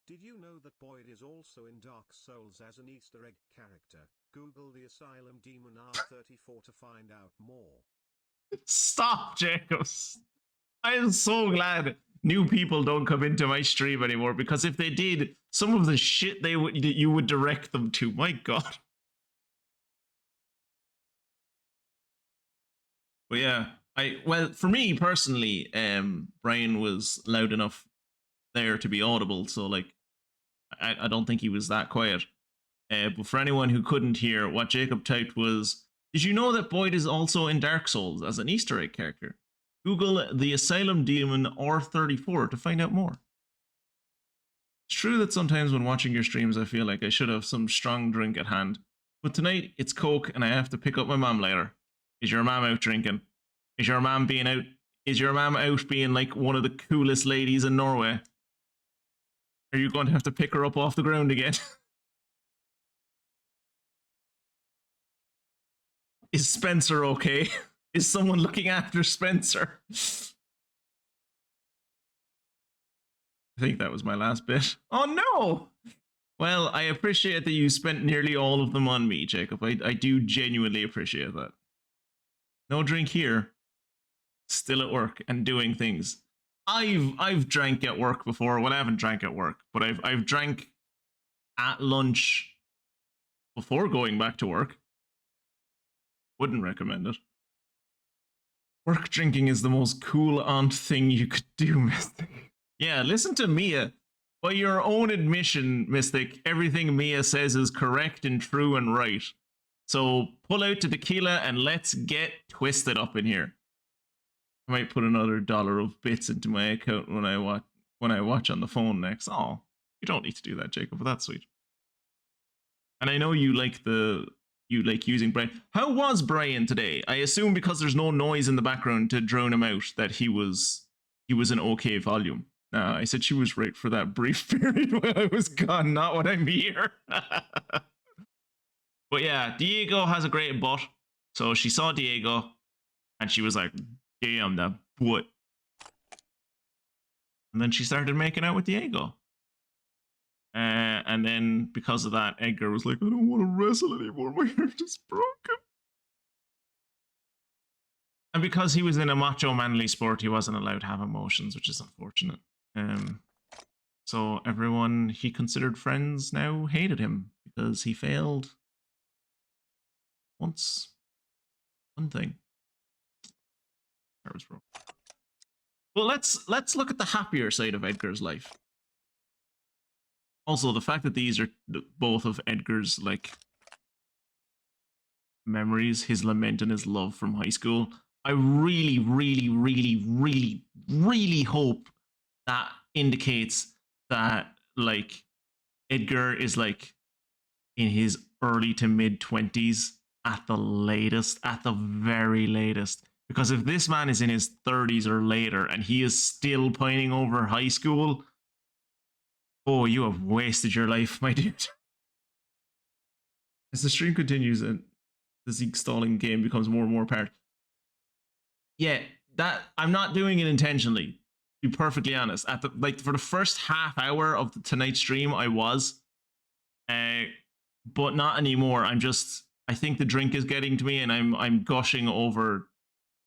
Did you know that Boyd is also in Dark Souls as an Easter egg character? Google the Asylum Demon R34 to find out more.
Stop, Jacobs. I am so glad new people don't come into my stream anymore, because if they did, some of the shit you would direct them to, my God. But yeah, well, for me personally, Brian was loud enough there to be audible, so like I don't think he was that quiet. But for anyone who couldn't hear, what Jacob typed was, did you know that Boyd is also in Dark Souls as an Easter egg character? Google the Asylum Demon R34 to find out more. It's true that sometimes when watching your streams, I feel like I should have some strong drink at hand. But tonight, it's Coke and I have to pick up my mom later. Is your mom out drinking? Is your mom out being like one of the coolest ladies in Norway? Are you going to have to pick her up off the ground again? Is Spencer okay? Is someone looking after Spencer? I think that was my last bit. Oh no! Well, I appreciate that you spent nearly all of them on me, Jacob. I do genuinely appreciate that. No drink here. Still at work and doing things. I've drank at work before. Well, I haven't drank at work, but I've drank at lunch before going back to work. Wouldn't recommend it. Work drinking is the most cool aunt thing you could do, Mystic. Yeah, listen to Mia. By your own admission, Mystic, everything Mia says is correct and true and right. So pull out the tequila and let's get twisted up in here. I might put another $1 of bits into my account when I watch on the phone next. Oh, you don't need to do that, Jacob, but that's sweet. And I know you like using Brian. How was Brian today? I assume because there's no noise in the background to drown him out that he was an okay volume. I said she was right for that brief period when I was gone, not when I'm here. But yeah, Diego has a great butt. So she saw Diego and she was like, damn, that butt. And then she started making out with Diego. And then because of that, Edgar was like, I don't want to wrestle anymore. My heart is broken. And because he was in a macho manly sport, he wasn't allowed to have emotions, which is unfortunate. So everyone he considered friends now hated him because he failed one thing. That was wrong. Well, let's look at the happier side of Edgar's life. Also, the fact that these are both of Edgar's like memories, his lament and his love from high school. I really, really, really, really, really hope that indicates that like Edgar is like in his early to mid 20s at the latest, at the very latest. Because if this man is in his 30s or later and he is still pining over high school, oh, you have wasted your life, my dude. As the stream continues and the Zeke stalling game becomes more and more apparent. Yeah, that I'm not doing it intentionally. To be perfectly honest, for the first half hour of the tonight stream, I was, but not anymore. I think the drink is getting to me, and I'm gushing over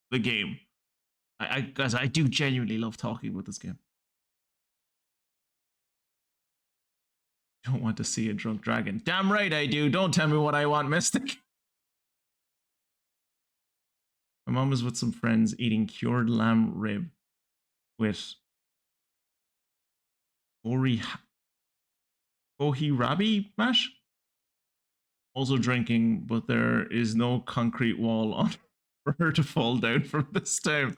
the game. Guys, I do genuinely love talking about this game. Don't want to see a drunk dragon. Damn right I do. Don't tell me what I want, Mystic. My mom was with some friends eating cured lamb rib with kohlrabi mash. Also drinking, but there is no concrete wall on for her to fall down from this time.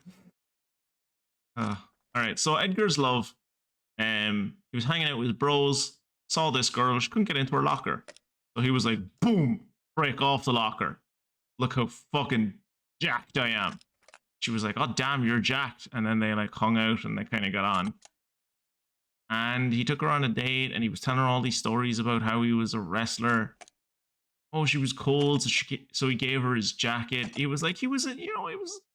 All right, so Edgar's love. He was hanging out with his bros, saw this girl, she couldn't get into her locker. So he was like, boom, break off the locker. Look how fucking jacked I am. She was like, oh damn, you're jacked. And then they like hung out and they kind of got on. And he took her on a date, and he was telling her all these stories about how he was a wrestler. Oh, she was cold, so he gave her his jacket. He was like, it was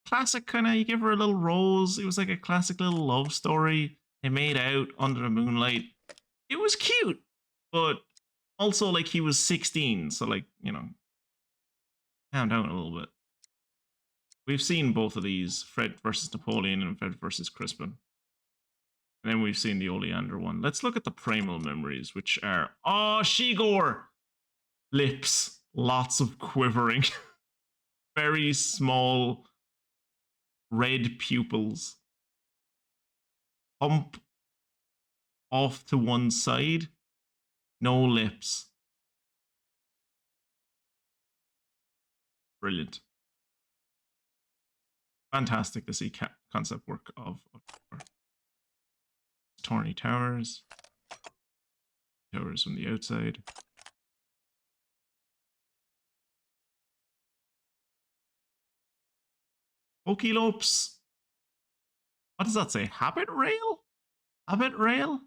classic kind of, he gave her a little rose. It was like a classic little love story. They made out under the moonlight. It was cute, but also like he was 16, so like, calm down a little bit. We've seen both of these, Fred versus Napoleon and Fred versus Crispin. And then we've seen the Oleander one. Let's look at the primal memories, which are, oh, Shigor! Lips, lots of quivering, very small red pupils. Hump off to one side, no lips. Brilliant. Fantastic to see concept work of Tawny Towers. Towers from the outside. Pokelopes. What does that say? Habit rail? Habit rail?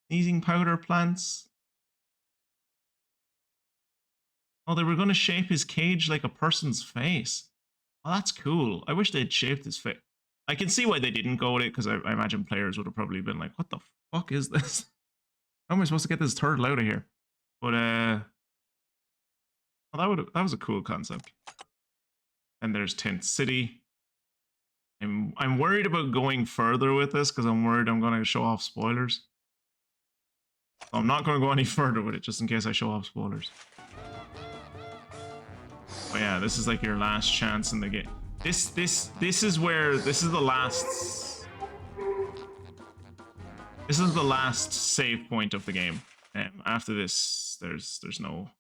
Sneezing powder plants. Oh, they were going to shape his cage like a person's face. Oh, that's cool. I wish they'd shaped his face. I can see why they didn't go with it, because I imagine players would have probably been like, what the fuck is this? How am I supposed to get this turtle out of here? But, well, that was a cool concept. And there's Tent City. I'm worried about going further with this, because I'm worried I'm going to show off spoilers. So I'm not going to go any further with it, just in case I show off spoilers. But yeah, this is like your last chance in the game. This is where, this is the last... This is the last save point of the game. After this, there's no...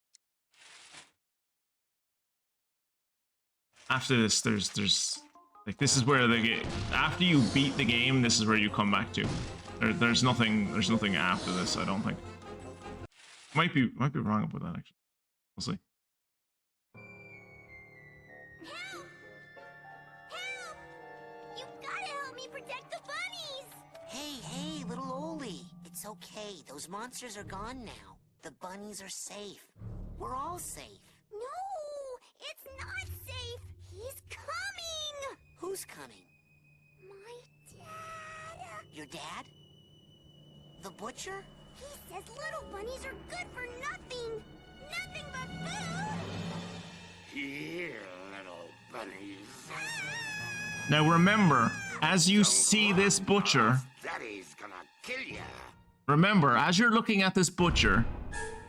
After this, there's like, this is where the game, after you beat the game, this is where you come back to. There's nothing after this, I don't think. Might be wrong about that, actually. We'll see.
Help! Help! You've gotta help me protect the bunnies!
Hey, little Oli. It's okay. Those monsters are gone now. The bunnies are safe. We're all safe.
No! It's not safe! He's coming!
Who's coming?
My dad!
Your dad? The butcher?
He says little bunnies are good for nothing! Nothing but food!
Here, little bunnies.
Now remember, as you see this butcher...
Daddy's gonna kill ya.
Remember, as you're looking at this butcher,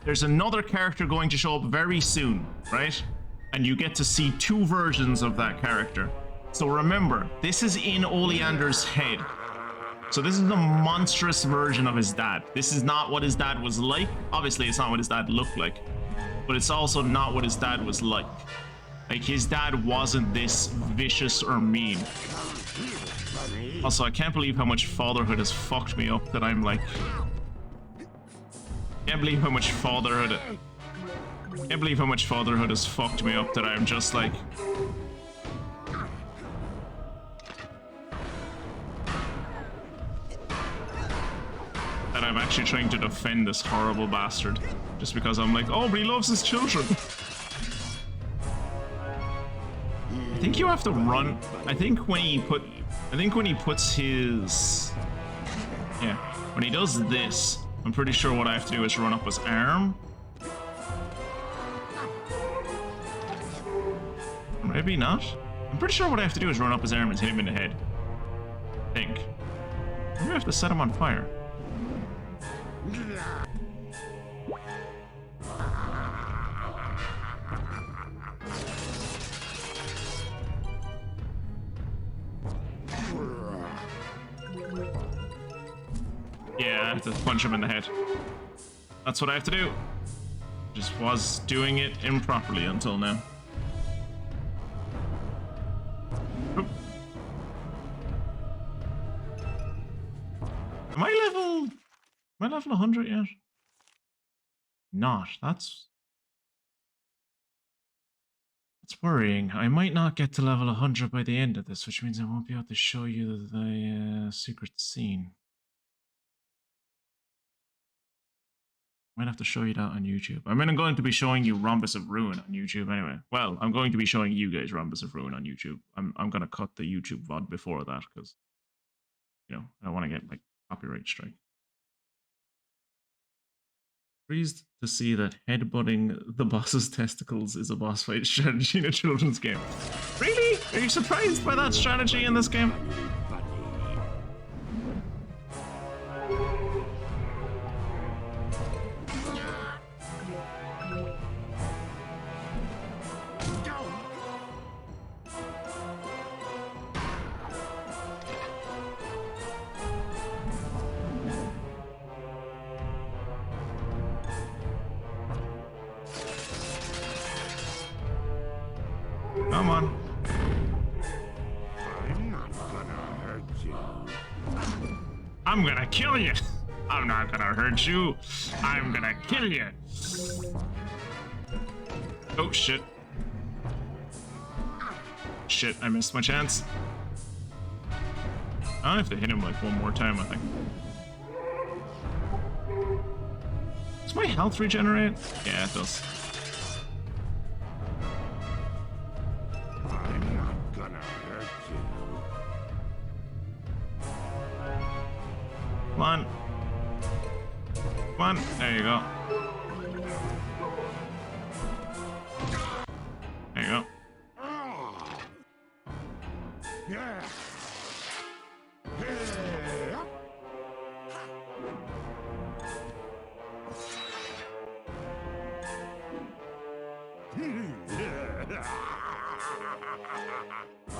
there's another character going to show up very soon, right? And you get to see two versions of that character. So remember, this is in Oleander's head. So this is the monstrous version of his dad. This is not what his dad was like. Obviously, it's not what his dad looked like. But it's also not what his dad was like. Like, his dad wasn't this vicious or mean. Also, I can't believe how much fatherhood has fucked me up that I'm like... Can't believe how much fatherhood has fucked me up that I'm just like... That I'm actually trying to defend this horrible bastard. Just because I'm like, oh, but he loves his children. I think you have to run... I think when he puts his... Yeah, when he does this, I'm pretty sure what I have to do is run up his arm. Maybe not. I'm pretty sure what I have to do is run up his arm and hit him in the head. I think. Maybe I have to set him on fire. Yeah, I have to punch him in the head. That's what I have to do. Just was doing it improperly until now. Oop. Am I level 100 yet? Not. That's worrying. I might not get to level 100 by the end of this, which means I won't be able to show you the secret scene. might have to show you that on YouTube. I mean, I'm going to be showing you Rhombus of Ruin on YouTube anyway. Well, I'm going to be showing you guys Rhombus of Ruin on YouTube. I'm going to cut the YouTube VoD before that because, you know, I don't want to get like copyright strike. Pleased to see that headbutting the boss's testicles is a boss fight strategy in a children's game. Really? Are you surprised by that strategy in this game? Come on.
I'm not gonna hurt you.
I'm gonna kill you. I'm not gonna hurt you. I'm gonna kill you. Oh shit. Shit, I missed my chance. I have to hit him like one more time, I think. Does my health regenerate? Yeah, it does.
I'm not gonna hurt you.
Come on. Come on. There you go. There you go.
Yeah.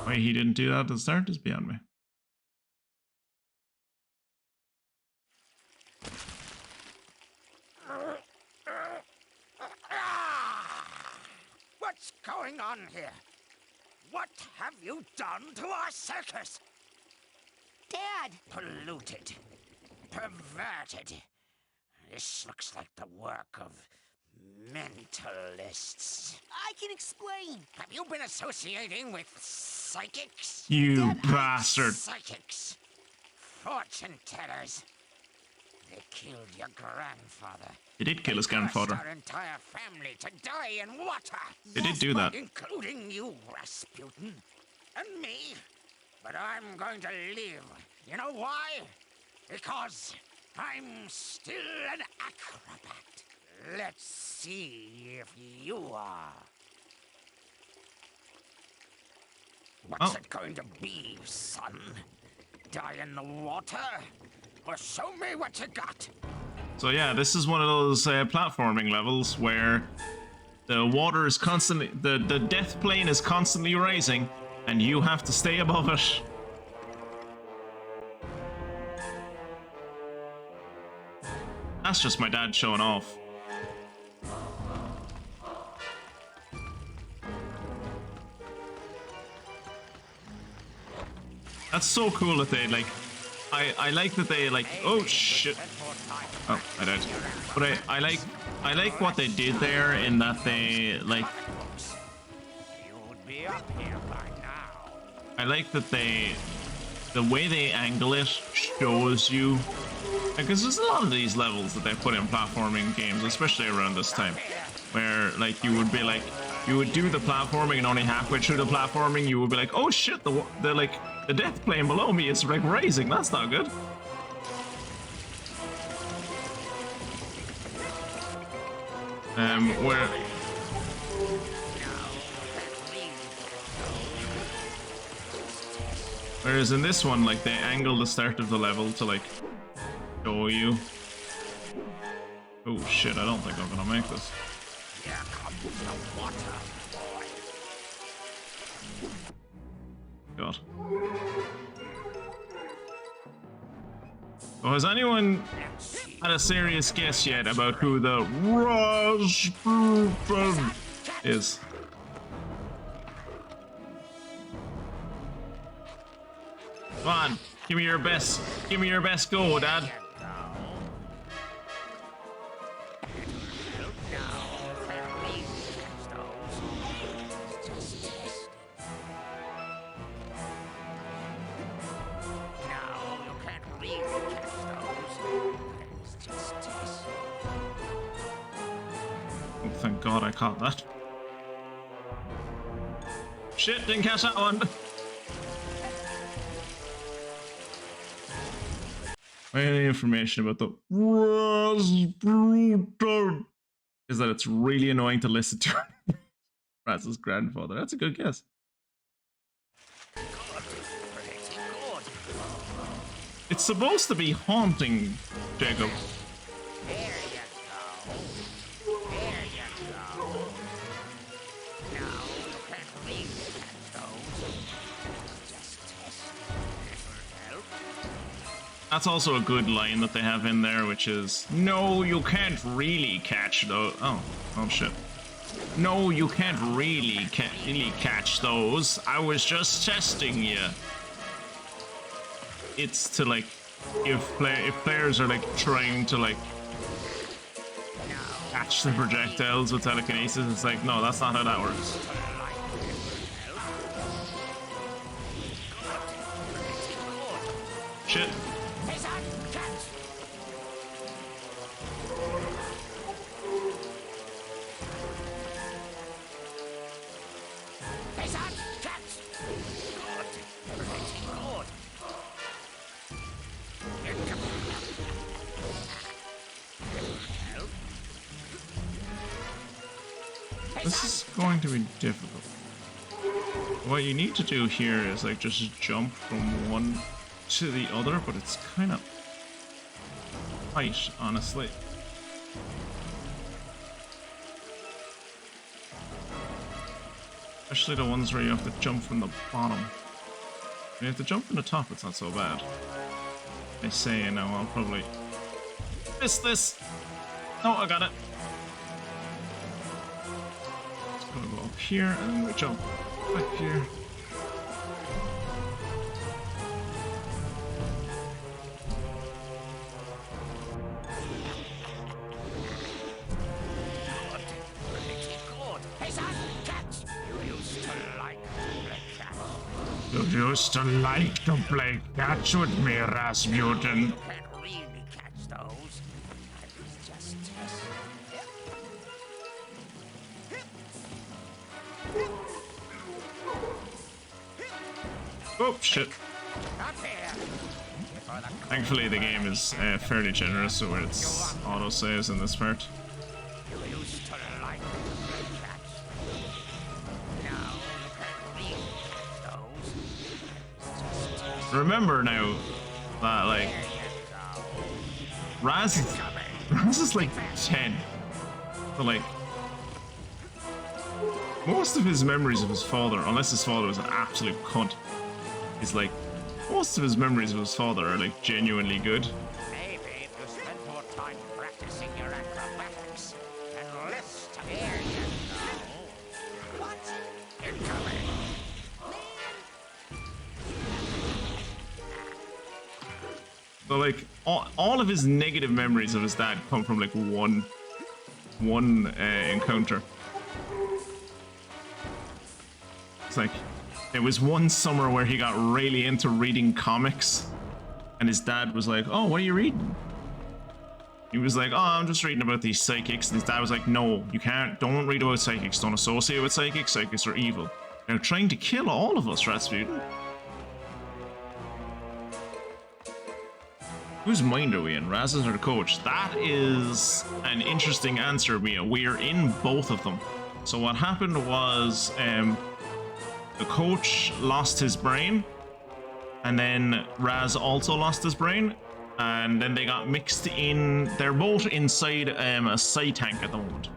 Why he didn't do that at the start is beyond me.
What's going on here? What have you done to our circus?
Dad!
Polluted. Perverted. This looks like the work of mentalists.
I can explain.
Have you been associating with psychics?
You bastard.
Psychics. Fortune tellers. They killed your grandfather.
They did kill his grandfather.
Our entire family to die in water.
They did do that.
Including you, Rasputin. And me. But I'm going to live. You know why? Because I'm still an acrobat. Let's see if you are. What's it going to be, son? Die in the water? Or show me what you got?
So yeah, this is one of those platforming levels where the water is constantly, the death plane is constantly rising, and you have to stay above it. That's just my dad showing off. That's so cool that they like. I like that they like. Oh shit! Oh, I died. But I like what they did there in that they like. I like that the way they angle it shows you, because there's a lot of these levels that they put in platforming games, especially around this time, where like you would be like, you would do the platforming and only halfway through the platforming you would be like, oh shit, the like the death plane below me is like rising. That's not good. Whereas in this one, like, they angle the start of the level to, like, show you. Oh shit, I don't think I'm gonna make this. God. So has anyone had a serious guess yet about who the Rasputin is? Come on, give me your best go, Dad. god, I caught that. Shit, didn't catch that one. Any information about the Rasputin is that it's really annoying to listen to. Raz's grandfather. That's a good guess. It's supposed to be haunting Jacob.
There you go. There you go. Now, you can't read those. Just test help.
That's also a good line that they have in there, which is, no, you can't really catch those. Oh shit. No, you can't really catch those. I was just testing you. It's to like, if players are like trying to like catch the projectiles with telekinesis, it's like, no, that's not how that works. Shit. This is going to be difficult. What you need to do here is like just jump from one to the other, but it's kind of tight, honestly. Especially the ones where you have to jump from the bottom. When you have to jump from the top, it's not so bad. I say, you know, I'll probably miss this. No, I got it. Gonna go up here and then we jump back here. You used to like to play catch with me, Rasputin. Oh, shit. Thankfully, the game is fairly generous, so it's auto-saves in this part. Remember now that, like, Raz is like 10. So, like, most of his memories of his father, unless his father was an absolute cunt, is like, most of his memories of his father are like genuinely good.
Maybe if you spend more time practicing your acrobatics and less to hear you know. What? Incoming.
So like, all of his negative memories of his dad come from like one encounter. It's like, there was one summer where he got really into reading comics, and his dad was like, "Oh, what are you reading?" He was like, "Oh, I'm just reading about these psychics." And his dad was like, "No, you can't. Don't read about psychics. Don't associate with psychics. Psychics are evil. They're trying to kill all of us, Rasputin." Whose mind are we in, Raz's or the coach? That is an interesting answer, Mia. We are in both of them. So what happened was, the coach lost his brain, and then Raz also lost his brain, and then they got mixed in. They're both inside a psi tank at the moment.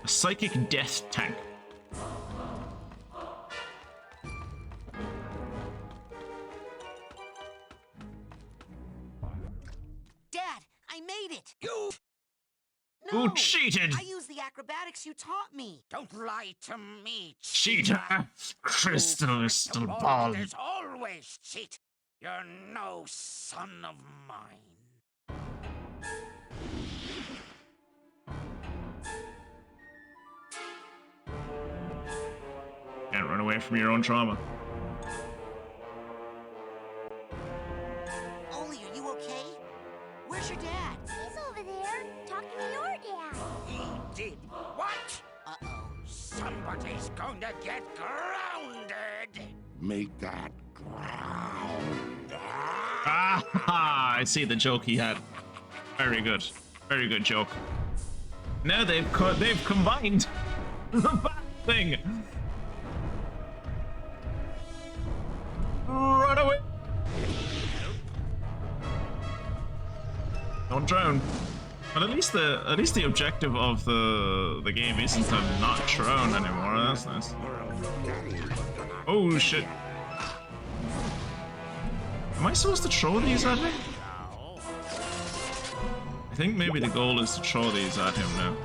A psychic death tank.
Dad, I made it!
You!
No,
Who cheated?
I used the acrobatics you taught me.
Don't lie to me,
Cheater! Crystal ball.
There's always cheat. You're no son of mine.
Can't run away from your own trauma.
Ollie, are you okay? Where's your dad?
He's over there, talking to your dad.
He did what?
Uh-oh.
get grounded. Make that ground.
Ah, I see the joke he had. Very good. Very good joke. Now they've combined the bad thing. Run away. Don't drown. But at least the objective of the game isn't to not drown anymore. That's nice. Oh shit. Am I supposed to throw these at him? I think maybe the goal is to throw these at him now.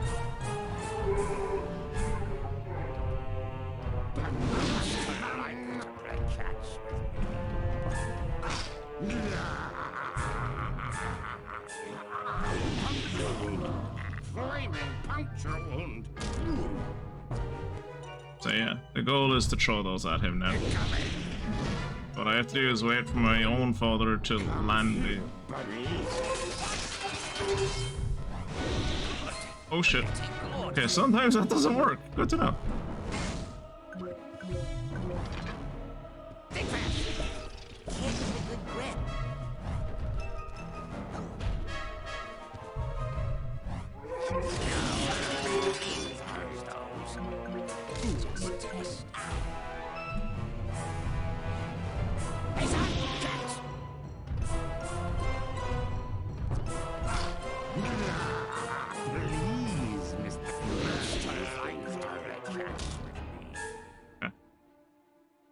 So yeah, the goal is to throw those at him now. What I have to do is wait for my own father to land the... Oh shit. Okay, sometimes that doesn't work. Good to know.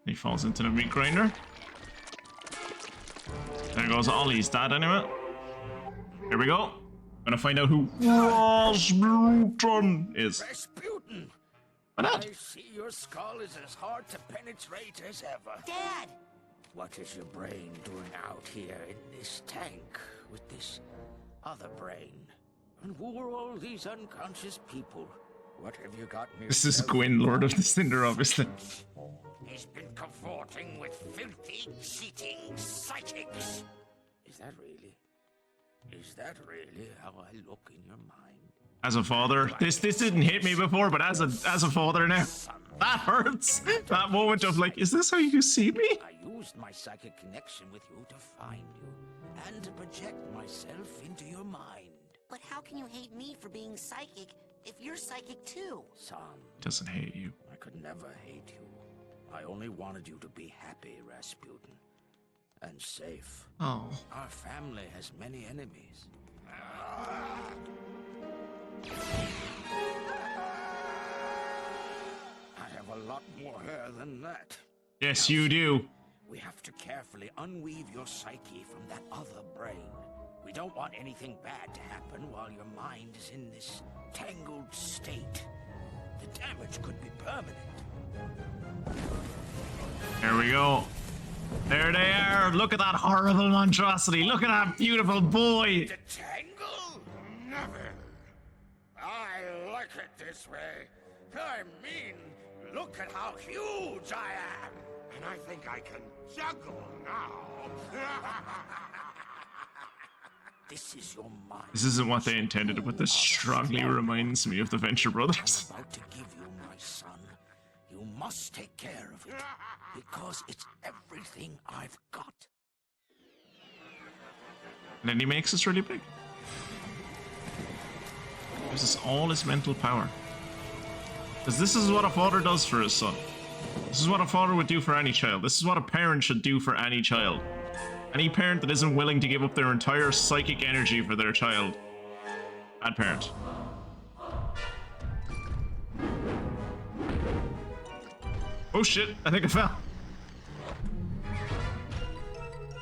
He falls into the meat grinder. There goes Ollie's dad anyway. Here we go. Gonna find out who Rasputin is.
Rasputin!
What up?
I see your skull is as hard to penetrate as ever.
Dad!
What is your brain doing out here in this tank with this other brain? And who are all these unconscious people? What have you got me?
This is Gwyn, Lord of the Cinder, obviously.
He's been cavorting with filthy, cheating psychics.
Is that really how I look in your mind?
As a father, this didn't hit me before, but as a father now, that hurts. That moment of like, is this how you see me?
I used my psychic connection with you to find you and to project myself into your mind.
But how can you hate me for being psychic if you're psychic too?
Son,
Doesn't hate you.
I could never hate you. I only wanted you to be happy, Rasputin. And safe.
Oh.
Our family has many enemies. I have a lot more hair than that.
Yes, you do.
We have to carefully unweave your psyche from that other brain. We don't want anything bad to happen while your mind is in this tangled state. The damage could be permanent.
There we go. There they are. Look at that horrible monstrosity. Look at that beautiful boy.
Detangle? Never. I like it this way. I mean, look at how huge I am. And I think I can juggle now.
This is your mind.
This isn't what they intended, but this strongly reminds me of the Venture Brothers.
I'm about to give you my son. You must take care of it, because it's everything I've got.
And then he makes us really big. This is all his mental power. Because this is what a father does for his son. This is what a father would do for any child. This is what a parent should do for any child. Any parent that isn't willing to give up their entire psychic energy for their child. Bad parent. Oh shit, I think I fell.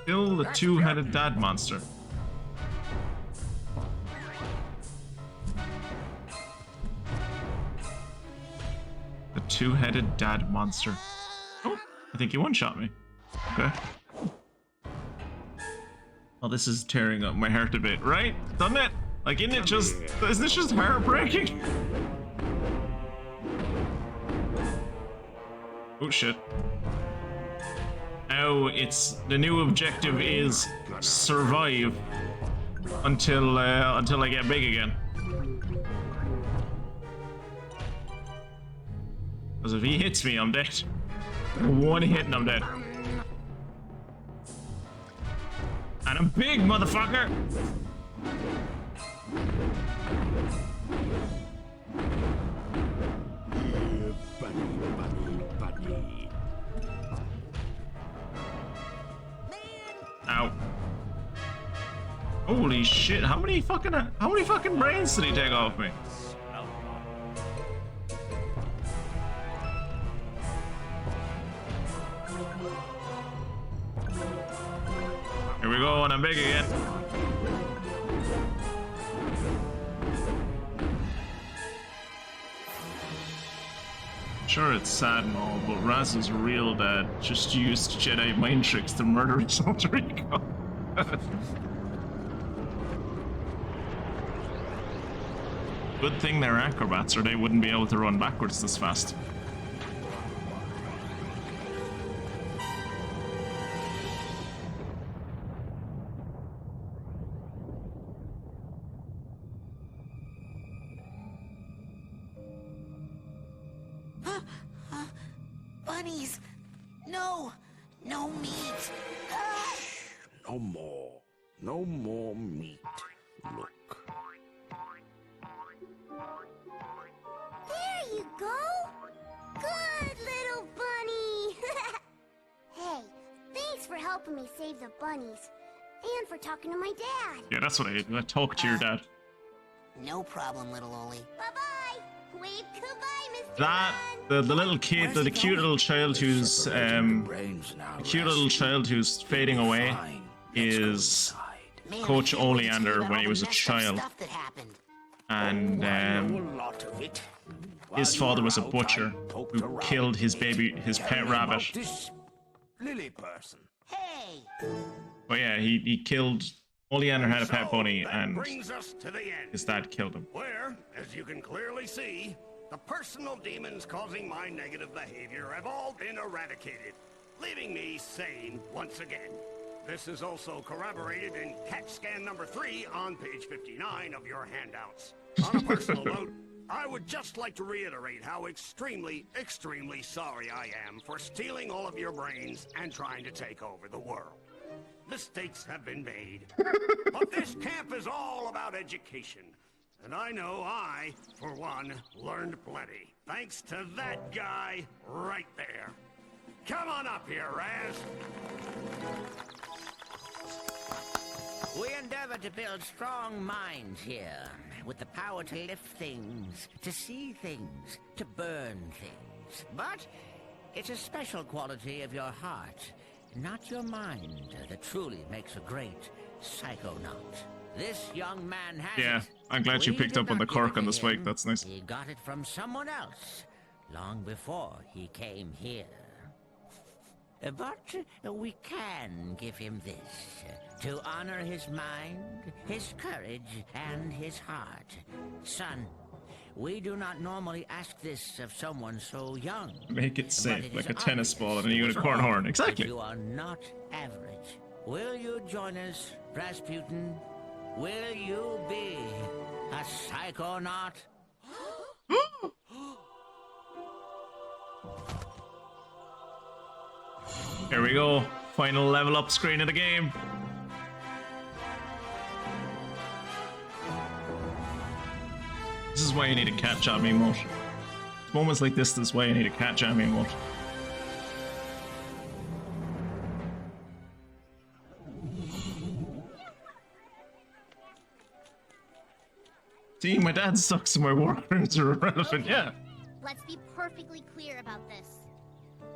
Kill the two-headed dad monster. The two-headed dad monster. Oh, I think he one-shot me. Okay. Well, this is tearing up my heart a bit, right? Doesn't it? Like, isn't this just heartbreaking? Oh shit. Now the new objective is survive until I get big again. Because if he hits me, I'm dead. One hit and I'm dead. And I'm big, motherfucker!
Bunny.
Ow. Holy shit, how many fucking brains did he take off me? Here we go, and I'm big again. Sure, it's sad and all, but Raz's real dad just used Jedi mind tricks to murder his alter ego. Good thing they're acrobats, or they wouldn't be able to run backwards this fast.
Bunnies! No! No meat! Ah!
No more. No more meat. Look.
There you go! Good little bunny! Hey, thanks for helping me save the bunnies. And for talking to my dad.
Yeah, that's what I did. I talked to your dad.
No problem, little Oli.
Bye-bye! Wave goodbye, Mr.
That the little kid, the cute little child who's fading away is Coach Oleander when he was a child. And his father was a butcher who killed his pet rabbit.
Lily person.
Hey!
But yeah, he killed. Oleander had a pet bunny,
that
and
brings us to the end,
his dad killed him.
where, as you can clearly see, the personal demons causing my negative behavior have all been eradicated, leaving me sane once again. This is also corroborated in CAT scan number 3 on page 59 of your handouts. On a personal note, I would just like to reiterate how extremely, extremely sorry I am for stealing all of your brains and trying to take over the world. Mistakes have been made. But this camp is all about education. And I know I, for one, learned plenty. Thanks to that guy right there. Come on up here, Raz.
We endeavor to build strong minds here, with the power to lift things, to see things, to burn things. But it's a special quality of your heart, not your mind, that truly makes a great psychonaut. This young man has
Yeah,
it.
I'm glad you
We
picked
did
up on
not
the
give
cork
it
on
to
the spike.
him.
That's nice.
He got it from someone else, long before he came here. But we can give him this, to honor his mind, his courage, and his heart. Son, we do not normally ask this of someone so young.
Make it
but
safe,
it
like
is
a tennis ball and a
obvious
unicorn horn. Exactly.
that you are not average. Will you join us, Rasputin? Will you be a psychonaut?
Here we go. Final level up screen of the game. This is why you need a cat jam emote. It's moments like this is why you need a cat jam emote. See, my dad sucks and my workers are irrelevant, yeah.
Let's be perfectly clear about this.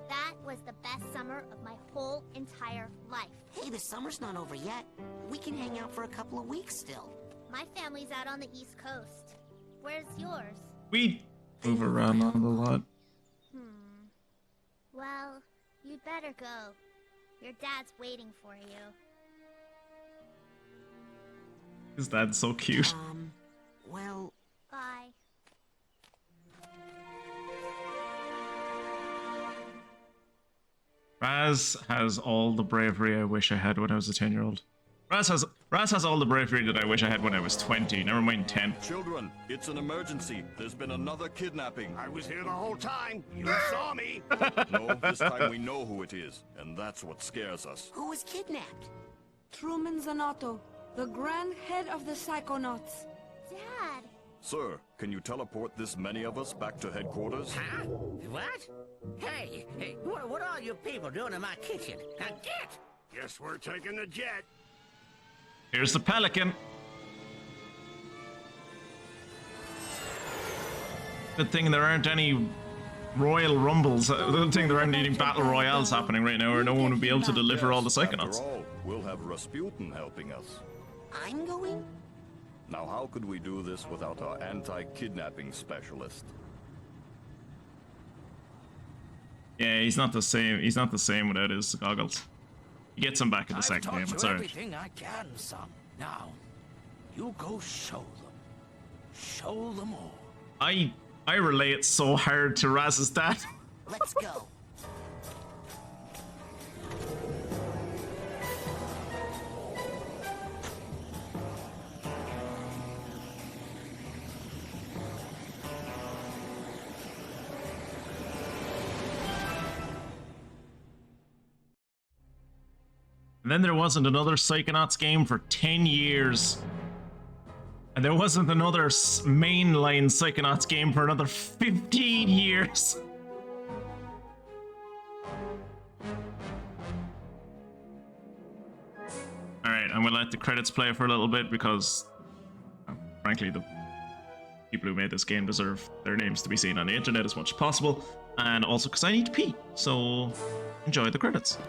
That was the best summer of my whole entire life.
Hey, the summer's not over yet. We can hang out for a couple of weeks still.
My family's out on the East Coast. Where's yours?
We move around on the lot.
Well, you'd better go. Your dad's waiting for you.
His dad's so cute.
Well...
Bye.
Raz has all the bravery I wish I had when I was a 10-year-old. Raz has all the bravery that I wish I had when I was 20. Never mind 10.
Children, it's an emergency. There's been another kidnapping.
I was here the whole time. You saw me.
No, this time we know who it is, and that's what scares us.
Who was kidnapped?
Truman Zanotto, the grand head of the Psychonauts.
Dad!
Sir, can you teleport this many of us back to headquarters?
Huh? What? Hey, what are you people doing in my kitchen? Now get!
Guess we're taking the jet.
Here's the Pelican. Good thing there aren't any Royal Rumbles. Good thing there aren't any Battle Royales happening right now, or no one would be able to deliver all the Psychonauts.
After all, we'll have Rasputin helping us.
I'm going?
Now, how could we do this without our anti-kidnapping specialist?
Yeah, he's not the same. He's not the same without his goggles. He gets him back in the second game. It's alright.
Everything I can, son. Now, you go show them. Show them all.
I relate so hard to Raz's dad.
Let's go.
And then there wasn't another Psychonauts game for 10 years. And there wasn't another mainline Psychonauts game for another 15 years. Alright, I'm gonna let the credits play for a little bit because, frankly, the people who made this game deserve their names to be seen on the internet as much as possible. And also because I need to pee. So, enjoy the credits.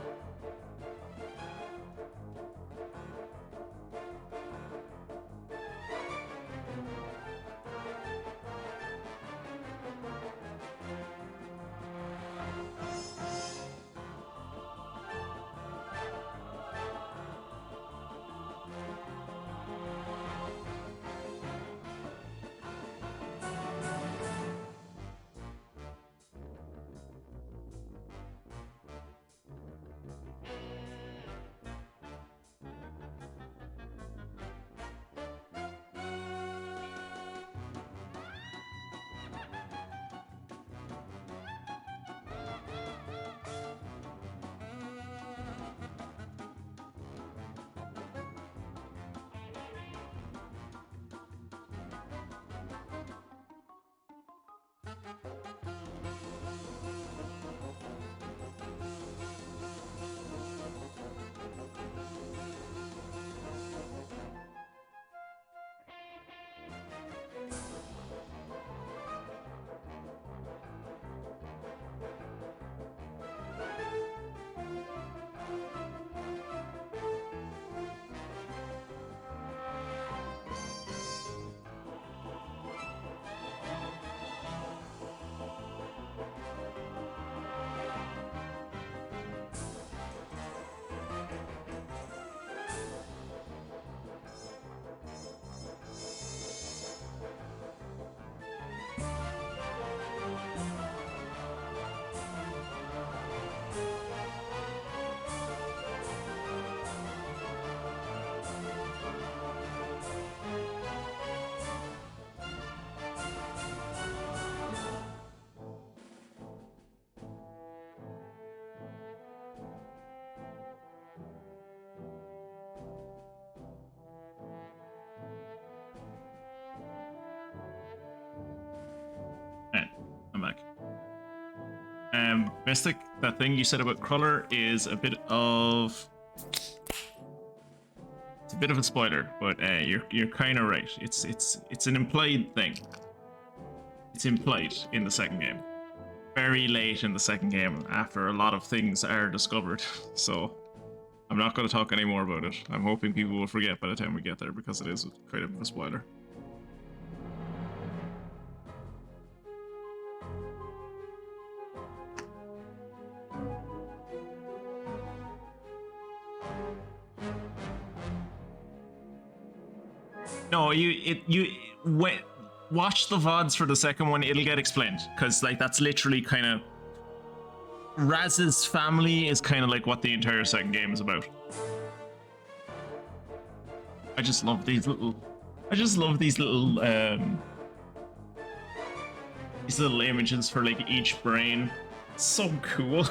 I'm back. Mystic, that thing you said about Cruller is a bit of... It's a bit of a spoiler, but you're kind of right. It's an implied thing. It's implied in the second game. Very late in the second game, after a lot of things are discovered. So I'm not going to talk any more about it. I'm hoping people will forget by the time we get there, because it is kind of a spoiler. No, watch the VoDs for the second one. It'll get explained, because like that's literally kind of Raz's family is kind of like what the entire second game is about. I just love these little images for like each brain. It's so cool.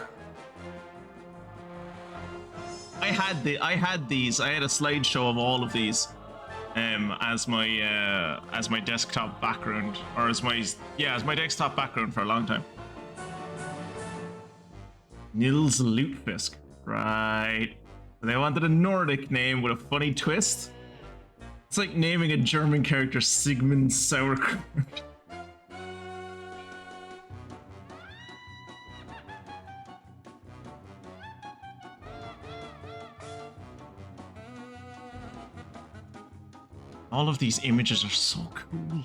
I had these. I had a slideshow of all of these as my desktop background, or as my desktop background for a long time. Nils Lutefisk. Right. They wanted a Nordic name with a funny twist. It's like naming a German character Sigmund Sauerkraut. All of these images are so cool.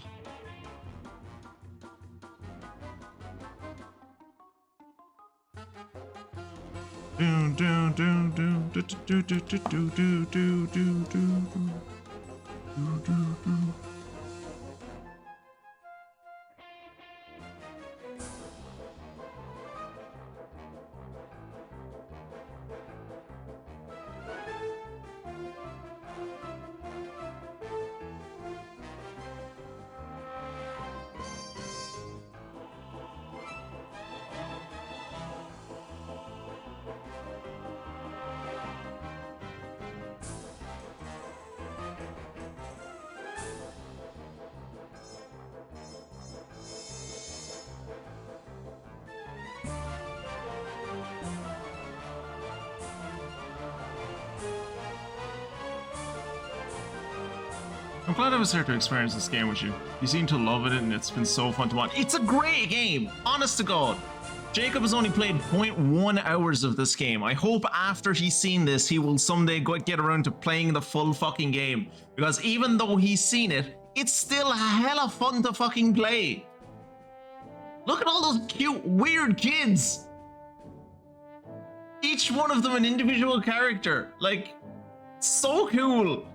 I'm glad I was here to experience this game with you. You seem to love it and it's been so fun to watch. It's a great game! Honest to God. Jacob has only played 0.1 hours of this game. I hope after he's seen this, he will someday get around to playing the full fucking game. Because even though he's seen it, it's still hella fun to fucking play. Look at all those cute, weird kids. Each one of them an individual character. Like, so cool.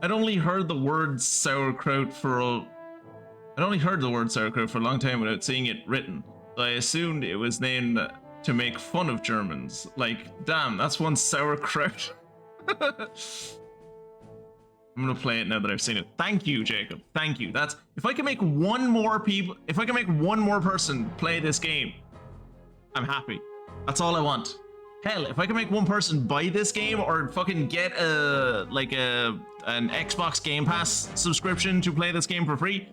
I'd only heard the word sauerkraut for a long time without seeing it written. So I assumed it was named to make fun of Germans. Like, damn, that's one sauerkraut. I'm gonna play it now that I've seen it. Thank you, Jacob. Thank you. That's if I can make one more person play this game, I'm happy. That's all I want. Hell, if I can make one person buy this game or fucking get an Xbox Game Pass subscription to play this game for free,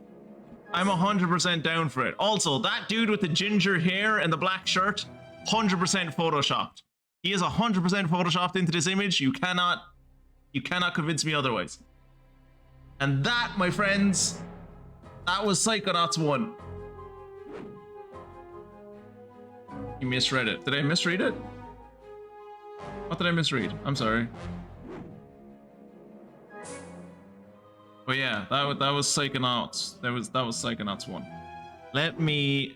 I'm 100% down for it. Also, that dude with the ginger hair and the black shirt, 100% photoshopped. He is 100% photoshopped into this image. You cannot convince me otherwise. And that, my friends, that was Psychonauts 1. You misread it. Did I misread it? What did I misread? I'm sorry. Oh yeah, that was Psychonauts. That was Psychonauts 1. Let me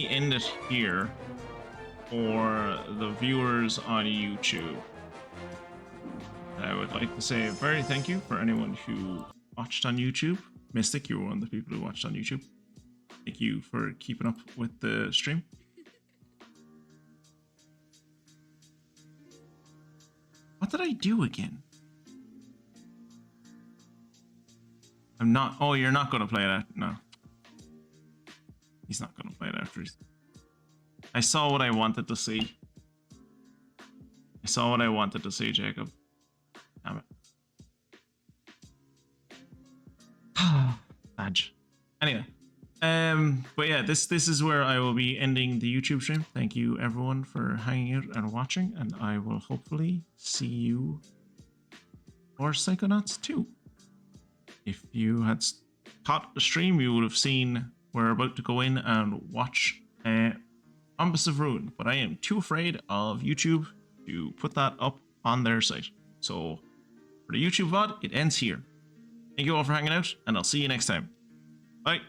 end it here for the viewers on YouTube. I would like to say a very thank you for anyone who watched on YouTube. Mystic, you were one of the people who watched on YouTube. Thank you for keeping up with the stream. What did I do again? I'm not. Oh, you're not going to play that? No. He's not going to play it after he's... I saw what I wanted to see. I saw what I wanted to see, Jacob. Damn it. Badge. Anyway. But yeah, this is where I will be ending the YouTube stream. Thank you everyone for hanging out and watching, and I will hopefully see you for Psychonauts 2. If you had caught the stream, you would have seen we're about to go in and watch Ombus of Ruin, but I am too afraid of YouTube to put that up on their site. So for the YouTube VOD, it ends here. Thank you all for hanging out, and I'll see you next time. Bye.